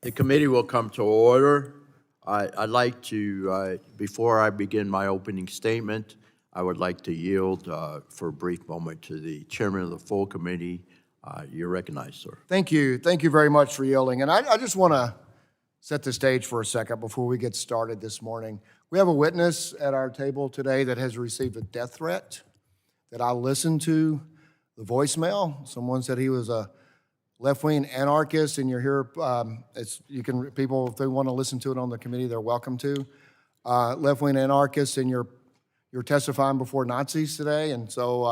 The committee will come to order. I'd like to, before I begin my opening statement, I would like to yield for a brief moment to the chairman of the full committee. You're recognized, sir. Thank you. Thank you very much for yielding. And I just want to set the stage for a second before we get started this morning. We have a witness at our table today that has received a death threat that I listened to the voicemail. Someone said he was a left-wing anarchist, and you're here. People, if they want to listen to it on the committee, they're welcome to. Left-wing anarchist, and you're testifying before Nazis today, and so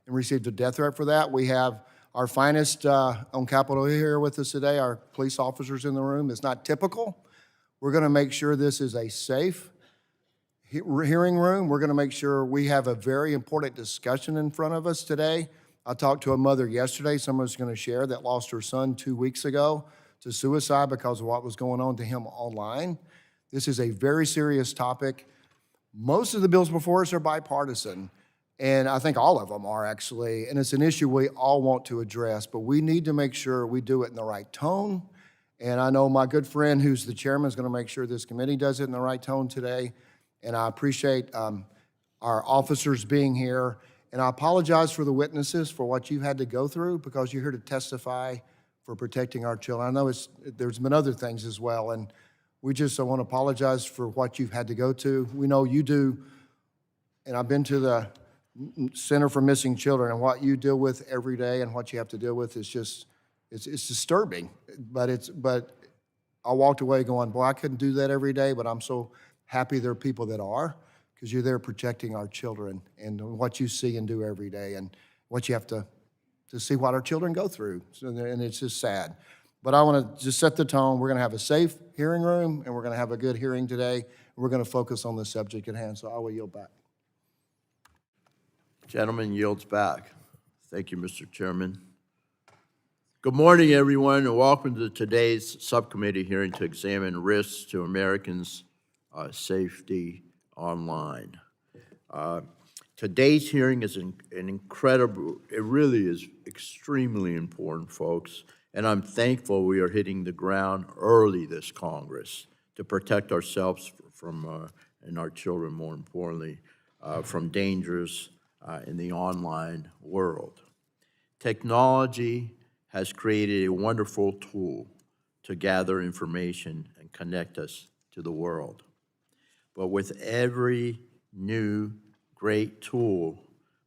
and received a death threat for that. We have our finest on Capitol Hill here with us today, our police officers in the room. It's not typical. We're going to make sure this is a safe hearing room. We're going to make sure we have a very important discussion in front of us today. I talked to a mother yesterday, someone's going to share, that lost her son 2 weeks ago to suicide because of what was going on to him online. This is a very serious topic. Most of the bills before us are bipartisan, and I think all of them are actually, and it's an issue we all want to address, but we need to make sure we do it in the right tone. And I know my good friend who's the chairman is going to make sure this committee does it in the right tone today, and I appreciate our officers being here. And I apologize for the witnesses for what you've had to go through, because you're here to testify for protecting our children. I know there's been other things as well, and we just want to apologize for what you've had to go to. We know you do, and I've been to the Center for Missing Children, and what you deal with every day and what you have to deal with is just, it's disturbing. But I walked away going, boy, I couldn't do that every day, but I'm so happy there are people that are, because you're there protecting our children and what you see and do every day and what you have to see what our children go through. And it's just sad. But I want to just set the tone. We're going to have a safe hearing room, and we're going to have a good hearing today. We're going to focus on the subject at hand, so I will yield back. Gentleman yields back. Thank you, Mr. Chairman. Good morning, everyone, and welcome to today's subcommittee hearing to examine risks to Americans' safety online. Today's hearing is an incredible, it really is extremely important, folks, and I'm thankful we are hitting the ground early this Congress to protect ourselves from, and our children more importantly, from dangers in the online world. Technology has created a wonderful tool to gather information and connect us to the world. But with every new great tool,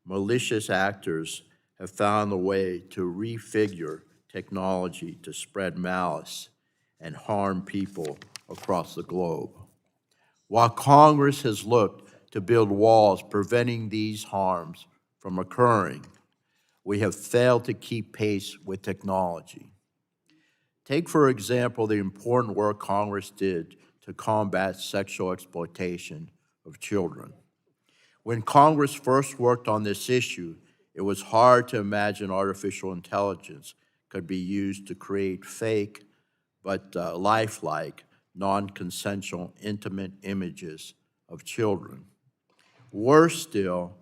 malicious actors have found a way to refigure technology to spread malice and harm people across the globe. While Congress has looked to build walls preventing these harms from occurring, we have failed to keep pace with technology. Take, for example, the important work Congress did to combat sexual exploitation of children. When Congress first worked on this issue, it was hard to imagine artificial intelligence could be used to create fake but lifelike, non-consensual, intimate images of children. Worse still,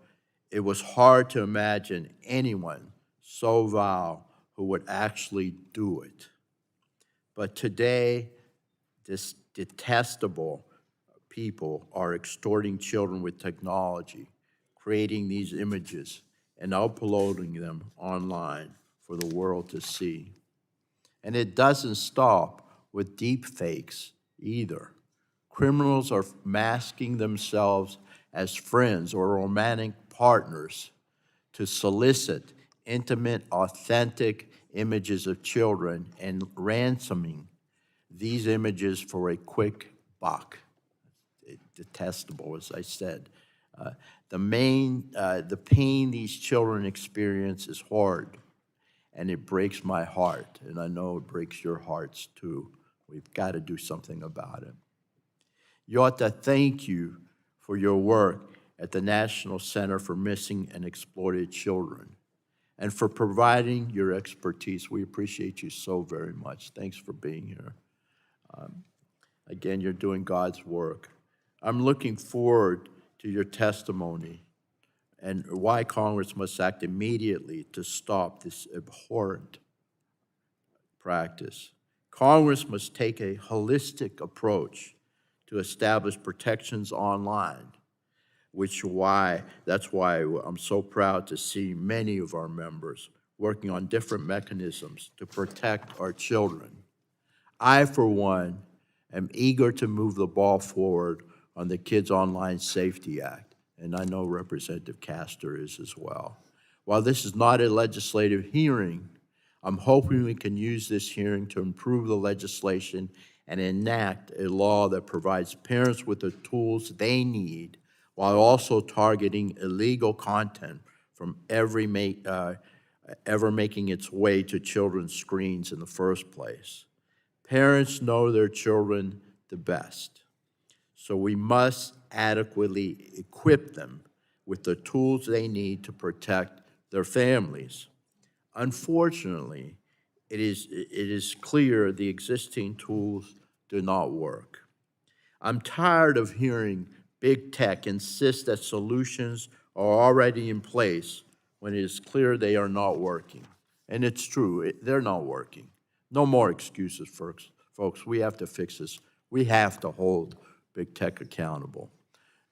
it was hard to imagine anyone so vile who would actually do it. But today, this detestable people are extorting children with technology, creating these images and uploading them online for the world to see. And it doesn't stop with deep fakes either. Criminals are masking themselves as friends or romantic partners to solicit intimate, authentic images of children and ransoming these images for a quick buck. Detestable, as I said. The pain these children experience is hard, and it breaks my heart, and I know it breaks your hearts too. We've got to do something about it. You ought to thank you for your work at the National Center for Missing and Exploited Children, and for providing your expertise. We appreciate you so very much. Thanks for being here. Again, you're doing God's work. I'm looking forward to your testimony and why Congress must act immediately to stop this abhorrent practice. Congress must take a holistic approach to establish protections online, that's why I'm so proud to see many of our members working on different mechanisms to protect our children. I, for one, am eager to move the ball forward on the Kids Online Safety Act, and I know Representative Castor is as well. While this is not a legislative hearing, I'm hoping we can use this hearing to improve the legislation and enact a law that provides parents with the tools they need while also targeting illegal content from ever making its way to children's screens in the first place. Parents know their children the best, so we must adequately equip them with the tools they need to protect their families. Unfortunately, it is clear the existing tools do not work. I'm tired of hearing big tech insist that solutions are already in place when it is clear they are not working. And it's true, they're not working. No more excuses, folks. We have to fix this. We have to hold big tech accountable.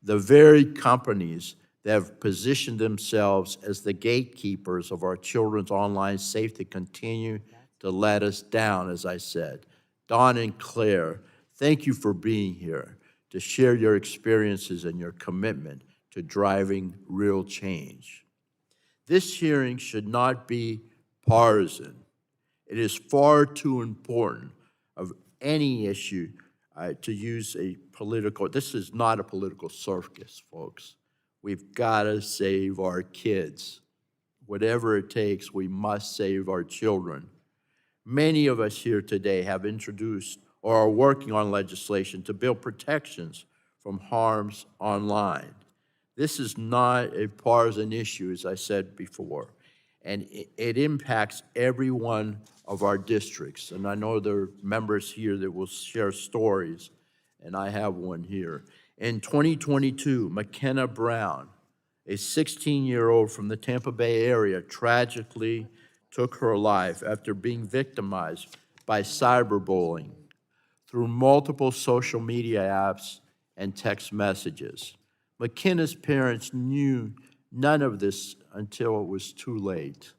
The very companies that have positioned themselves as the gatekeepers of our children's online safety continue to let us down, as I said. Don and Claire, thank you for being here to share your experiences and your commitment to driving real change. This hearing should not be partisan. It is far too important of any issue to use a political, this is not a political circus, folks. We've got to save our kids. Whatever it takes, we must save our children. Many of us here today have introduced or are working on legislation to build protections from harms online. This is not a partisan issue, as I said before, and it impacts every one of our districts. And I know there are members here that will share stories, and I have one here. In 2022, McKenna Brown, a 16-year-old from the Tampa Bay area, tragically took her life after being victimized by cyberbullying through multiple social media apps and text messages. McKenna's parents knew none of this until it was too late.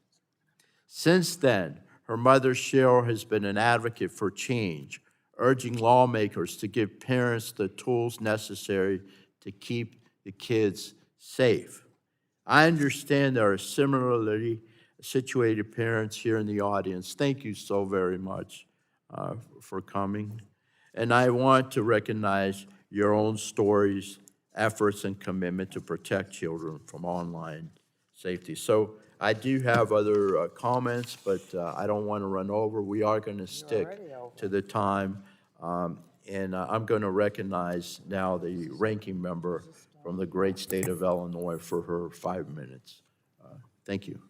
Since then, her mother, Cheryl, has been an advocate for change, urging lawmakers to give parents the tools necessary to keep the kids safe. I understand there are similarly situated parents here in the audience. Thank you so very much for coming. And I want to recognize your own stories, efforts, and commitment to protect children from online safety. So I do have other comments, but I don't want to run over. We are going to stick to the time. And I'm going to recognize now the ranking member from the great state of Illinois for her 5 minutes. Thank you.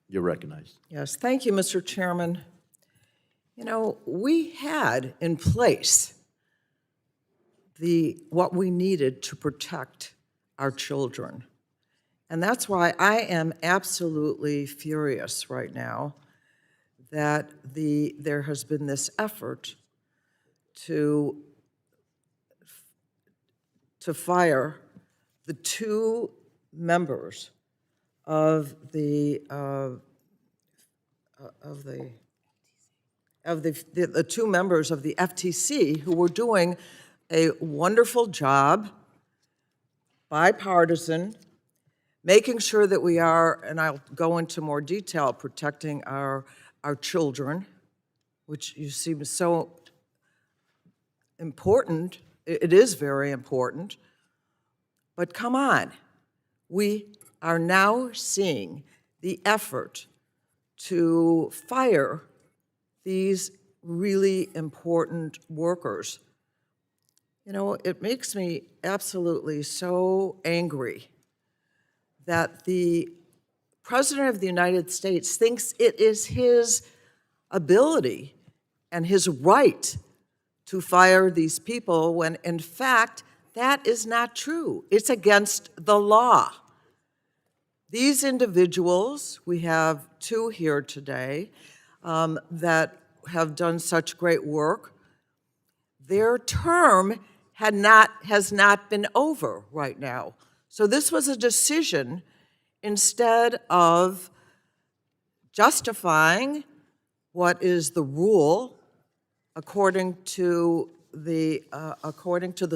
You're recognized. Yes, thank you, Mr. Chairman. You know, we had in place what we needed to protect our children. And that's why I am absolutely furious right now that there has been this effort to fire the two members of the two members of the FTC who were doing a wonderful job, bipartisan, making sure that we are, and I'll go into more detail, protecting our children, which you seem so important. It is very important. But come on, we are now seeing the effort to fire these really important workers. You know, it makes me absolutely so angry that the President of the United States thinks it is his ability and his right to fire these people when, in fact, that is not true. It's against the law. These individuals, we have two here today, that have done such great work, their term has not been over right now. So this was a decision, instead of justifying what is the rule according to the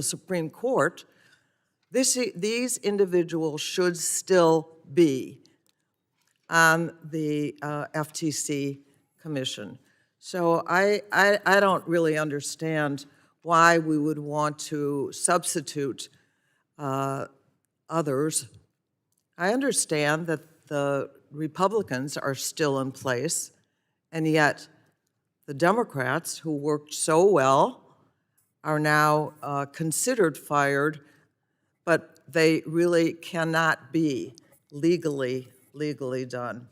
Supreme Court, these individuals should still be on the FTC commission. So I don't really understand why we would want to substitute others. I understand that the Republicans are still in place, and yet the Democrats, who worked so well, are now considered fired, but they really cannot be legally done.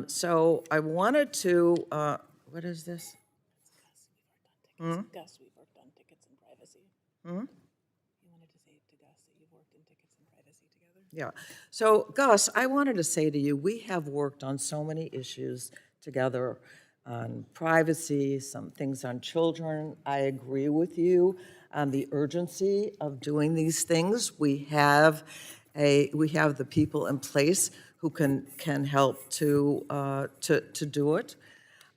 So I wanted to, what is this? Gus, we've worked on tickets and privacy. You wanted to say to Gus that you've worked in tickets and privacy together? Yeah. So Gus, I wanted to say to you, we have worked on so many issues together, on privacy, some things on children. I agree with you on the urgency of doing these things. We have the people in place who can help to do it.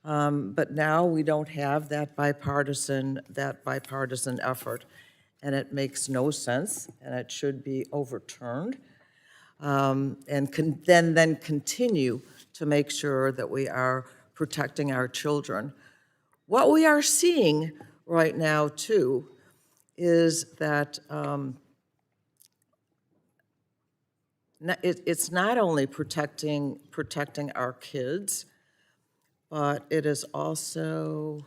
But now we don't have that bipartisan effort, and it makes no sense, and it should be overturned, and then continue to make sure that we are protecting our children. What we are seeing right now, too, is that it's not only protecting our kids, but it is also,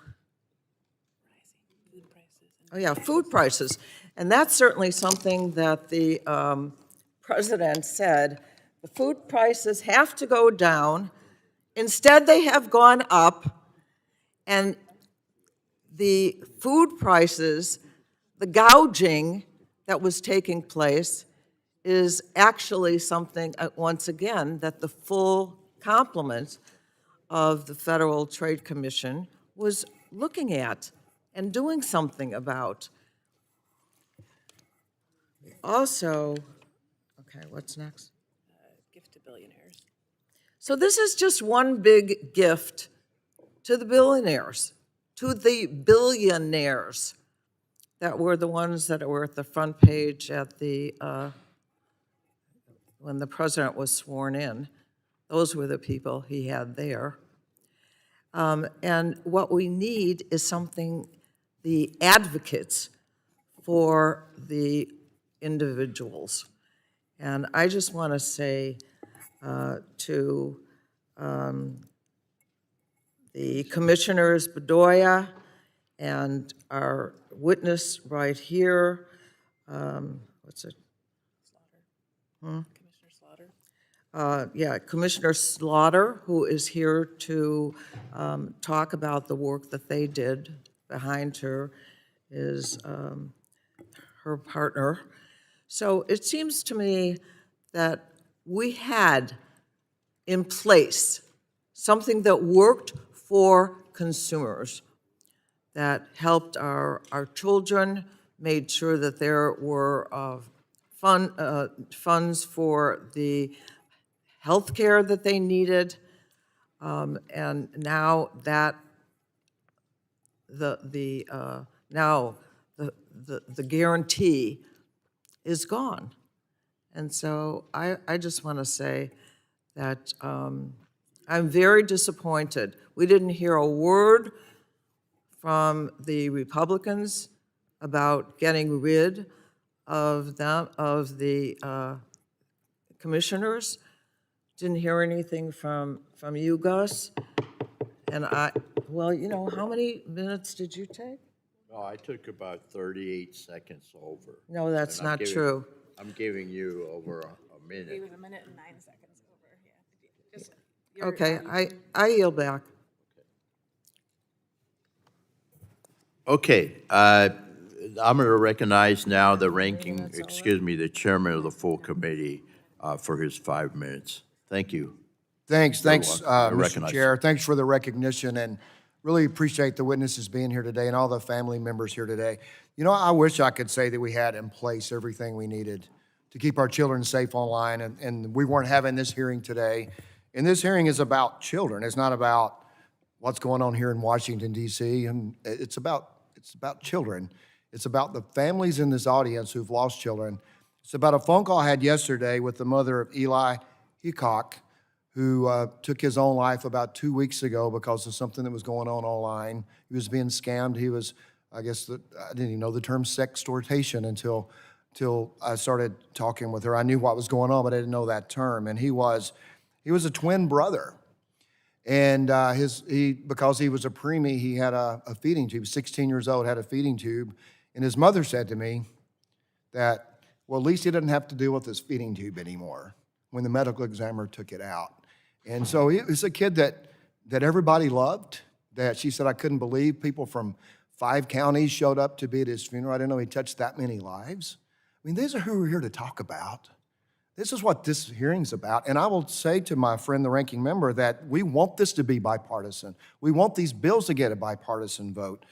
Food prices. oh yeah, food prices. And that's certainly something that the president said, the food prices have to go down. Instead, they have gone up, and the food prices, the gouging that was taking place is actually something, once again, that the full complement of the Federal Trade Commission was looking at and doing something about. Also, okay, what's next? Gift to billionaires. So this is just one big gift to the billionaires, that were the ones that were at the front page at the when the president was sworn in. Those were the people he had there. And what we need is something, the advocates for the individuals. And I just want to say to the commissioners, Bedoya, and our witness right here, what's it? Slaughter. Commissioner Slaughter. Commissioner Slaughter, who is here to talk about the work that they did. Behind her is her partner. So it seems to me that we had in place something that worked for consumers, that helped our children, made sure that there were funds for the health care that they needed, and now that now the guarantee is gone. And so I just want to say that I'm very disappointed. We didn't hear a word from the Republicans about getting rid of the commissioners. Didn't hear anything from you, Gus. And well, you know, how many minutes did you take? No, I took about 38 seconds over. No, that's And I'm not giving- true. I'm giving you over a It minute. was 1 minute and 9 seconds over, yeah. Just, Okay, I yield back. Okay, I'm going to recognize now the the chairman of the full committee for his 5 minutes. Thank you. Thanks, I Mr. recognize Chair. Thanks for the recognition, and really appreciate the witnesses being here today and all the family members here today. You know, I wish I could say that we had in place everything we needed to keep our children safe online, and we weren't having this hearing today. And this hearing is about children. It's not about what's going on here in Washington, D.C., and it's about children. It's about the families in this audience who've lost children. It's about a phone call I had yesterday with the mother of Eli Heacock, who took his own life about 2 weeks ago because of something that was going on online. He was being scammed. He was, I guess, I didn't even know the term sextortation until I started talking with her. I knew what was going on, but I didn't know that term. And he was a twin brother. And because he was a preemie, he had a feeding tube. 16 years old, had a feeding tube. And his mother said to me that, well, at least he doesn't have to deal with his feeding tube anymore when the medical examiner took it out. And so he was a kid that everybody loved, that she said, I couldn't believe people from 5 counties showed up to be at his funeral. I didn't know he touched that many lives. I mean, these are who we're here to talk about. This is what this hearing's about. And I will say to my friend, the ranking member, that we want this to be bipartisan. We want these bills to get a bipartisan vote.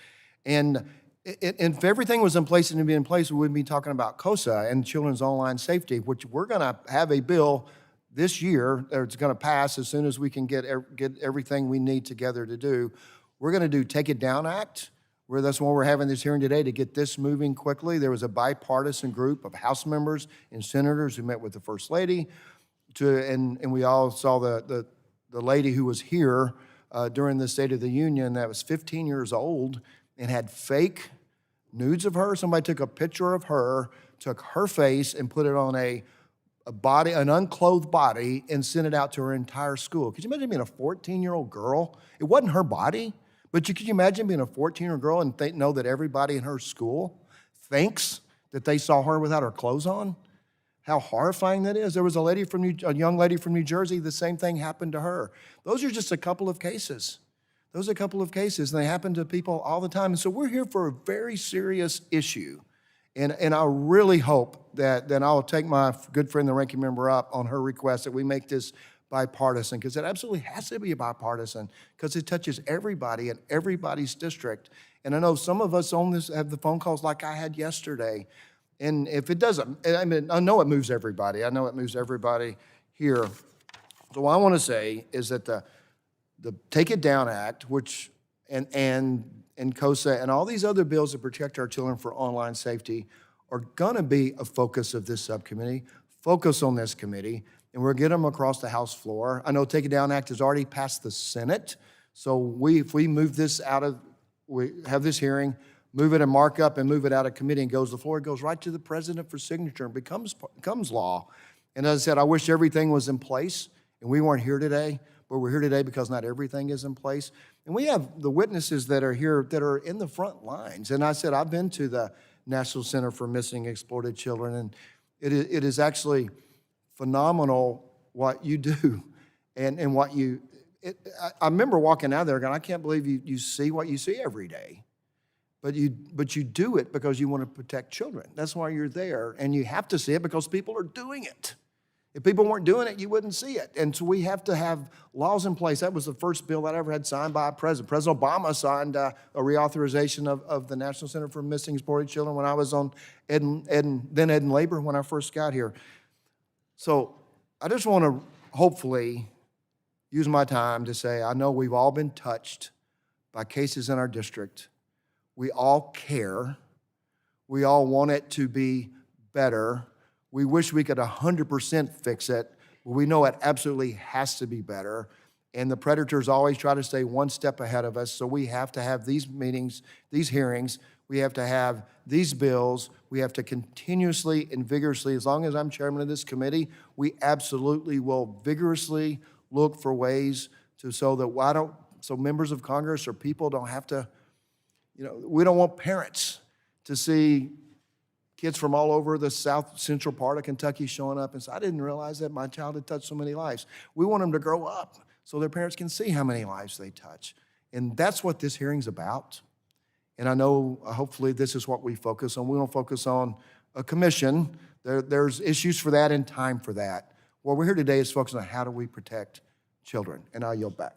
And if everything was in place and to be in place, we wouldn't be talking about COSA and children's online safety, which we're going to have a bill this year, or it's going to pass as soon as we can get everything we need together to do. We're going to do Take It Down Act, where that's why we're having this hearing today, to get this moving quickly. There was a bipartisan group of House members and senators who met with the First Lady, and we all saw the lady who was here during the State of the Union that was 15 years old and had fake nudes of her. Somebody took a picture of her, took her face and put it on a body, an unclothed body, and sent it out to her entire school. Could you imagine being a 14-year-old girl? It wasn't her body, but could you imagine being a 14-year-old girl and know that everybody in her school thinks that they saw her without her clothes on? How horrifying that is. There was a young lady from New Jersey, the same thing happened to her. Those are just a couple of cases. Those are a couple of cases, and they happen to people all the time. And so we're here for a very serious issue. And I really hope that I'll take my good friend, the ranking member, up on her request that we make this bipartisan, because it absolutely has to be bipartisan, because it touches everybody in everybody's district. And I know some of us on this have the phone calls like I had yesterday. And if it doesn't, I mean, I know it moves everybody. I know it moves everybody here. So what I want to say is that the Take It Down Act, which, and COSA and all these other bills that protect our children for online safety are going to be a focus of this subcommittee, focus on this committee, and we'll get them across the House floor. I know Take It Down Act has already passed the Senate, so if we move this we have this hearing, move it and mark up and move it out of committee and goes to the floor, it goes right to the president for signature and becomes law. And as I said, I wish everything was in place, and we weren't here today, but we're here today because not everything is in place. And we have the witnesses that are here that are in the front lines. And I said, I've been to the National Center for Missing and Exploited Children, and it is actually phenomenal what you do and what you, I remember walking out there going, I can't believe you see what you see every day. But you do it because you want to protect children. That's why you're there, and you have to see it because people are doing it. If people weren't doing it, you wouldn't see it. And so we have to have laws in place. That was the first bill that I ever had signed by a president. President Obama signed a reauthorization of the National Center for Missing and Exploited Children when I was on Ed and Labor when I first got here. So I just want to hopefully use my time to say, I know we've all been touched by cases in our district. We all care. We all want it to be better. We wish we could 100% fix it, but we know it absolutely has to be better. And the predators always try to stay one step ahead of us, so we have to have these meetings, these hearings. We have to have these bills. We have to continuously and vigorously, as long as I'm chairman of this committee, we absolutely will vigorously look for ways so members of Congress or people don't have to, we don't want parents to see kids from all over the south central part of Kentucky showing up and say, I didn't realize that my child had touched so many lives. We want them to grow up so their parents can see how many lives they touch. And that's what this hearing's about. And I know, hopefully, this is what we focus on. We don't focus on a commission. There's issues for that and time for that. What we're here today is focusing on how do we protect children. And I'll yield back.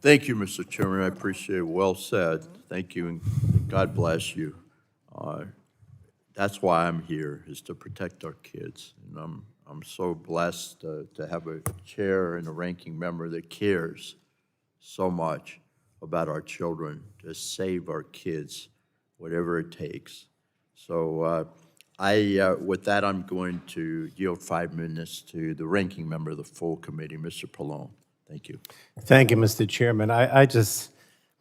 Thank you, Mr. Chairman. I appreciate it. Well said. Thank you, and God bless you. That's why I'm here, is to protect our kids. And I'm so blessed to have a chair and a ranking member that cares so much about our children, to save our kids, whatever it takes. So with that, I'm going to yield 5 minutes to the ranking member of the full committee, Mr. Pallone. Thank you. Thank you, Mr. Chairman. I just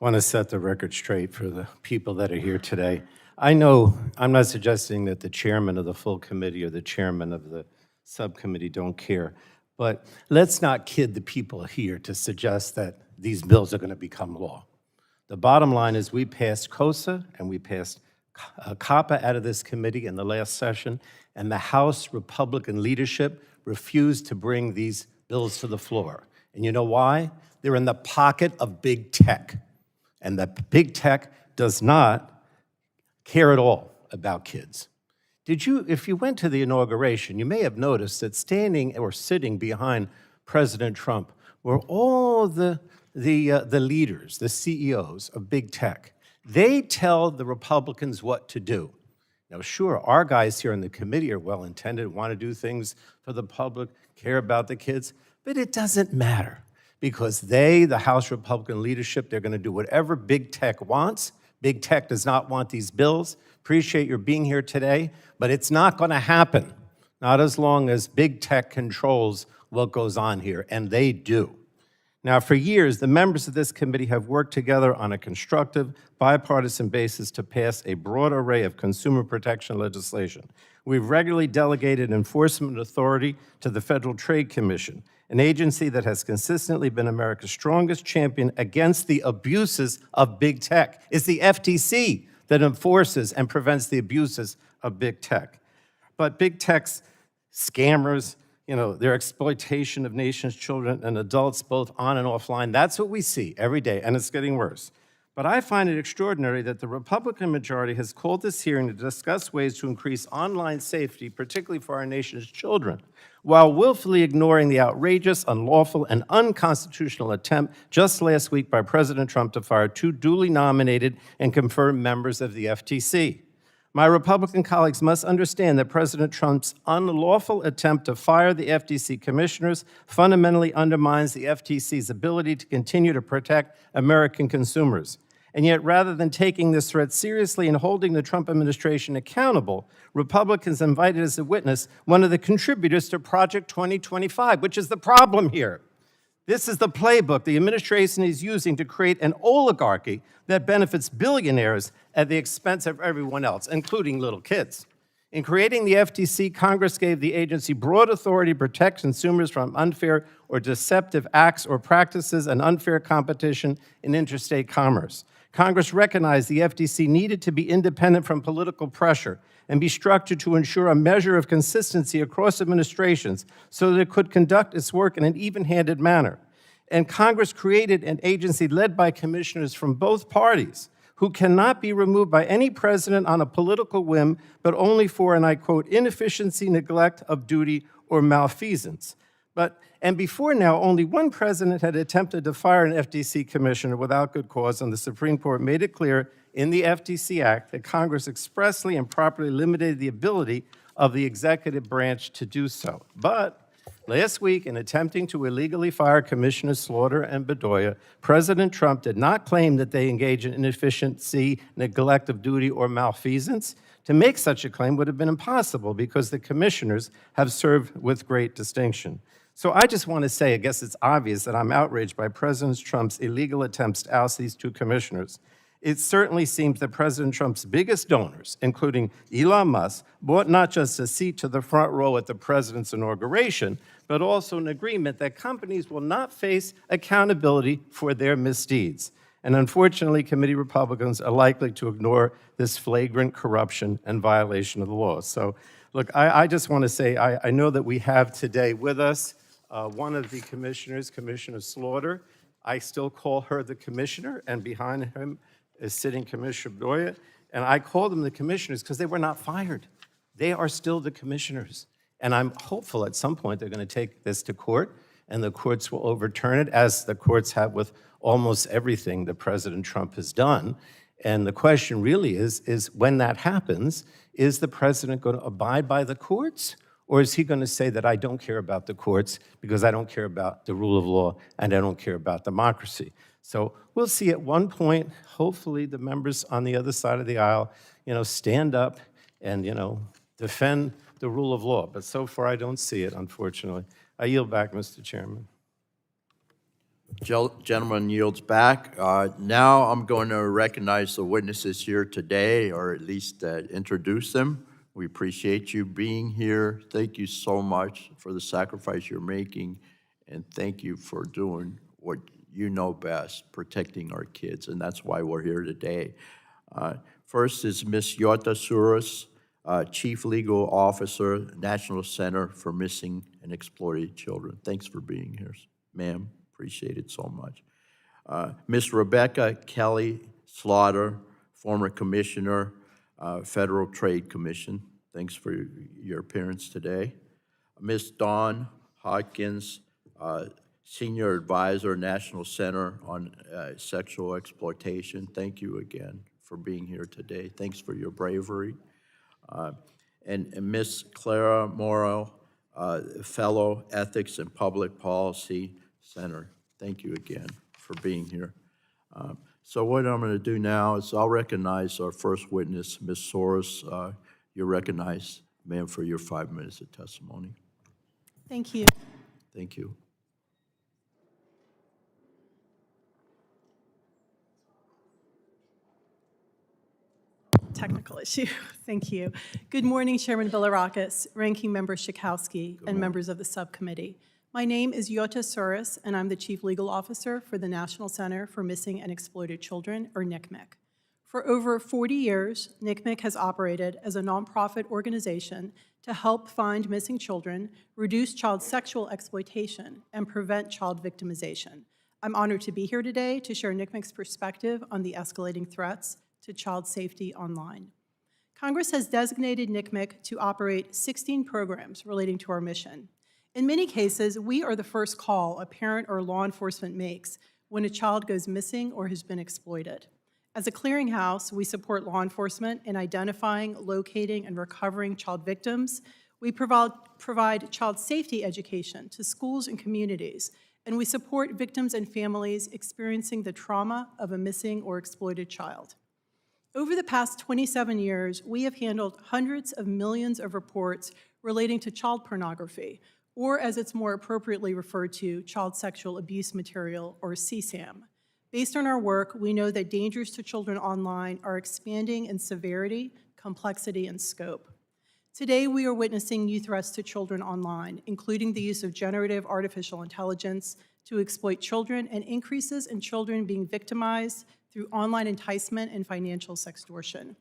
want to set the record straight for the people that are here today. I know I'm not suggesting that the chairman of the full committee or the chairman of the subcommittee don't care, but let's not kid the people here to suggest that these bills are going to become law. The bottom line is we passed COSA and we passed COPPA out of this committee in the last session, and the House Republican leadership refused to bring these bills to the floor. And you know why? They're in the pocket of big tech. And the big tech does not care at all about kids. If you went to the inauguration, you may have noticed that standing or sitting behind President Trump were all the leaders, the CEOs of big tech. They tell the Republicans what to do. Now, sure, our guys here in the committee are well-intended, want to do things for the public, care about the kids, but it doesn't matter because the House Republican leadership, they're going to do whatever big tech wants. Big tech does not want these bills. Appreciate your being here today, but it's not going to happen, not as long as big tech controls what goes on here, and they do. Now, for years, the members of this committee have worked together on a constructive, bipartisan basis to pass a broad array of consumer protection legislation. We've regularly delegated enforcement authority to the Federal Trade Commission, an agency that has consistently been America's strongest champion against the abuses of big tech. It's the FTC that enforces and prevents the abuses of big tech. But big tech's scammers, their exploitation of nation's children and adults, both on and offline, that's what we see every day, and it's getting worse. But I find it extraordinary that the Republican majority has called this hearing to discuss ways to increase online safety, particularly for our nation's children, while willfully ignoring the outrageous, unlawful, and unconstitutional attempt just last week by President Trump to fire 2 duly nominated and confirmed members of the FTC. My Republican colleagues must understand that President Trump's unlawful attempt to fire the FTC commissioners fundamentally undermines the FTC's ability to continue to protect American consumers. And yet, rather than taking this threat seriously and holding the Trump administration accountable, Republicans invited as a witness one of the contributors to Project 2025, which is the problem here. This is the playbook the administration is using to create an oligarchy that benefits billionaires at the expense of everyone else, including little kids. In creating the FTC, Congress gave the agency broad authority to protect consumers from unfair or deceptive acts or practices and unfair competition in interstate commerce. Congress recognized the FTC needed to be independent from political pressure and be structured to ensure a measure of consistency across administrations so that it could conduct its work in an even-handed manner. And Congress created an agency led by commissioners from both parties who cannot be removed by any president on a political whim, but only for, and I quote, inefficiency, neglect of duty, or malfeasance. And before now, only one president had attempted to fire an FTC commissioner without good cause, and the Supreme Court made it clear in the FTC Act that Congress expressly and properly limited the ability of the executive branch to do so. But last week, in attempting to illegally fire Commissioners Slaughter and Bedoya, President Trump did not claim that they engage in inefficiency, neglect of duty, or malfeasance. To make such a claim would have been impossible because the commissioners have served with great distinction. So I just want to say, I guess it's obvious that I'm outraged by President Trump's illegal attempts to oust these 2 commissioners. It certainly seems that President Trump's biggest donors, including Elon Musk, bought not just a seat to the front row at the president's inauguration, but also an agreement that companies will not face accountability for their misdeeds. And unfortunately, committee Republicans are likely to ignore this flagrant corruption and violation of the law. So, look, I just want to say, I know that we have today with us one of the commissioners, Commissioner Slaughter. I still call her the commissioner, and behind him is sitting Commissioner Bedoya. And I call them the commissioners because they were not fired. They are still the commissioners. And I'm hopeful at some point they're going to take this to court and the courts will overturn it, as the courts have with almost everything that President Trump has done. And the question really is when that happens, is the president going to abide by the courts? Or is he going to say that I don't care about the courts because I don't care about the rule of law and I don't care about democracy? So we'll see at one point, hopefully the members on the other side of the aisle, stand up and, defend the rule of law. But so far, I don't see it, unfortunately. I yield back, Mr. Chairman. Gentleman yields back. Now I'm going to recognize the witnesses here today, or at least introduce them. We appreciate you being here. Thank you so much for the sacrifice you're making, and thank you for doing what you know best, protecting our kids, and that's why we're here today. First is Ms. Yota Souris, Chief Legal Officer, National Center for Missing and Exploited Children. Thanks for being here, ma'am. Appreciate it so much. Ms. Rebecca Kelly Slaughter, former Commissioner, Federal Trade Commission. Thanks for your appearance today. Ms. Dawn Hodgkins, Senior Advisor, National Center on Sexual Exploitation. Thank you again for being here today. Thanks for your bravery. And Ms. Clara Morrow, Fellow Ethics and Public Policy Center. Thank you again for being here. So what I'm going to do now is I'll recognize our first witness, Ms. Souris. You're recognized, ma'am, for your 5 minutes of testimony. Thank you. Thank you. Technical issue. Thank you. Good morning, Chairman Bilirakis, Ranking Member Schakowsky, and members of the subcommittee. My name is Yota Souris, and I'm the Chief Legal Officer for the National Center for Missing and Exploited Children, or NCMEC. For over 40 years, NCMEC has operated as a nonprofit organization to help find missing children, reduce child sexual exploitation, and prevent child victimization. I'm honored to be here today to share NCMEC's perspective on the escalating threats to child safety online. Congress has designated NCMEC to operate 16 programs relating to our mission. In many cases, we are the first call a parent or law enforcement makes when a child goes missing or has been exploited. As a clearinghouse, we support law enforcement in identifying, locating, and recovering child victims. We provide child safety education to schools and communities, and we support victims and families experiencing the trauma of a missing or exploited child. Over the past 27 years, we have handled hundreds of millions of reports relating to child pornography, or as it's more appropriately referred to, child sexual abuse material, or CSAM. Based on our work, we know that dangers to children online are expanding in severity, complexity, and scope. Today, we are witnessing new threats to children online, including the use of generative artificial intelligence to exploit children and increases in children being victimized through online enticement and financial sextortion.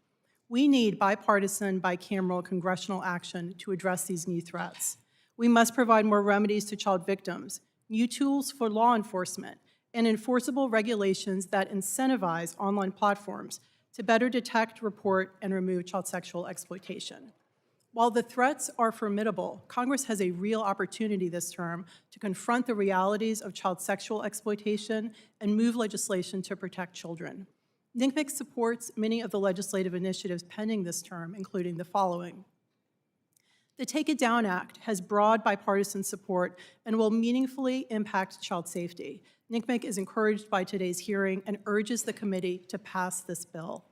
We need bipartisan, bicameral congressional action to address these new threats. We must provide more remedies to child victims, new tools for law enforcement, and enforceable regulations that incentivize online platforms to better detect, report, and remove child sexual exploitation. While the threats are formidable, Congress has a real opportunity this term to confront the realities of child sexual exploitation and move legislation to protect children. NCMEC supports many of the legislative initiatives pending this term, including the following. The Take It Down Act has broad bipartisan support and will meaningfully impact child safety. NCMEC is encouraged by today's hearing and urges the committee to pass this bill.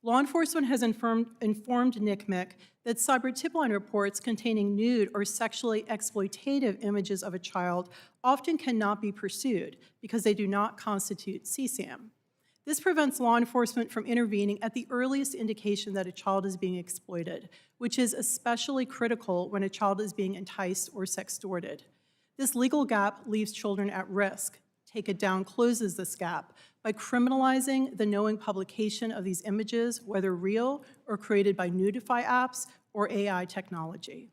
Law enforcement has informed NCMEC that cyber tip-line reports containing nude or sexually exploitative images of a child often cannot be pursued because they do not constitute CSAM. This prevents law enforcement from intervening at the earliest indication that a child is being exploited, which is especially critical when a child is being enticed or sextorted. This legal gap leaves children at risk. Take It Down closes this gap by criminalizing the knowing publication of these images, whether real or created by nudify apps or AI technology.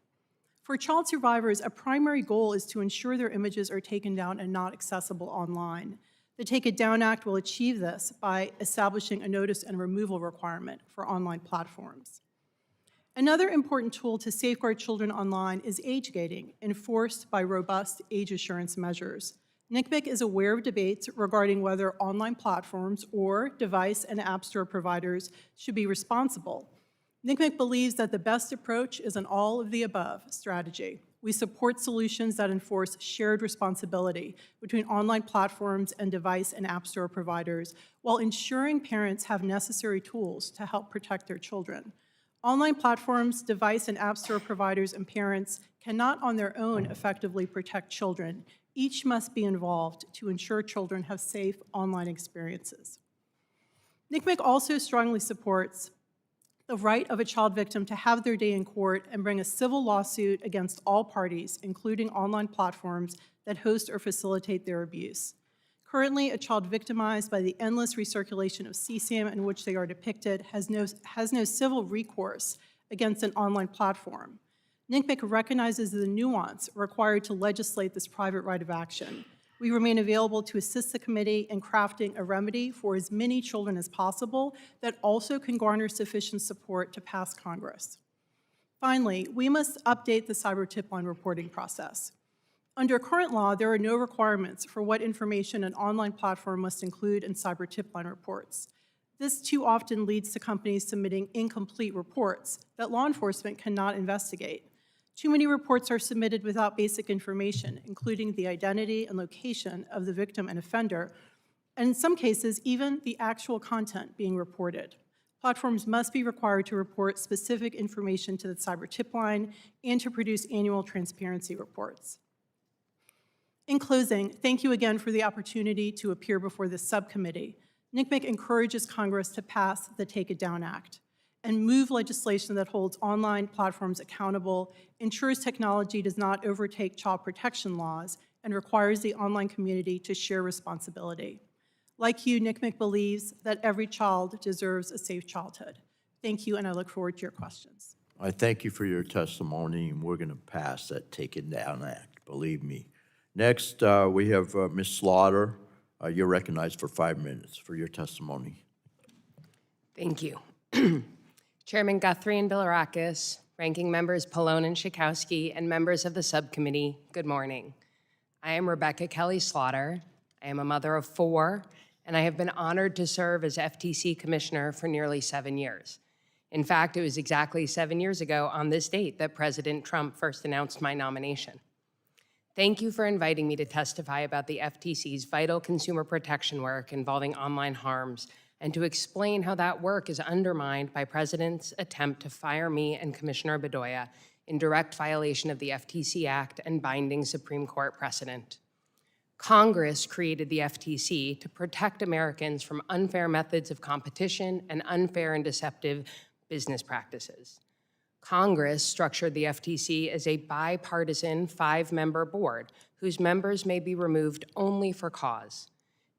For child survivors, a primary goal is to ensure their images are taken down and not accessible online. The Take It Down Act will achieve this by establishing a notice and removal requirement for online platforms. Another important tool to safeguard children online is age gating, enforced by robust age assurance measures. NCMEC is aware of debates regarding whether online platforms or device and app store providers should be responsible. NCMEC believes that the best approach is an all-of-the-above strategy. We support solutions that enforce shared responsibility between online platforms and device and app store providers while ensuring parents have necessary tools to help protect their children. Online platforms, device and app store providers, and parents cannot on their own effectively protect children. Each must be involved to ensure children have safe online experiences. NCMEC also strongly supports the right of a child victim to have their day in court and bring a civil lawsuit against all parties, including online platforms that host or facilitate their abuse. Currently, a child victimized by the endless recirculation of CSAM in which they are depicted has no civil recourse against an online platform. NCMEC recognizes the nuance required to legislate this private right of action. We remain available to assist the committee in crafting a remedy for as many children as possible that also can garner sufficient support to pass Congress. Finally, we must update the cyber tip line reporting process. Under current law, there are no requirements for what information an online platform must include in cyber tip line reports. This too often leads to companies submitting incomplete reports that law enforcement cannot investigate. Too many reports are submitted without basic information, including the identity and location of the victim and offender, and in some cases, even the actual content being reported. Platforms must be required to report specific information to the cyber tip line and to produce annual transparency reports. In closing, thank you again for the opportunity to appear before this subcommittee. NCMEC encourages Congress to pass the Take It Down Act and move legislation that holds online platforms accountable, ensures technology does not overtake child protection laws, and requires the online community to share responsibility. Like you, NCMEC believes that every child deserves a safe childhood. Thank you, and I look forward to your questions. I thank you for your testimony, and we're going to pass that Take It Down Act, believe me. Next, we have Ms. Slaughter. You're recognized for 5 minutes for your testimony. Thank you. Chairman Guthrie and Bilirakis, Ranking Members Pallone and Schakowsky, and members of the subcommittee, good morning. I am Rebecca Kelly Slaughter. I am a mother of 4, and I have been honored to serve as FTC Commissioner for nearly 7 years. In fact, it was exactly 7 years ago on this date that President Trump first announced my nomination. Thank you for inviting me to testify about the FTC's vital consumer protection work involving online harms and to explain how that work is undermined by President's attempt to fire me and Commissioner Bedoya in direct violation of the FTC Act and binding Supreme Court precedent. Congress created the FTC to protect Americans from unfair methods of competition and unfair and deceptive business practices. Congress structured the FTC as a bipartisan 5-member board whose members may be removed only for cause.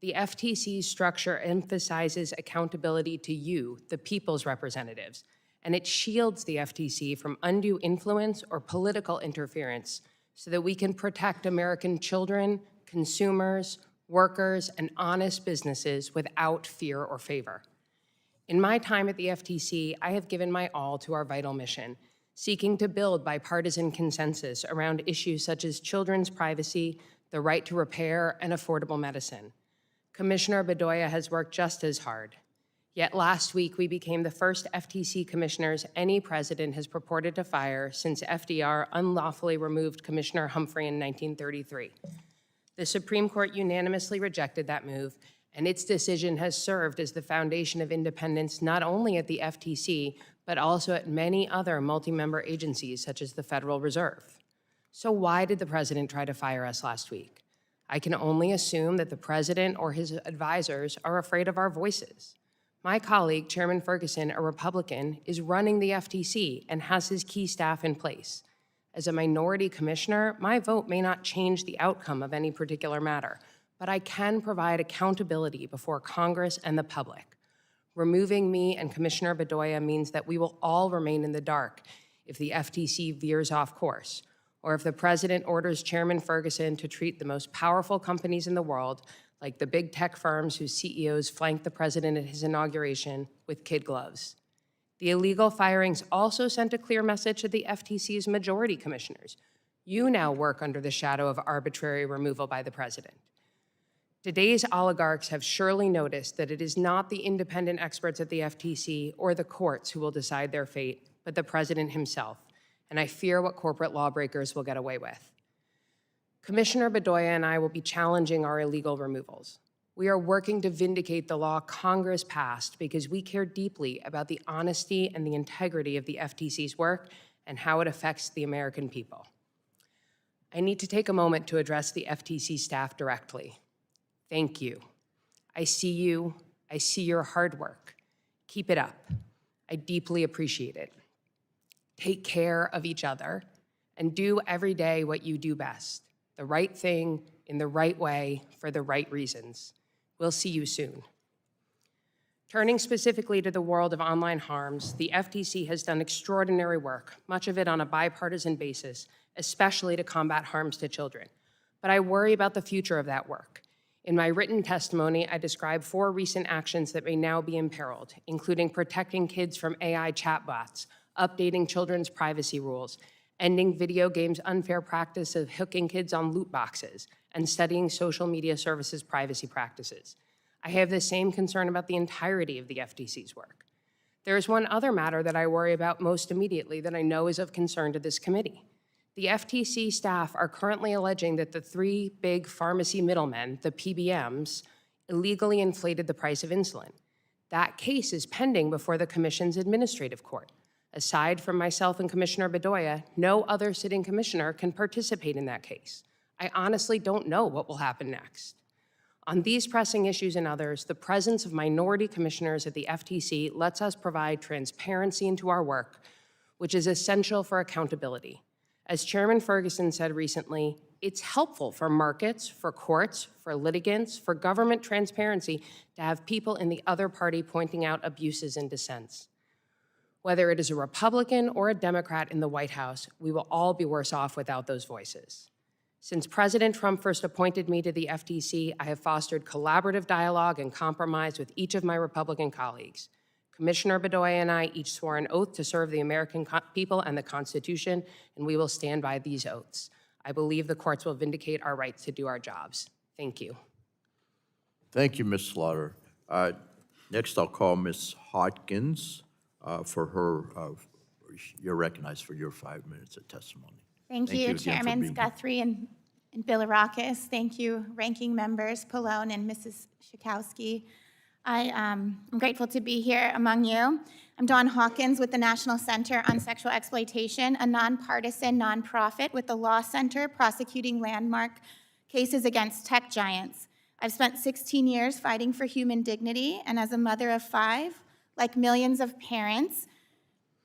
The FTC's structure emphasizes accountability to you, the people's representatives, and it shields the FTC from undue influence or political interference so that we can protect American children, consumers, workers, and honest businesses without fear or favor. In my time at the FTC, I have given my all to our vital mission, seeking to build bipartisan consensus around issues such as children's privacy, the right to repair, and affordable medicine. Commissioner Bedoya has worked just as hard. Yet last week, we became the first FTC commissioners any president has purported to fire since FDR unlawfully removed Commissioner Humphrey in 1933. The Supreme Court unanimously rejected that move, and its decision has served as the foundation of independence not only at the FTC, but also at many other multi-member agencies such as the Federal Reserve. So why did the president try to fire us last week? I can only assume that the president or his advisors are afraid of our voices. My colleague, Chairman Ferguson, a Republican, is running the FTC and has his key staff in place. As a minority commissioner, my vote may not change the outcome of any particular matter, but I can provide accountability before Congress and the public. Removing me and Commissioner Bedoya means that we will all remain in the dark if the FTC veers off course, or if the president orders Chairman Ferguson to treat the most powerful companies in the world, like the big tech firms whose CEOs flanked the president at his inauguration, with kid gloves. The illegal firings also sent a clear message to the FTC's majority commissioners. You now work under the shadow of arbitrary removal by the president. Today's oligarchs have surely noticed that it is not the independent experts at the FTC or the courts who will decide their fate, but the president himself, and I fear what corporate lawbreakers will get away with. Commissioner Bedoya and I will be challenging our illegal removals. We are working to vindicate the law Congress passed because we care deeply about the honesty and the integrity of the FTC's work and how it affects the American people. I need to take a moment to address the FTC staff directly. Thank you. I see you. I see your hard work. Keep it up. I deeply appreciate it. Take care of each other and do every day what you do best, the right thing in the right way for the right reasons. We'll see you soon. Turning specifically to the world of online harms, the FTC has done extraordinary work, much of it on a bipartisan basis, especially to combat harms to children. But I worry about the future of that work. In my written testimony, I describe 4 recent actions that may now be imperiled, including protecting kids from AI chatbots, updating children's privacy rules, ending video games' unfair practice of hooking kids on loot boxes, and studying social media services privacy practices. I have the same concern about the entirety of the FTC's work. There is one other matter that I worry about most immediately that I know is of concern to this committee. The FTC staff are currently alleging that the 3 big pharmacy middlemen, the PBMs, illegally inflated the price of insulin. That case is pending before the Commission's administrative court. Aside from myself and Commissioner Bedoya, no other sitting commissioner can participate in that case. I honestly don't know what will happen next. On these pressing issues and others, the presence of minority commissioners at the FTC lets us provide transparency into our work, which is essential for accountability. As Chairman Ferguson said recently, it's helpful for markets, for courts, for litigants, for government transparency to have people in the other party pointing out abuses and dissents. Whether it is a Republican or a Democrat in the White House, we will all be worse off without those voices. Since President Trump first appointed me to the FTC, I have fostered collaborative dialogue and compromise with each of my Republican colleagues. Commissioner Bedoya and I each swore an oath to serve the American people and the Constitution, and we will stand by these oaths. I believe the courts will vindicate our rights to do our jobs. Thank you. Thank you, Ms. Slaughter. Next, I'll call Ms. Hodgkins for her, you're recognized for your 5 minutes of testimony. Thank you, again for Chairman being here. Guthrie and Bilirakis. Thank you, Ranking Members Pallone and Mrs. Schakowsky. I'm grateful to be here among you. I'm Dawn Hawkins with the National Center on Sexual Exploitation, a nonpartisan nonprofit with the Law Center prosecuting landmark cases against tech giants. I've spent 16 years fighting for human dignity, and as a mother of 5, like millions of parents,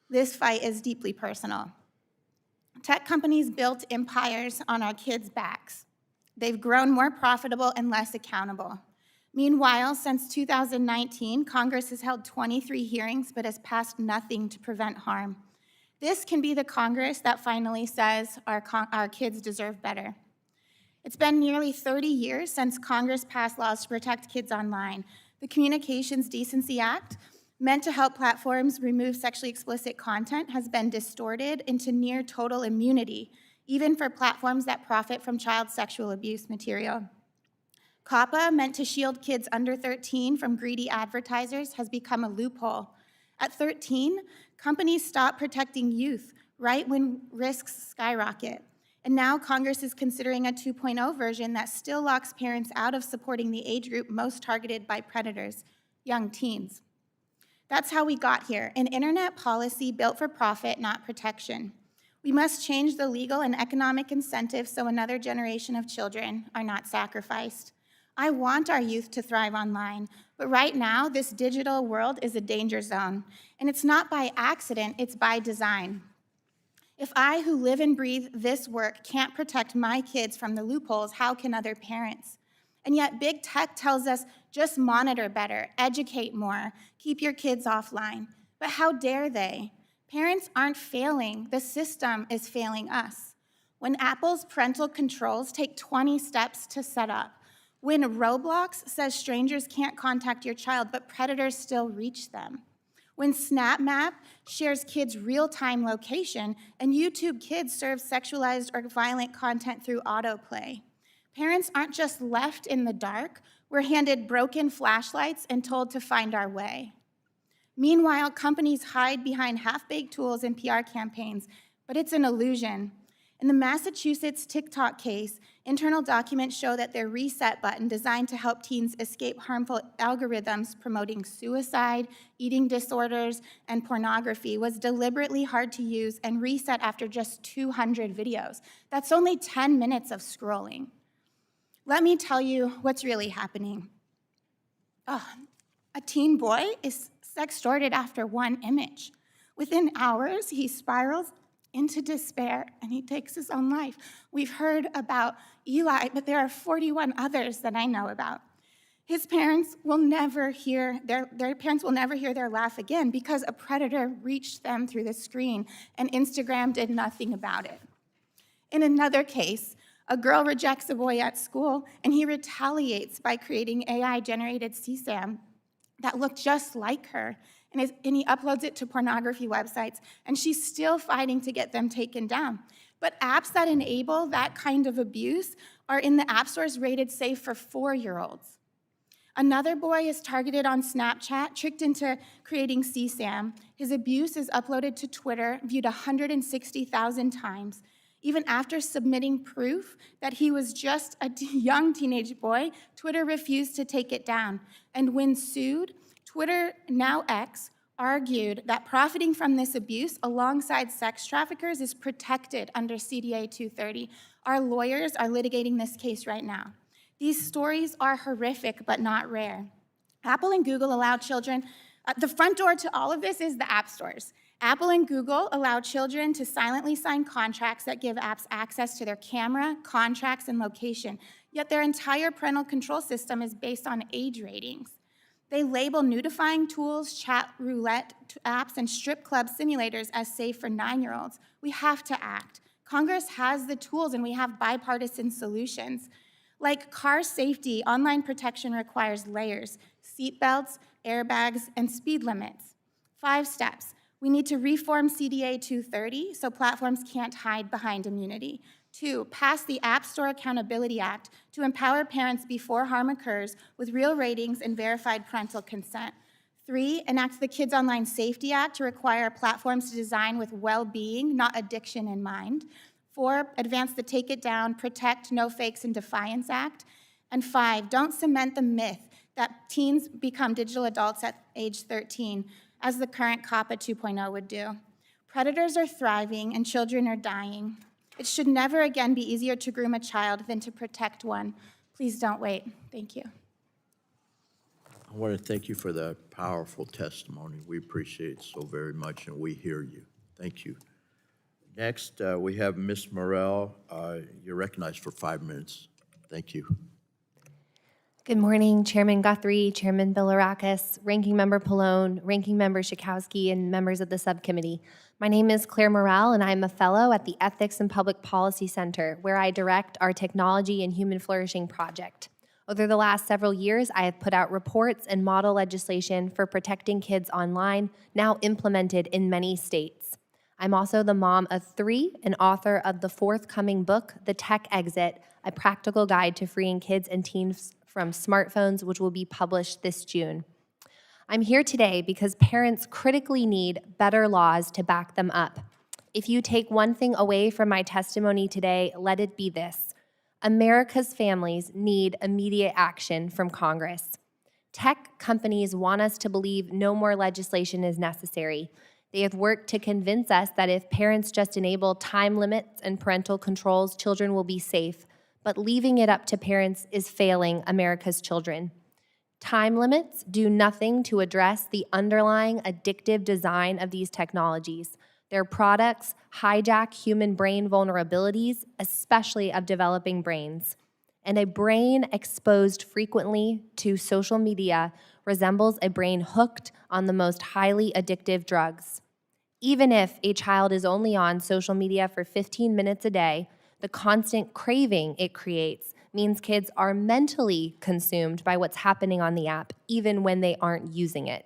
this fight is deeply personal. Tech companies built empires on our kids' backs. They've grown more profitable and less accountable. Meanwhile, since 2019, Congress has held 23 hearings but has passed nothing to prevent harm. This can be the Congress that finally says our kids deserve better. It's been nearly 30 years since Congress passed laws to protect kids online. The Communications Decency Act, meant to help platforms remove sexually explicit content, has been distorted into near total immunity, even for platforms that profit from child sexual abuse material. COPPA, meant to shield kids under 13 from greedy advertisers, has become a loophole. At 13, companies stop protecting youth right when risks skyrocket. And now Congress is considering a 2.0 version that still locks parents out of supporting the age group most targeted by predators, young teens. That's how we got here, an internet policy built for profit, not protection. We must change the legal and economic incentives so another generation of children are not sacrificed. I want our youth to thrive online, but right now, this digital world is a danger zone, and it's not by accident, it's by design. If I, who live and breathe this work, can't protect my kids from the loopholes, how can other parents? And yet big tech tells us just monitor better, educate more, keep your kids offline. But how dare they? Parents aren't failing, the system is failing us. When Apple's parental controls take 20 steps to set up, when Roblox says strangers can't contact your child, but predators still reach them, when SnapMap shares kids' real-time location, and YouTube Kids serves sexualized or violent content through autoplay. Parents aren't just left in the dark, we're handed broken flashlights and told to find our way. Meanwhile, companies hide behind half-baked tools and PR campaigns, but it's an illusion. In the Massachusetts TikTok case, internal documents show that their reset button, designed to help teens escape harmful algorithms promoting suicide, eating disorders, and pornography, was deliberately hard to use and reset after just 200 videos. That's only 10 minutes of scrolling. Let me tell you what's really happening. A teen boy is sextorted after one image. Within hours, he spirals into despair, and he takes his own life. We've heard about Eli, but there are 41 others that I know about. His parents will never hear, their parents will never hear their laugh again because a predator reached them through the screen, and Instagram did nothing about it. In another case, a girl rejects a boy at school, and he retaliates by creating AI-generated CSAM that look just like her, and he uploads it to pornography websites, and she's still fighting to get them taken down. But apps that enable that kind of abuse are in the app stores rated safe for 4-year-olds. Another boy is targeted on Snapchat, tricked into creating CSAM. His abuse is uploaded to Twitter, viewed 160,000 times. Even after submitting proof that he was just a young teenage boy, Twitter refused to take it down. And when sued, Twitter, now X, argued that profiting from this abuse alongside sex traffickers is protected under CDA 230. Our lawyers are litigating this case right now. These stories are horrific but not rare. Apple and Google allow children, the front door to all of this is the app stores. Apple and Google allow children to silently sign contracts that give apps access to their camera, contracts, and location, yet their entire parental control system is based on age ratings. They label nudifying tools, chat roulette apps, and strip club simulators as safe for 9-year-olds. We have to act. Congress has the tools, and we have bipartisan solutions. Like car safety, online protection requires layers: seatbelts, airbags, and speed limits. 5 steps. We need to reform CDA 230 so platforms can't hide behind immunity. 2, pass the App Store Accountability Act to empower parents before harm occurs with real ratings and verified parental consent. 3, enact the Kids Online Safety Act to require platforms to design with well-being, not addiction in mind. 4, advance the Take It Down, Protect, No Fakes, and Defiance Act. And 5, don't cement the myth that teens become digital adults at age 13, as the current COPPA 2.0 would do. Predators are thriving and children are dying. It should never again be easier to groom a child than to protect one. Please don't wait. Thank you. I want to thank you for that powerful testimony. We appreciate it so very much, and we hear you. Thank you. Next, we have Ms. Morrell. You're recognized for 5 minutes. Thank you. Good morning, Chairman Guthrie, Chairman Bilirakis, Ranking Member Pallone, Ranking Member Schakowsky, and members of the subcommittee. My name is Claire Morrell, and I'm a fellow at the Ethics and Public Policy Center, where I direct our Technology and Human Flourishing project. Over the last several years, I have put out reports and model legislation for protecting kids online, now implemented in many states. I'm also the mom of 3 and author of the forthcoming book, The Tech Exit, a practical guide to freeing kids and teens from smartphones, which will be published this June. I'm here today because parents critically need better laws to back them up. If you take one thing away from my testimony today, let it be this: America's families need immediate action from Congress. Tech companies want us to believe no more legislation is necessary. They have worked to convince us that if parents just enable time limits and parental controls, children will be safe. But leaving it up to parents is failing America's children. Time limits do nothing to address the underlying addictive design of these technologies. Their products hijack human brain vulnerabilities, especially of developing brains. And a brain exposed frequently to social media resembles a brain hooked on the most highly addictive drugs. Even if a child is only on social media for 15 minutes a day, the constant craving it creates means kids are mentally consumed by what's happening on the app, even when they aren't using it.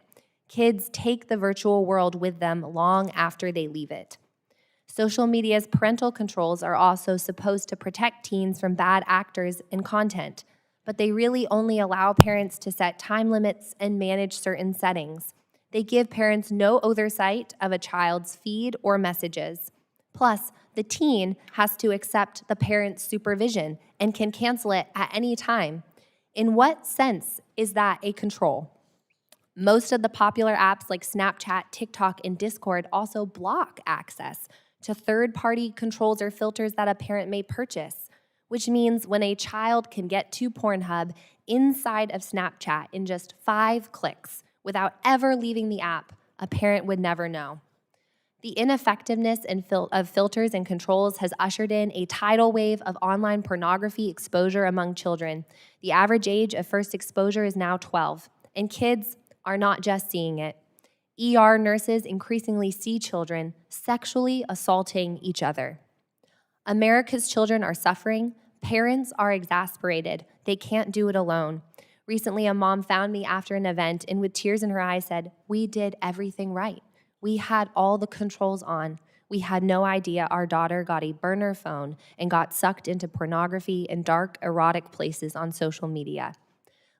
Kids take the virtual world with them long after they leave it. Social media's parental controls are also supposed to protect teens from bad actors and content, but they really only allow parents to set time limits and manage certain settings. They give parents no oversight of a child's feed or messages. Plus, the teen has to accept the parent's supervision and can cancel it at any time. In what sense is that a control? Most of the popular apps like Snapchat, TikTok, and Discord also block access to third-party controls or filters that a parent may purchase, which means when a child can get to Pornhub inside of Snapchat in just 5 clicks without ever leaving the app, a parent would never know. The ineffectiveness of filters and controls has ushered in a tidal wave of online pornography exposure among children. The average age of first exposure is now 12, and kids are not just seeing it. ER nurses increasingly see children sexually assaulting each other. America's children are suffering. Parents are exasperated. They can't do it alone. Recently, a mom found me after an event and with tears in her eyes said, "We did everything right. We had all the controls on. We had no idea our daughter got a burner phone and got sucked into pornography and dark, erotic places on social media."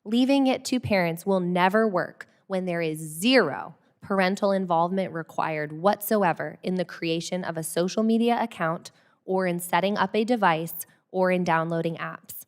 Leaving it to parents will never work when there is zero parental involvement required whatsoever in the creation of a social media account or in setting up a device or in downloading apps.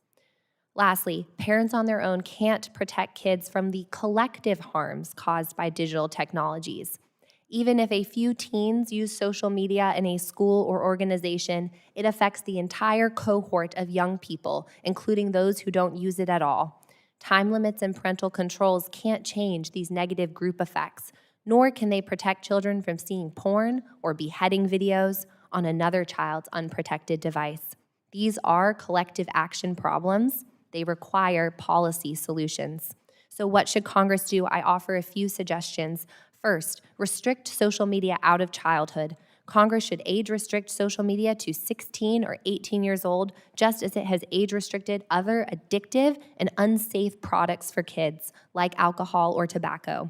Lastly, parents on their own can't protect kids from the collective harms caused by digital technologies. Even if a few teens use social media in a school or organization, it affects the entire cohort of young people, including those who don't use it at all. Time limits and parental controls can't change these negative group effects, nor can they protect children from seeing porn or beheading videos on another child's unprotected device. These are collective action problems. They require policy solutions. So what should Congress do? I offer a few suggestions. First, restrict social media out of childhood. Congress should age restrict social media to 16 or 18 years old, just as it has age restricted other addictive and unsafe products for kids, like alcohol or tobacco.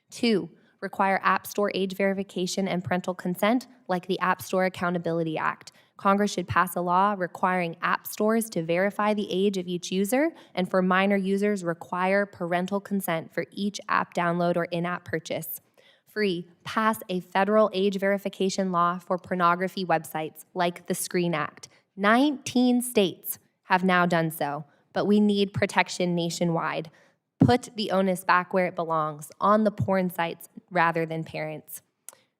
2, require App Store age verification and parental consent, like the App Store Accountability Act. Congress should pass a law requiring app stores to verify the age of each user, and for minor users, require parental consent for each app download or in-app purchase. 3, pass a federal age verification law for pornography websites, like the Screen Act. 19 states have now done so, but we need protection nationwide. Put the onus back where it belongs, on the porn sites rather than parents.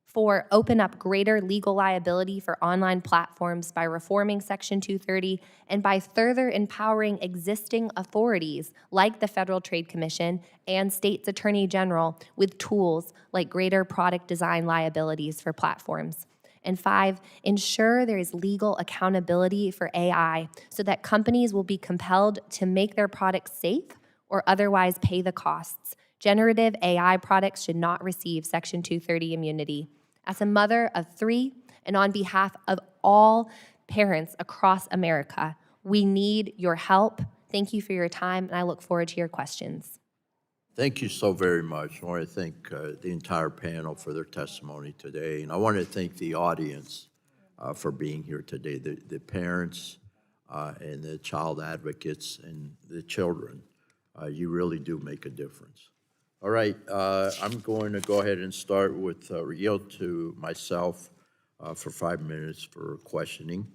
4, open up greater legal liability for online platforms by reforming Section 230 and by further empowering existing authorities like the Federal Trade Commission and states' attorney general with tools like greater product design liabilities for platforms. And 5, ensure there is legal accountability for AI so that companies will be compelled to make their products safe or otherwise pay the costs. Generative AI products should not receive Section 230 immunity. As a mother of 3, and on behalf of all parents across America, we need your help. Thank you for your time, and I look forward to your questions. Thank you so very much. I want to thank the entire panel for their testimony today, and I want to thank the audience for being here today, the parents and the child advocates and the children. You really do make a difference. All right, I'm going to go ahead and start with yield to myself for 5 minutes for questioning,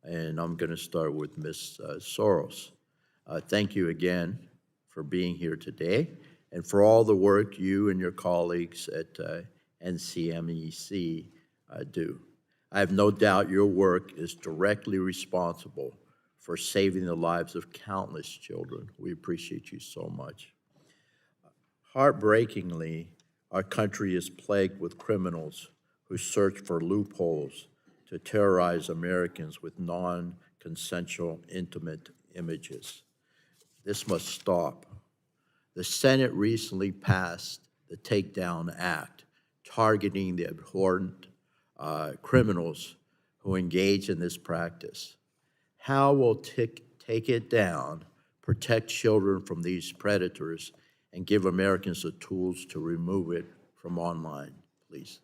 and I'm going to start with Ms. Soros. Thank you again for being here today and for all the work you and your colleagues at NCMEC do. I have no doubt your work is directly responsible for saving the lives of countless children. We appreciate you so much. Heartbreakingly, our country is plagued with criminals who search for loopholes to terrorize Americans with non-consensual intimate images. This must stop. The Senate recently passed the Takedown Act, targeting the abhorrent criminals who engage in this practice. How will Take It Down protect children from these predators and give Americans the tools to remove it from online, please?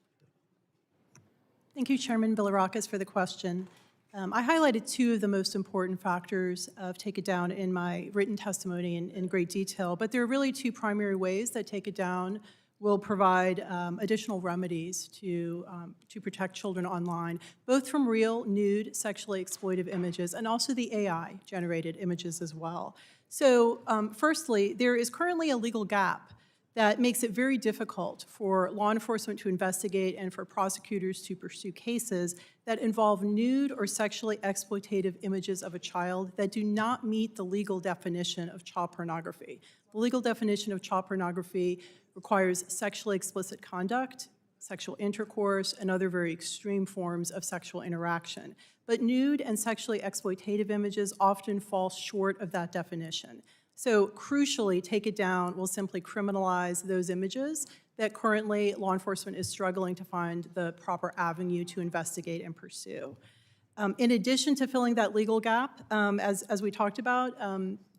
Thank you, Chairman Bilirakis, for the question. I highlighted two of the most important factors of Take It Down in my written testimony in great detail, but there are really two primary ways that Take It Down will provide additional remedies to protect children online, both from real, nude, sexually exploitive images and also the AI-generated images as well. So firstly, there is currently a legal gap that makes it very difficult for law enforcement to investigate and for prosecutors to pursue cases that involve nude or sexually exploitative images of a child that do not meet the legal definition of child pornography. The legal definition of child pornography requires sexually explicit conduct, sexual intercourse, and other very extreme forms of sexual interaction. But nude and sexually exploitative images often fall short of that definition. So crucially, Take It Down will simply criminalize those images that currently law enforcement is struggling to find the proper avenue to investigate and pursue. In addition to filling that legal gap, as we talked about,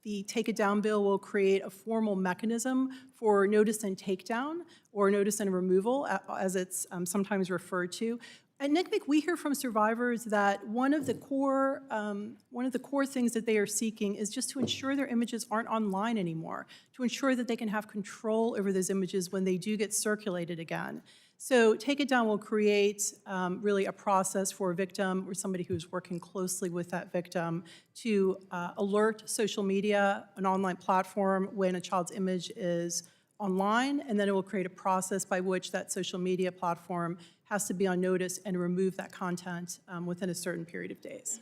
the Take It Down bill will create a formal mechanism for notice and takedown, or notice and removal, as it's sometimes referred to. At NCMEC, we hear from survivors that one of the core things that they are seeking is just to ensure their images aren't online anymore, to ensure that they can have control over those images when they do get circulated again. So Take It Down will create really a process for a victim or somebody who's working closely with that victim to alert social media, an online platform, when a child's image is online, and then it will create a process by which that social media platform has to be on notice and remove that content within a certain period of days.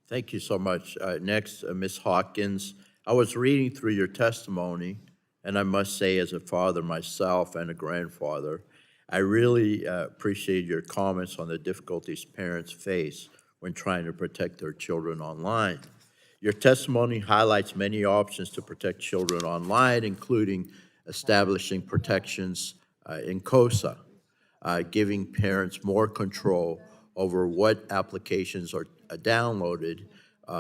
Thank you so much. Next, Ms. Hawkins. I was reading through your testimony, and I must say, as a father myself and a grandfather, I really appreciate your comments on the difficulties parents face when trying to protect their children online. Your testimony highlights many options to protect children online, including establishing protections in COSA, giving parents more control over what applications are downloaded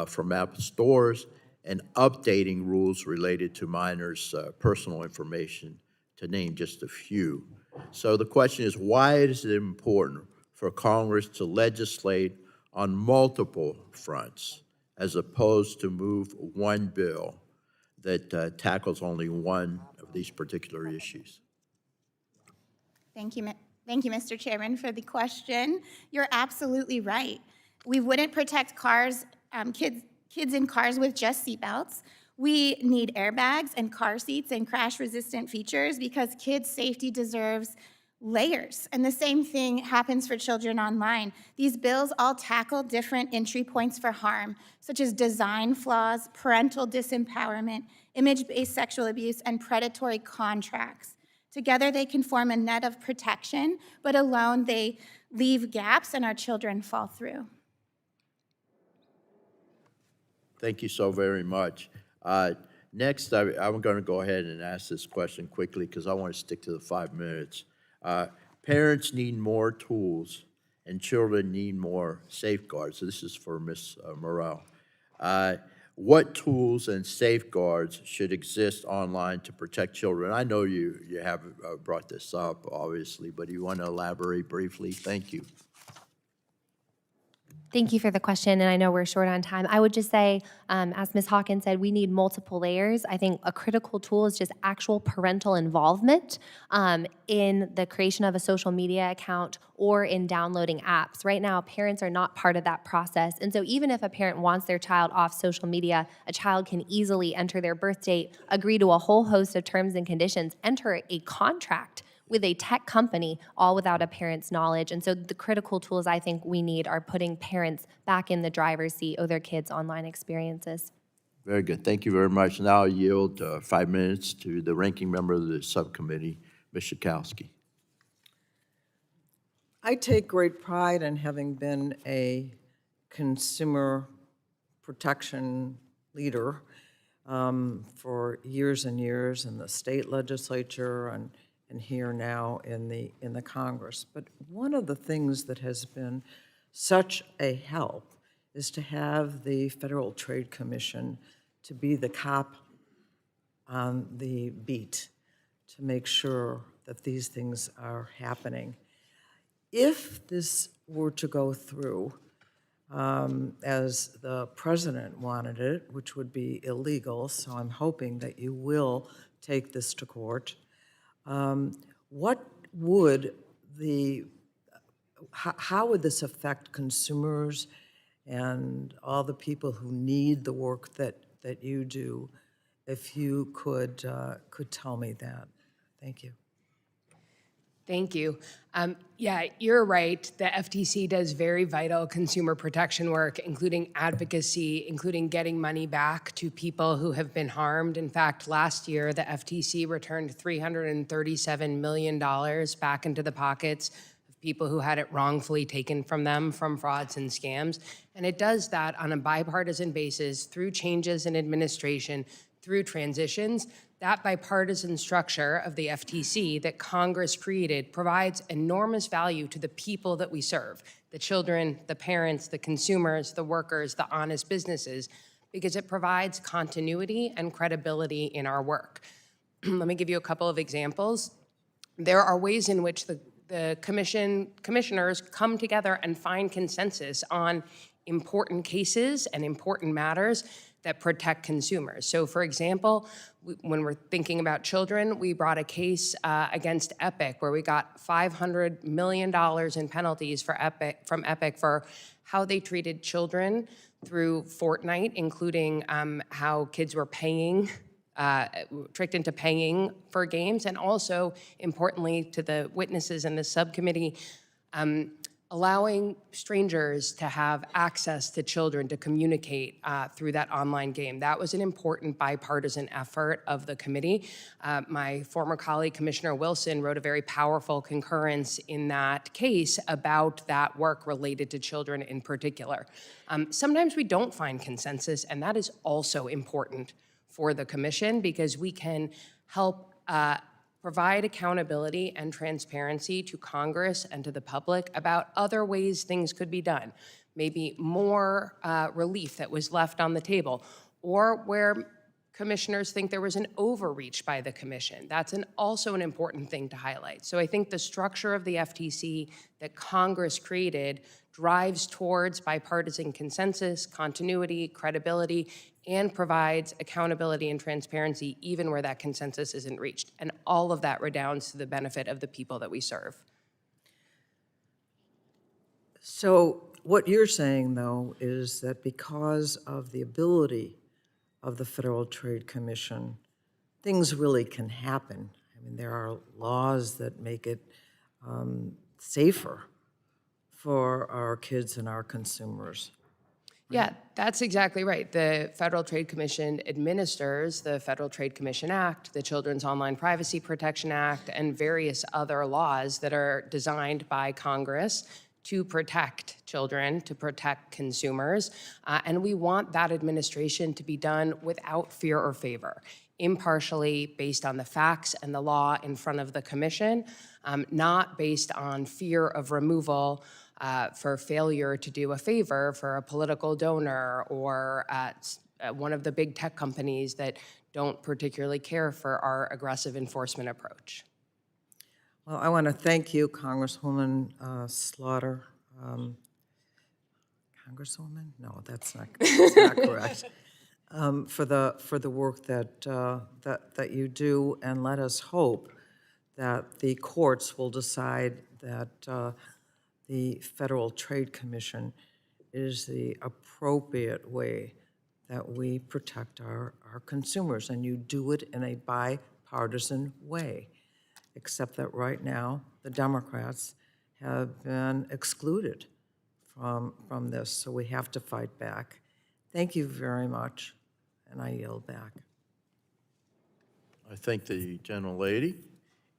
from app stores, and updating rules related to minors' personal information, to name just a few. So the question is, why is it important for Congress to legislate on multiple fronts as opposed to move one bill that tackles only one of these particular issues? Thank you, Mr. Chairman, for the question. You're absolutely right. We wouldn't protect cars, kids in cars with just seatbelts. We need airbags and car seats and crash-resistant features because kids' safety deserves layers. And the same thing happens for children online. These bills all tackle different entry points for harm, such as design flaws, parental disempowerment, image-based sexual abuse, and predatory contracts. Together, they can form a net of protection, but alone they leave gaps and our children fall through. Thank you so very much. Next, I'm going to go ahead and ask this question quickly because I want to stick to the 5 minutes. Parents need more tools and children need more safeguards. So this is for Ms. Morrell. What tools and safeguards should exist online to protect children? I know you have brought this up, obviously, but do you want to elaborate briefly? Thank you. Thank you for the question, and I know we're short on time. I would just say, as Ms. Hawkins said, we need multiple layers. I think a critical tool is just actual parental involvement in the creation of a social media account or in downloading apps. Right now, parents are not part of that process, and so even if a parent wants their child off social media, a child can easily enter their birth date, agree to a whole host of terms and conditions, enter a contract with a tech company, all without a parent's knowledge. And so the critical tools I think we need are putting parents back in the driver's seat of their kids' online experiences. Very good. Thank you very much. Now I yield 5 minutes to the ranking member of the subcommittee, Ms. Schakowsky. I take great pride in having been a consumer protection leader for years and years in the state legislature and here now in the Congress. But one of the things that has been such a help is to have the Federal Trade Commission to be the cop on the beat to make sure that these things are happening. If this were to go through as the president wanted it, which would be illegal, so I'm hoping that you will take this to court, what would how would this affect consumers and all the people who need the work that you do? If you could tell me that. Thank you. Thank you. Yeah, you're right. The FTC does very vital consumer protection work, including advocacy, including getting money back to people who have been harmed. In fact, last year, the FTC returned $337 million back into the pockets of people who had it wrongfully taken from them from frauds and scams. And it does that on a bipartisan basis through changes in administration, through transitions. That bipartisan structure of the FTC that Congress created provides enormous value to the people that we serve, the children, the parents, the consumers, the workers, the honest businesses, because it provides continuity and credibility in our work. Let me give you a couple of examples. There are ways in which the commissioners come together and find consensus on important cases and important matters that protect consumers. So for example, when we're thinking about children, we brought a case against Epic where we got $500 million in penalties from Epic for how they treated children through Fortnite, including how kids were tricked into paying for games, and also, importantly, to the witnesses in the subcommittee, allowing strangers to have access to children to communicate through that online game. That was an important bipartisan effort of the committee. My former colleague, Commissioner Wilson, wrote a very powerful concurrence in that case about that work related to children in particular. Sometimes we don't find consensus, and that is also important for the commission because we can help provide accountability and transparency to Congress and to the public about other ways things could be done, maybe more relief that was left on the table, or where commissioners think there was an overreach by the commission. That's also an important thing to highlight. So I think the structure of the FTC that Congress created drives towards bipartisan consensus, continuity, credibility, and provides accountability and transparency even where that consensus isn't reached. And all of that redounds to the benefit of the people that we serve. So what you're saying, though, is that because of the ability of the Federal Trade Commission, things really can happen. I mean, there are laws that make it safer for our kids and our consumers. Yeah, that's exactly right. The Federal Trade Commission administers the Federal Trade Commission Act, the Children's Online Privacy Protection Act, and various other laws that are designed by Congress to protect children, to protect consumers. And we want that administration to be done without fear or favor, impartially based on the facts and the law in front of the commission, not based on fear of removal for failure to do a favor for a political donor or one of the big tech companies that don't particularly care for our aggressive enforcement approach. Well, I want to thank you, Congresswoman Slaughter. Congresswoman? No, that's not correct. For the work that you do, and let us hope that the courts will decide that the Federal Trade Commission is the appropriate way that we protect our consumers, and you do it in a bipartisan way, except that right now the Democrats have been excluded from this, so we have to fight back. Thank you very much, and I yield back. I thank the gentlelady.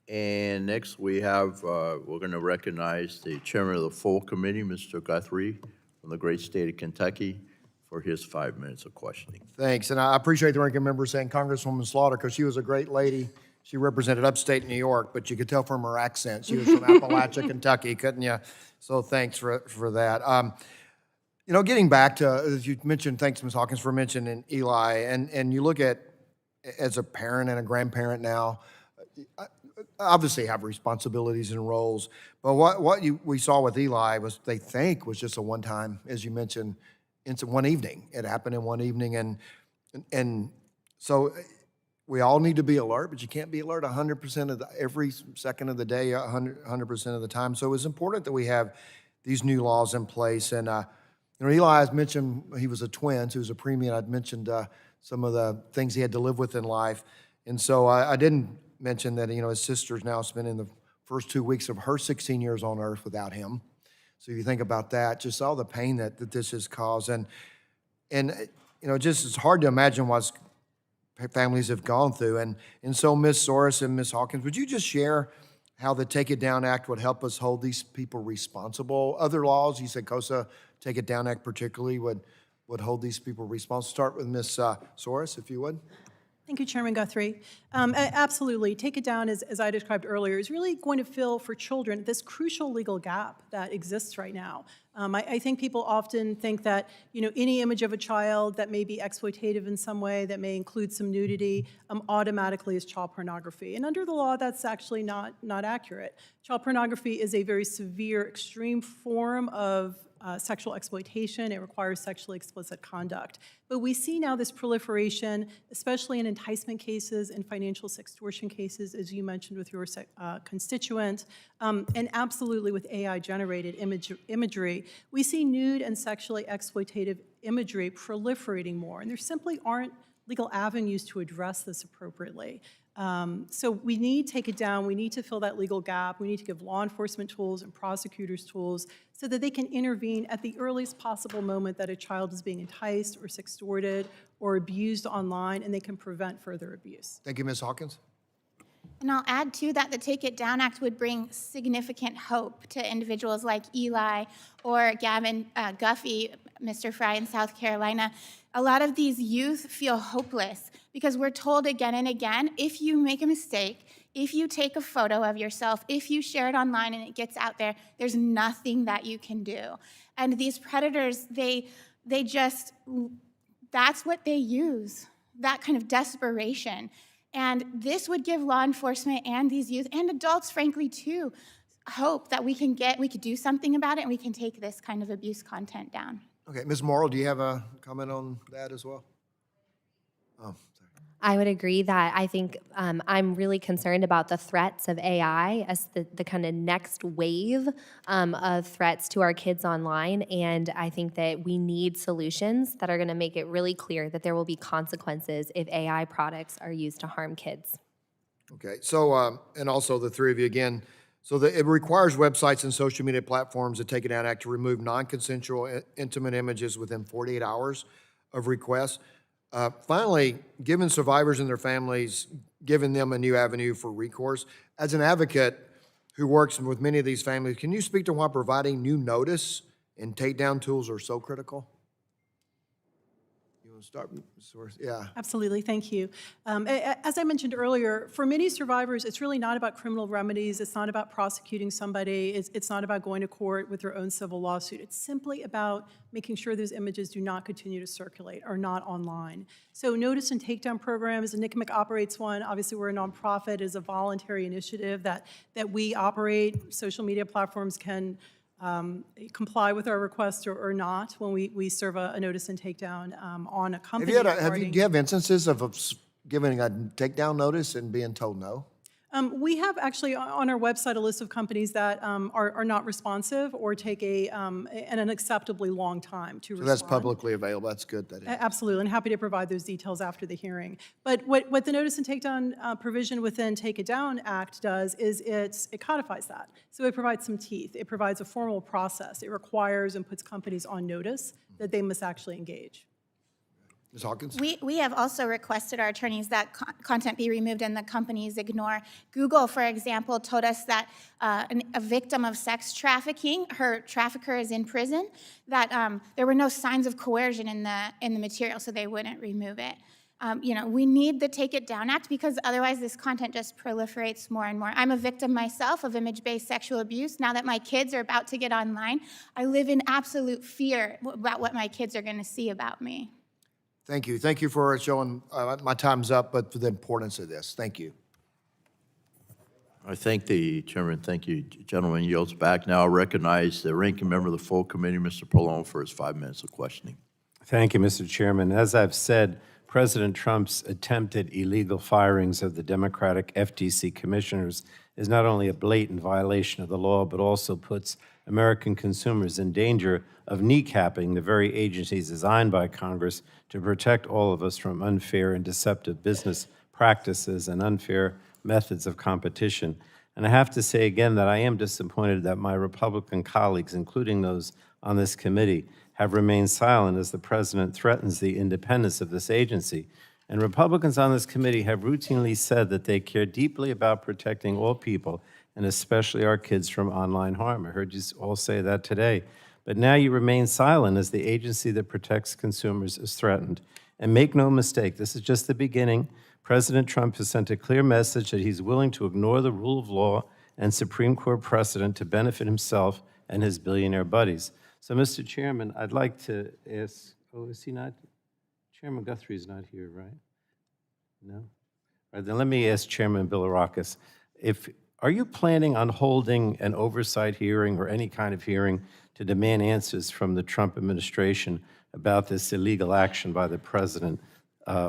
And next we have, we're going to recognize the chairman of the full committee, Mr. Guthrie, from the great state of Kentucky, for his 5 minutes of questioning. Thanks, and I appreciate the ranking member saying Congresswoman Slaughter, because she was a great lady. She represented upstate New York, but you could tell from her accent she was from Appalachia, Kentucky, couldn't you? So thanks for that. You know, getting back to, as you mentioned, thanks, Ms. Hawkins, for mentioning Eli, and you look at, as a parent and a grandparent now, obviously have responsibilities and roles, but we saw with Eli was, they think, was just a one-time, as you mentioned, it's one evening. It happened in one evening, and so we all need to be alert, but you can't be alert 100% of every second of the day, 100% of the time. So it's important that we have these new laws in place. And Eli has mentioned he was a twin, so he was a preemie. I'd mentioned some of the things he had to live with in life, and so I didn't mention that his sister's now spending the first 2 weeks of her 16 years on Earth without him. So you think about that, just all the pain that this has caused, and just it's hard to imagine what families have gone through. And so Ms. Soros and Ms. Hawkins, would you just share how the Take It Down Act would help us hold these people responsible? Other laws, you said COSA, Take It Down Act particularly, would hold these people responsible. Start with Ms. Soros, if you would. Thank you, Chairman Guthrie. Absolutely. Take It Down, as I described earlier, is really going to fill for children this crucial legal gap that exists right now. I think people often think that any image of a child that may be exploitative in some way, that may include some nudity, automatically is child pornography. And under the law, that's actually not accurate. Child pornography is a very severe, extreme form of sexual exploitation. It requires sexually explicit conduct. But we see now this proliferation, especially in enticement cases and financial sextortion cases, as you mentioned with your constituent, and absolutely with AI-generated imagery. We see nude and sexually exploitative imagery proliferating more, and there simply aren't legal avenues to address this appropriately. So we need to take it down. We need to fill that legal gap. We need to give law enforcement tools and prosecutors tools so that they can intervene at the earliest possible moment that a child is being enticed or sextorted or abused online, and they can prevent further abuse. Thank you, Ms. Hawkins. And I'll add, too, that the Take It Down Act would bring significant hope to individuals like Eli or Gavin Guffey, Mr. Fry in South Carolina. A lot of these youth feel hopeless because we're told again and again, if you make a mistake, if you take a photo of yourself, if you share it online and it gets out there, there's nothing that you can do. And these predators, they just, that's what they use, that kind of desperation. And this would give law enforcement and these youth, and adults, frankly, too, hope that we could do something about it and we can take this kind of abuse content down. Okay, Ms. Morrill, do you have a comment on that as well? Oh, sorry. I would agree that I think I'm really concerned about the threats of AI as the kind of next wave of threats to our kids online. And I think that we need solutions that are going to make it really clear that there will be consequences if AI products are used to harm kids. Okay, so, and also the three of you again, so it requires websites and social media platforms that Take It Down Act to remove non-consensual intimate images within 48 hours of request. Finally, giving survivors and their families, giving them a new avenue for recourse. As an advocate who works with many of these families, can you speak to why providing new notice and takedown tools are so critical? You want to start, Ms. Soros? Yeah. Absolutely, thank you. As I mentioned earlier, for many survivors, it's really not about criminal remedies. It's not about prosecuting somebody. It's not about going to court with their own civil lawsuit. It's simply about making sure those images do not continue to circulate or not online. So notice and takedown programs, and NCMEC operates one. Obviously, we're a nonprofit. It is a voluntary initiative that we operate. Social media platforms can comply with our request or not when we serve a notice and takedown on a company. Do you have instances of giving a takedown notice and being told no? We have actually on our website a list of companies that are not responsive or take an unacceptably long time to respond. So that's publicly available. That's good. That is. Absolutely, and happy to provide those details after the hearing. But what the notice and takedown provision within Take It Down Act does is it codifies that. So it provides some teeth. It provides a formal process. It requires and puts companies on notice that they must actually engage. Ms. Hawkins? We have also requested our attorneys that content be removed and the companies ignore. Google, for example, told us that a victim of sex trafficking, her trafficker is in prison, that there were no signs of coercion in the material, so they wouldn't remove it. We need the Take It Down Act because otherwise this content just proliferates more and more. I'm a victim myself of image-based sexual abuse. Now that my kids are about to get online, I live in absolute fear about what my kids are going to see about me. Thank you. Thank you for showing, my time's up, but for the importance of this. Thank you. I thank the chairman. Thank you, gentleman. Yields back. Now I recognize the ranking member of the full committee, Mr. Pallone, for his 5 minutes of questioning. Thank you, Mr. Chairman. As I've said, President Trump's attempted illegal firings of the Democratic FTC commissioners is not only a blatant violation of the law, but also puts American consumers in danger of kneecapping the very agencies designed by Congress to protect all of us from unfair and deceptive business practices and unfair methods of competition. And I have to say again that I am disappointed that my Republican colleagues, including those on this committee, have remained silent as the president threatens the independence of this agency. And Republicans on this committee have routinely said that they care deeply about protecting all people, and especially our kids, from online harm. I heard you all say that today. But now you remain silent as the agency that protects consumers is threatened. And make no mistake, this is just the beginning. President Trump has sent a clear message that he's willing to ignore the rule of law and Supreme Court precedent to benefit himself and his billionaire buddies. So, Mr. Chairman, I'd like to ask, is he not? Chairman Guthrie's not here, right? No? All right, then let me ask Chairman Bilirakis, are you planning on holding an oversight hearing or any kind of hearing to demand answers from the Trump administration about this illegal action by the president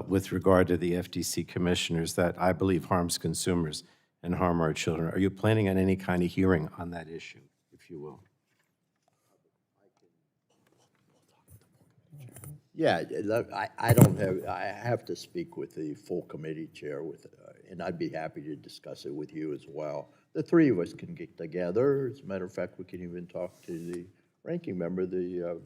with regard to the FTC commissioners that I believe harms consumers and harm our children? Are you planning on any kind of hearing on that issue, if you will? Yeah, look, I don't have, I have to speak with the full committee chair and I'd be happy to discuss it with you as well. The three of us can get together. As a matter of fact, we can even talk to the ranking member of the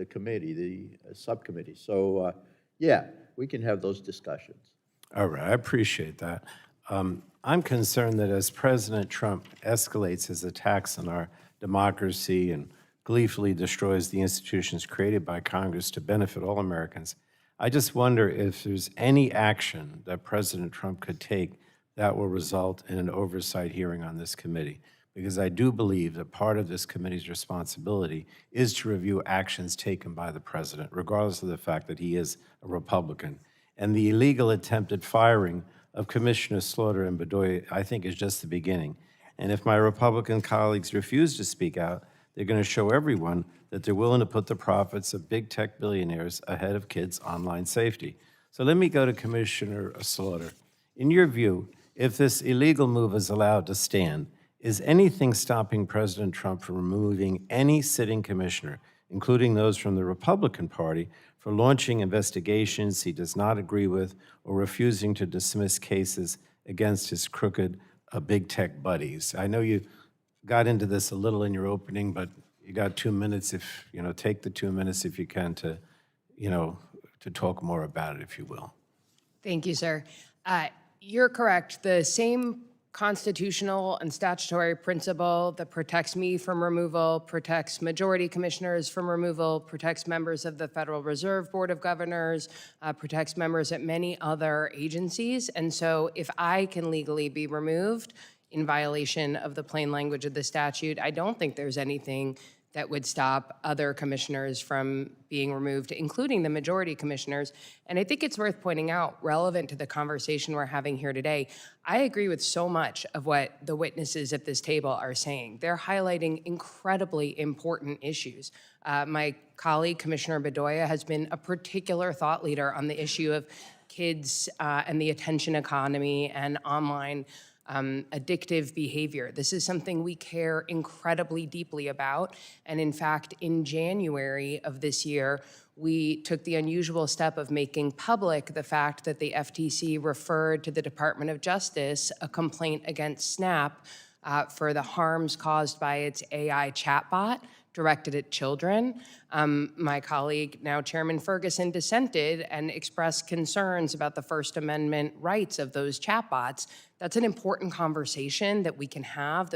committee, the subcommittee. So, yeah, we can have those discussions. All right, I appreciate that. I'm concerned that as President Trump escalates his attacks on our democracy and gleefully destroys the institutions created by Congress to benefit all Americans, I just wonder if there's any action that President Trump could take that will result in an oversight hearing on this committee. Because I do believe that part of this committee's responsibility is to review actions taken by the president, regardless of the fact that he is a Republican. And the illegal attempted firing of Commissioners Slaughter and Bedoya, I think, is just the beginning. And if my Republican colleagues refuse to speak out, they're going to show everyone that they're willing to put the profits of big tech billionaires ahead of kids' online safety. So let me go to Commissioner Slaughter. In your view, if this illegal move is allowed to stand, is anything stopping President Trump from removing any sitting commissioner, including those from the Republican Party, for launching investigations he does not agree with or refusing to dismiss cases against his crooked big tech buddies? I know you got into this a little in your opening, but you got 2 minutes. If take the 2 minutes if you can to talk more about it, if you will. Thank you, sir. You're correct. The same constitutional and statutory principle that protects me from removal, protects majority commissioners from removal, protects members of the Federal Reserve Board of Governors, protects members at many other agencies. And so if I can legally be removed in violation of the plain language of the statute, I don't think there's anything that would stop other commissioners from being removed, including the majority commissioners. And I think it's worth pointing out, relevant to the conversation we're having here today, I agree with so much of what the witnesses at this table are saying. They're highlighting incredibly important issues. My colleague, Commissioner Bedoya, has been a particular thought leader on the issue of kids and the attention economy and online addictive behavior. This is something we care incredibly deeply about. And in fact, in January of this year, we took the unusual step of making public the fact that the FTC referred to the Department of Justice a complaint against Snap for the harms caused by its AI chatbot directed at children. My colleague, now Chairman Ferguson, dissented and expressed concerns about the First Amendment rights of those chatbots. That's an important conversation that we can have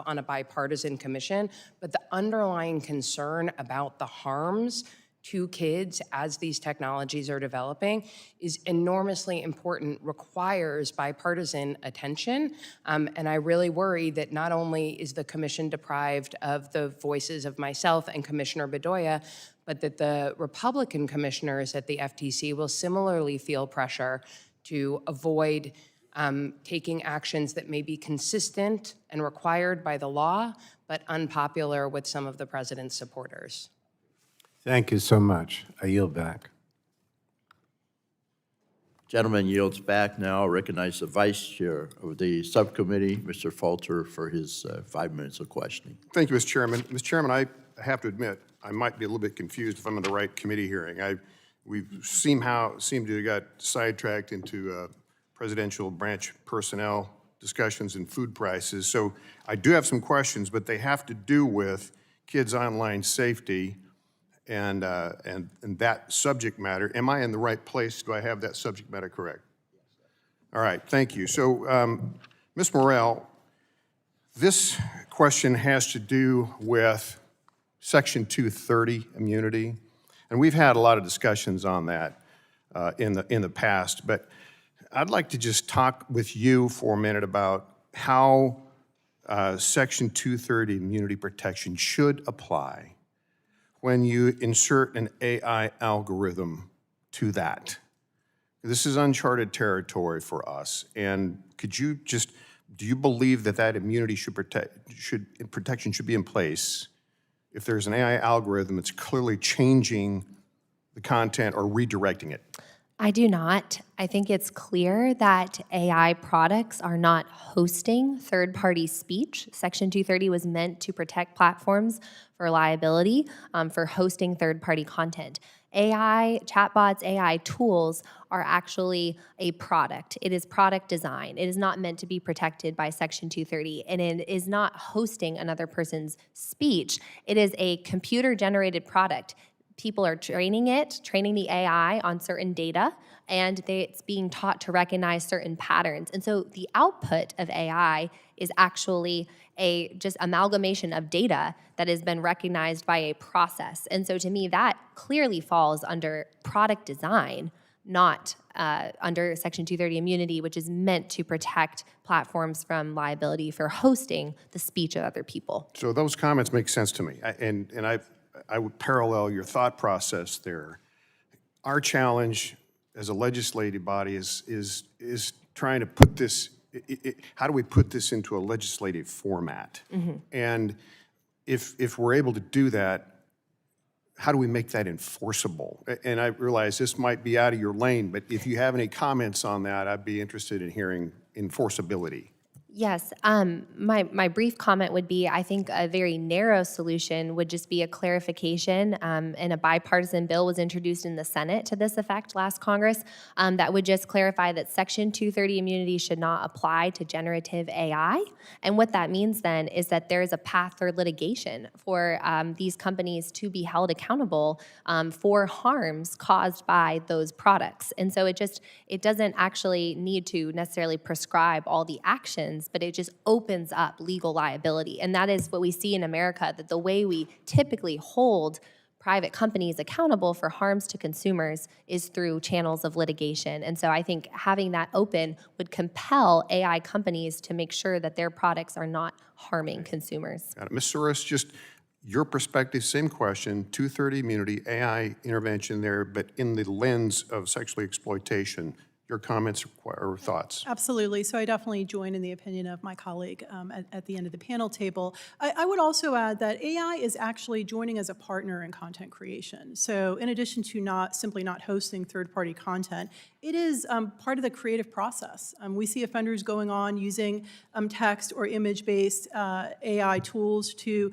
on a bipartisan commission, but the underlying concern about the harms to kids as these technologies are developing is enormously important, requires bipartisan attention. And I really worry that not only is the commission deprived of the voices of myself and Commissioner Bedoya, but that the Republican commissioners at the FTC will similarly feel pressure to avoid taking actions that may be consistent and required by the law, but unpopular with some of the president's supporters. Thank you so much. I yield back. Gentleman yields back now. I recognize the Vice Chair of the Subcommittee, Mr. Falter, for his 5 minutes of questioning. Thank you, Mr. Chairman. Mr. Chairman, I have to admit, I might be a little bit confused if I'm in the right committee hearing. We seem to have got sidetracked into presidential branch personnel discussions and food prices. So I do have some questions, but they have to do with kids' online safety and that subject matter. Am I in the right place? Do I have that subject matter correct? All right, thank you. So, Ms. Morrell, this question has to do with Section 230 immunity, and we've had a lot of discussions on that in the past, but I'd like to just talk with you for a minute about how Section 230 immunity protection should apply when you insert an AI algorithm to that. This is uncharted territory for us, and could you just, do you believe that immunity protection should be in place if there's an AI algorithm that's clearly changing the content or redirecting it? I do not. I think it's clear that AI products are not hosting third-party speech. Section 230 was meant to protect platforms for liability for hosting third-party content. AI chatbots, AI tools are actually a product. It is product design. It is not meant to be protected by Section 230, and it is not hosting another person's speech. It is a computer-generated product. People are training the AI on certain data, and it's being taught to recognize certain patterns. And so the output of AI is actually a just amalgamation of data that has been recognized by a process. And so to me, that clearly falls under product design, not under Section 230 immunity, which is meant to protect platforms from liability for hosting the speech of other people. So those comments make sense to me, and I would parallel your thought process there. Our challenge as a legislative body is trying to put this, how do we put this into a legislative format? And if we're able to do that, how do we make that enforceable? And I realize this might be out of your lane, but if you have any comments on that, I'd be interested in hearing enforceability. Yes, my brief comment would be, I think a very narrow solution would just be a clarification, and a bipartisan bill was introduced in the Senate to this effect last Congress, that would just clarify that Section 230 immunity should not apply to generative AI. And what that means then is that there is a path for litigation for these companies to be held accountable for harms caused by those products. And so it doesn't actually need to necessarily prescribe all the actions, but it just opens up legal liability. And that is what we see in America, that the way we typically hold private companies accountable for harms to consumers is through channels of litigation. And so I think having that open would compel AI companies to make sure that their products are not harming consumers. Got it. Ms. Souris, just your perspective, same question, 230 immunity, AI intervention there, but in the lens of sexual exploitation. Your comments or thoughts? Absolutely. So I definitely join in the opinion of my colleague at the end of the panel table. I would also add that AI is actually joining as a partner in content creation. So in addition to simply not hosting third-party content, it is part of the creative process. We see offenders going on using text or image-based AI tools to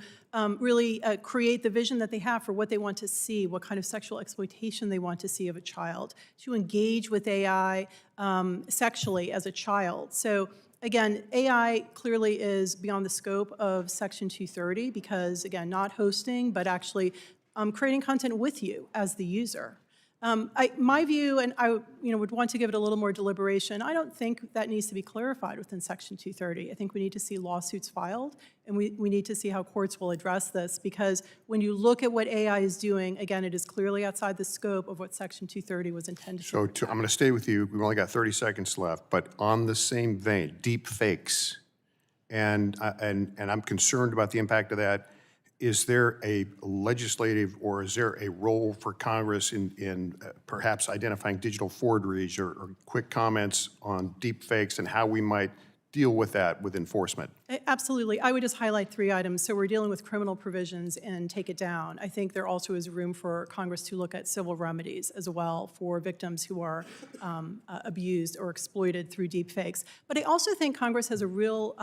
really create the vision that they have for what they want to see, what kind of sexual exploitation they want to see of a child, to engage with AI sexually as a child. So again, AI clearly is beyond the scope of Section 230 because, again, not hosting, but actually creating content with you as the user. My view, and I would want to give it a little more deliberation, I don't think that needs to be clarified within Section 230. I think we need to see lawsuits filed, and we need to see how courts will address this, because when you look at what AI is doing, again, it is clearly outside the scope of what Section 230 was intended to So I'm going to stay with you. We've only got 30 seconds left, but on the same vein, deep fakes, and I'm concerned about the impact of that. is there a legislative or is there a role for Congress in perhaps identifying digital forgeries or quick comments on deep fakes and how we might deal with that with enforcement? Absolutely. I would just highlight 3 items. So we're dealing with criminal provisions and take it down. I think there also is room for Congress to look at civil remedies as well for victims who are abused or exploited through deep fakes. But I also think Congress has a real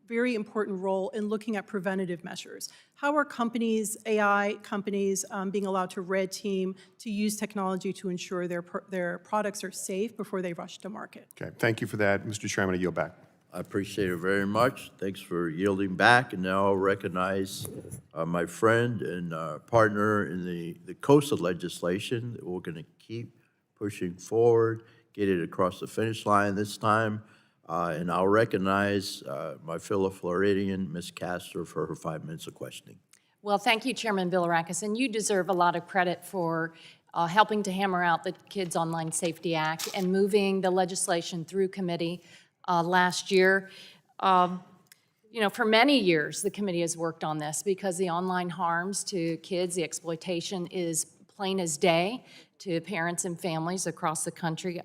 very important role in looking at preventative measures. How are companies, AI companies, being allowed to red team, to use technology to ensure their products are safe before they rush to market? Okay, thank you for that. Mr. Chairman, I yield back. I appreciate it very much. Thanks for yielding back. And now I'll recognize my friend and partner in the COSA legislation that we're going to keep pushing forward, get it across the finish line this time. And I'll recognize my fellow Floridian, Ms. Castor, for her 5 minutes of questioning. Well, thank you, Chairman Bilirakis, and you deserve a lot of credit for helping to hammer out the Kids Online Safety Act and moving the legislation through committee last year. You know, for many years, the committee has worked on this because the online harms to kids, the exploitation is plain as day to parents and families across the country.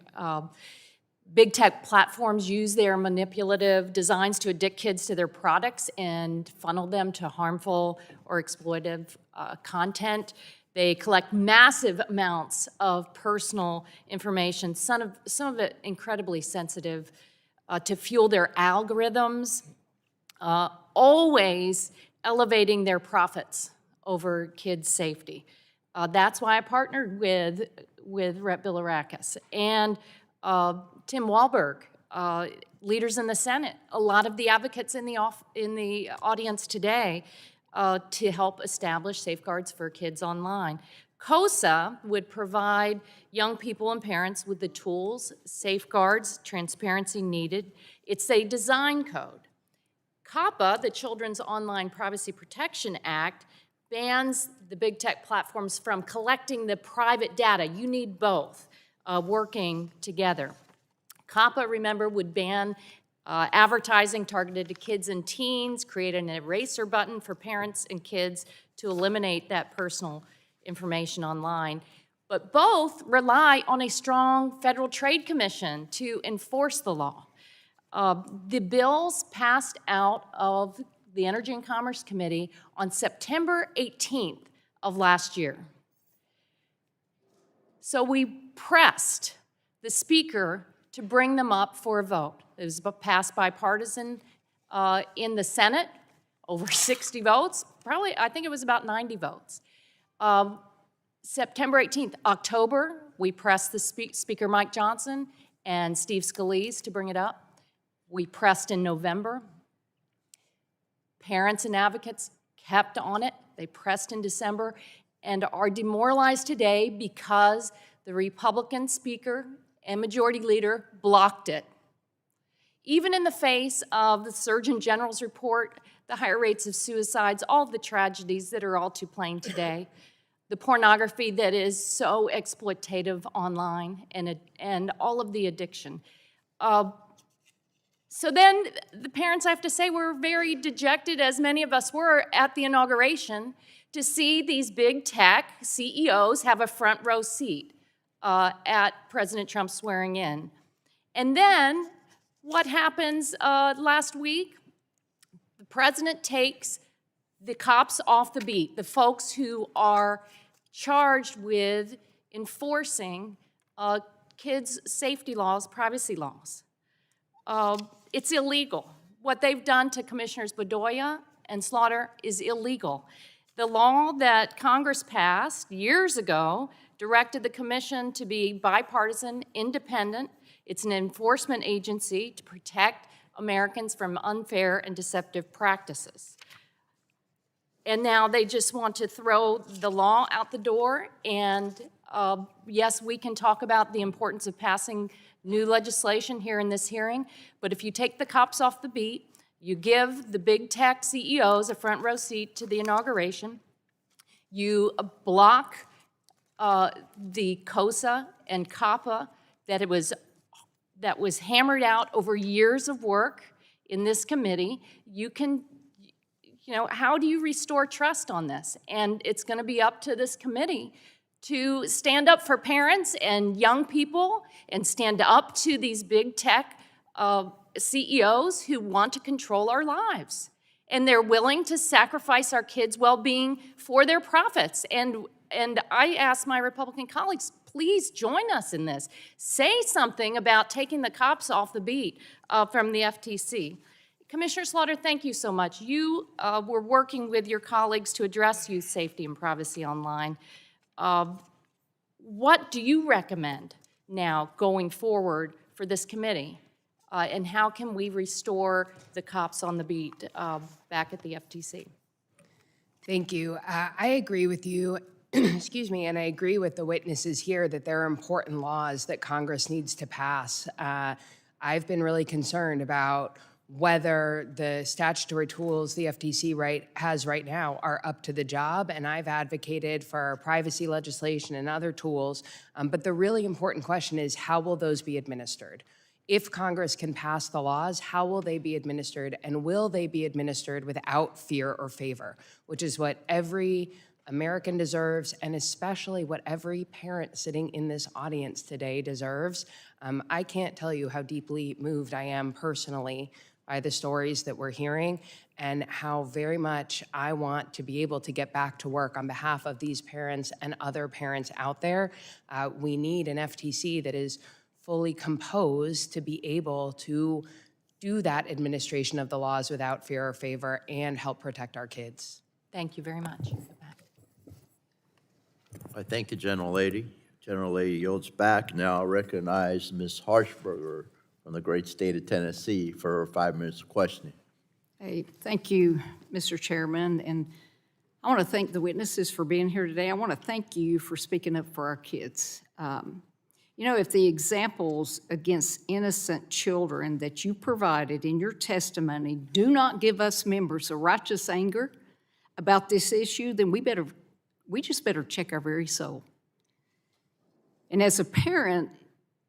Big tech platforms use their manipulative designs to addict kids to their products and funnel them to harmful or exploitive content. They collect massive amounts of personal information, some of it incredibly sensitive, to fuel their algorithms, always elevating their profits over kids' safety. That's why I partnered with Brett Bilirakis and Tim Walberg, leaders in the Senate, a lot of the advocates in the audience today to help establish safeguards for kids online. COSA would provide young people and parents with the tools, safeguards, transparency needed. It's a design code. COPPA, the Children's Online Privacy Protection Act, bans the big tech platforms from collecting the private data. You need both working together. COPPA, remember, would ban advertising targeted to kids and teens, create an eraser button for parents and kids to eliminate that personal information online. But both rely on a strong Federal Trade Commission to enforce the law. The bills passed out of the Energy and Commerce Committee on September 18th of last year. So we pressed the Speaker to bring them up for a vote. It was passed bipartisan in the Senate, over 60 votes, probably, I think it was about 90 votes. September 18th, October, we pressed the Speaker Mike Johnson and Steve Scalise to bring it up. We pressed in November. Parents and advocates kept on it. They pressed in December and are demoralized today because the Republican Speaker and Majority Leader blocked it. Even in the face of the Surgeon General's report, the higher rates of suicides, all of the tragedies that are all too plain today, the pornography that is so exploitative online, and all of the addiction. So then the parents, I have to say, were very dejected, as many of us were at the inauguration, to see these big tech CEOs have a front row seat at President Trump's swearing in. And then what happens last week? The president takes the cops off the beat, the folks who are charged with enforcing kids' safety laws, privacy laws. It's illegal. What they've done to Commissioners Bedoya and Slaughter is illegal. The law that Congress passed years ago directed the commission to be bipartisan, independent. It's an enforcement agency to protect Americans from unfair and deceptive practices. And now they just want to throw the law out the door. And yes, we can talk about the importance of passing new legislation here in this hearing, but if you take the cops off the beat, you give the big tech CEOs a front row seat to the inauguration, you block the COSA and COPPA that was hammered out over years of work in this committee, you You know, how do you restore trust on this? And it's going to be up to this committee to stand up for parents and young people and stand up to these big tech CEOs who want to control our lives. And they're willing to sacrifice our kids' well-being for their profits. And I ask my Republican colleagues, please join us in this. Say something about taking the cops off the beat from the FTC. Commissioner Slaughter, thank you so much. You were working with your colleagues to address youth safety and privacy online. What do you recommend now going forward for this committee? And how can we restore the cops on the beat back at the FTC? Thank you. I agree with you, excuse me, and I agree with the witnesses here that there are important laws that Congress needs to pass. I've been really concerned about whether the statutory tools the FTC has right now are up to the job, and I've advocated for privacy legislation and other tools, but the really important question is, how will those be administered? If Congress can pass the laws, how will they be administered, and will they be administered without fear or favor, which is what every American deserves, and especially what every parent sitting in this audience today deserves. I can't tell you how deeply moved I am personally by the stories that we're hearing, and how very much I want to be able to get back to work on behalf of these parents and other parents out there. We need an FTC that is fully composed to be able to do that administration of the laws without fear or favor and help protect our kids. Thank you very much. I thank the gentlelady. Gentlelady yields back. Now I recognize Ms. Harshberger from the great state of Tennessee for her 5 minutes of questioning. Hey, thank you, Mr. Chairman, and I want to thank the witnesses for being here today. I want to thank you for speaking up for our kids. You know, if the examples against innocent children that you provided in your testimony do not give us members a righteous anger about this issue, then we just better check our very soul. And as a parent,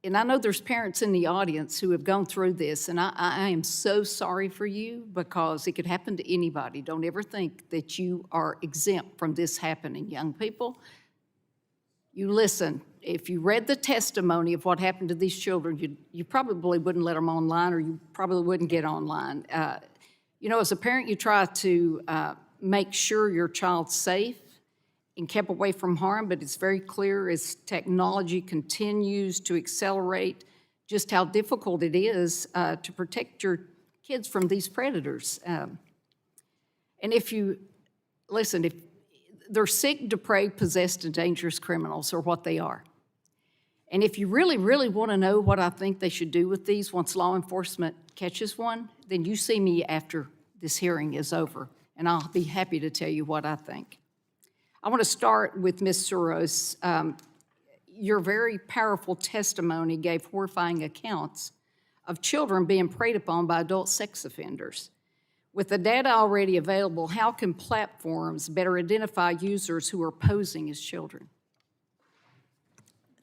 and I know there's parents in the audience who have gone through this, and I am so sorry for you, because it could happen to anybody. Don't ever think that you are exempt from this happening. Young people, you listen. If you read the testimony of what happened to these children, you probably wouldn't let them online, or you probably wouldn't get online. You know, as a parent, you try to make sure your child's safe and kept away from harm, but it's very clear as technology continues to accelerate just how difficult it is to protect your kids from these predators. And if you, listen, if they're sick, depraved, possessed, and dangerous criminals are what they are. And if you really, really want to know what I think they should do with these once law enforcement catches one, then you see me after this hearing is over, and I'll be happy to tell you what I think. I want to start with Ms. Soros. Your very powerful testimony gave horrifying accounts of children being preyed upon by adult sex offenders. With the data already available, how can platforms better identify users who are posing as children?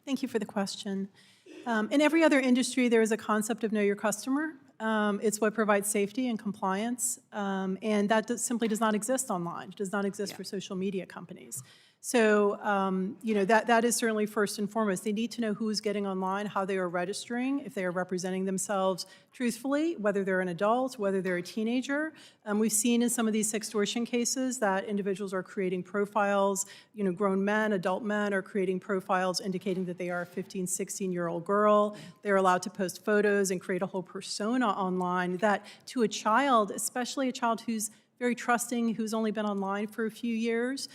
Thank you for the question. In every other industry, there is a concept of know your customer. It's what provides safety and compliance, and that simply does not exist online. It does not exist for social media companies. So, you know, that is certainly first and foremost. They need to know who's getting online, how they are registering, if they are representing themselves truthfully, whether they're an adult, whether they're a teenager. We've seen in some of these sextortion cases that individuals are creating profiles, you know, grown men, adult men are creating profiles indicating that they are a 15, 16-year-old girl. They're allowed to post photos and create a whole persona online that to a child, especially a child who's very trusting, who's only been online for a few years,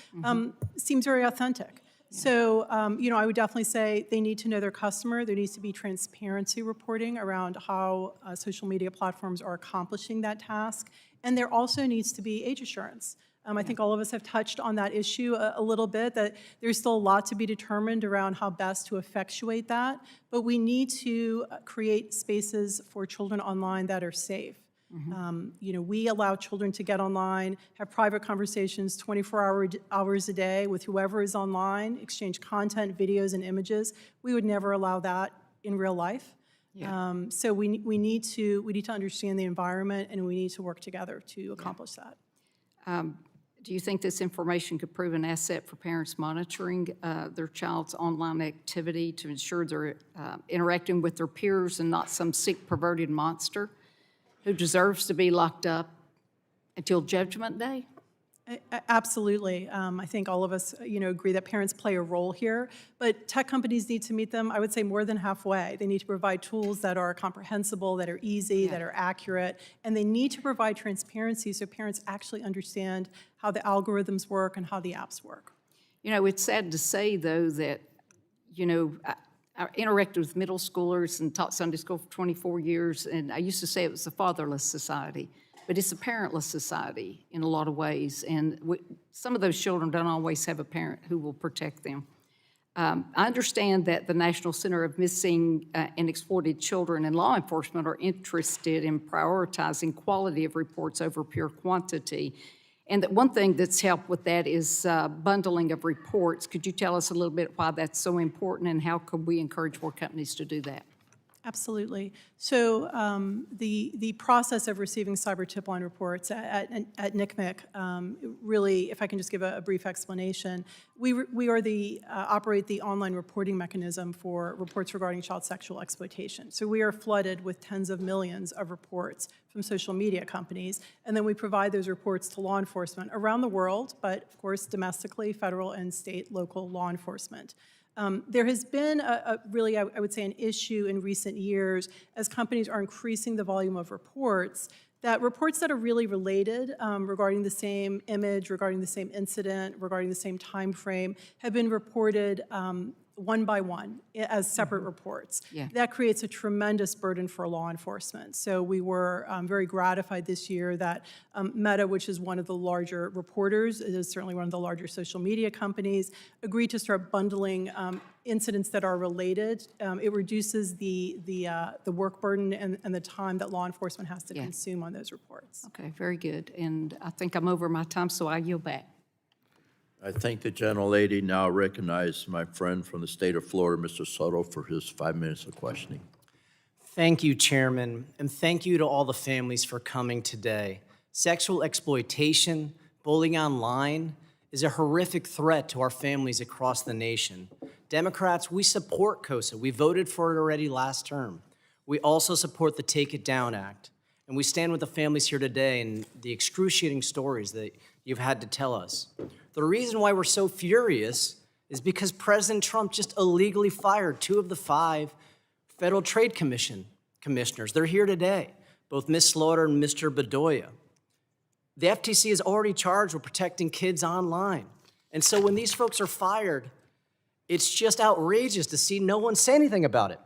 seems very authentic. Yeah. So, you know, I would definitely say they need to know their customer. There needs to be transparency reporting around how social media platforms are accomplishing that task. And there also needs to be age assurance. I think all of us have touched on that issue a little bit, that there's still a lot to be determined around how best to effectuate that. But we need to create spaces for children online that are safe. You know, we allow children to get online, have private conversations 24 hours a day with whoever is online, exchange content, videos, and images. We would never allow that in real life. Yeah. So we need to understand the environment, and we need to work together to accomplish that. Do you think this information could prove an asset for parents monitoring their child's online activity to ensure they're interacting with their peers and not some sick, perverted monster who deserves to be locked up until Judgment Day? Absolutely. I think all of us, agree that parents play a role here, but tech companies need to meet them, I would say, more than halfway. They need to provide tools that are comprehensible, that are easy, that are accurate, and they need to provide transparency so parents actually understand how the algorithms work and how the apps work. It's sad to say, though, that, I interacted with middle schoolers and taught Sunday school for 24 years, and I used to say it was a fatherless society. But it's a parentless society in a lot of ways, and some of those children don't always have a parent who will protect them. I understand that the National Center of Missing and Exploited Children and law enforcement are interested in prioritizing quality of reports over pure quantity, and that one thing that's helped with that is bundling of reports. Could you tell us a little bit why that's so important, and how could we encourage more companies to do that? Absolutely. So the process of receiving cyber tip line reports at NCMEC, really, if I can just give a brief explanation, we are operate the online reporting mechanism for reports regarding child sexual exploitation. So we are flooded with tens of millions of reports from social media companies, and then we provide those reports to law enforcement around the world, but of course domestically, federal and state, local law enforcement. There has been really, I would say, an issue in recent years as companies are increasing the volume of reports, that reports that are really related regarding the same image, regarding the same incident, regarding the same time frame, have been reported one by one as separate reports. Yeah. That creates a tremendous burden for law enforcement. So we were very gratified this year that Meta, which is one of the larger reporters, it is certainly one of the larger social media companies, agreed to start bundling incidents that are related. It reduces the work burden and the time that law enforcement has to consume on those reports. Okay, very good. And I think I'm over my time, so I yield back. I thank the gentlelady. Now recognize my friend from the state of Florida, Mr. Soto, for his 5 minutes of questioning. Thank you, Chairman, and thank you to all the families for coming today. Sexual exploitation, bullying online, is a horrific threat to our families across the nation. Democrats, we support COSA. We voted for it already last term. We also support the Take It Down Act. And we stand with the families here today and the excruciating stories that you've had to tell us. The reason why we're so furious is because President Trump just illegally fired 2 of the 5 Federal Trade Commission commissioners. They're here today, both Ms. Slaughter and Mr. Bedoya. The FTC is already charged with protecting kids online. And so when these folks are fired, it's just outrageous to see no one say anything about it.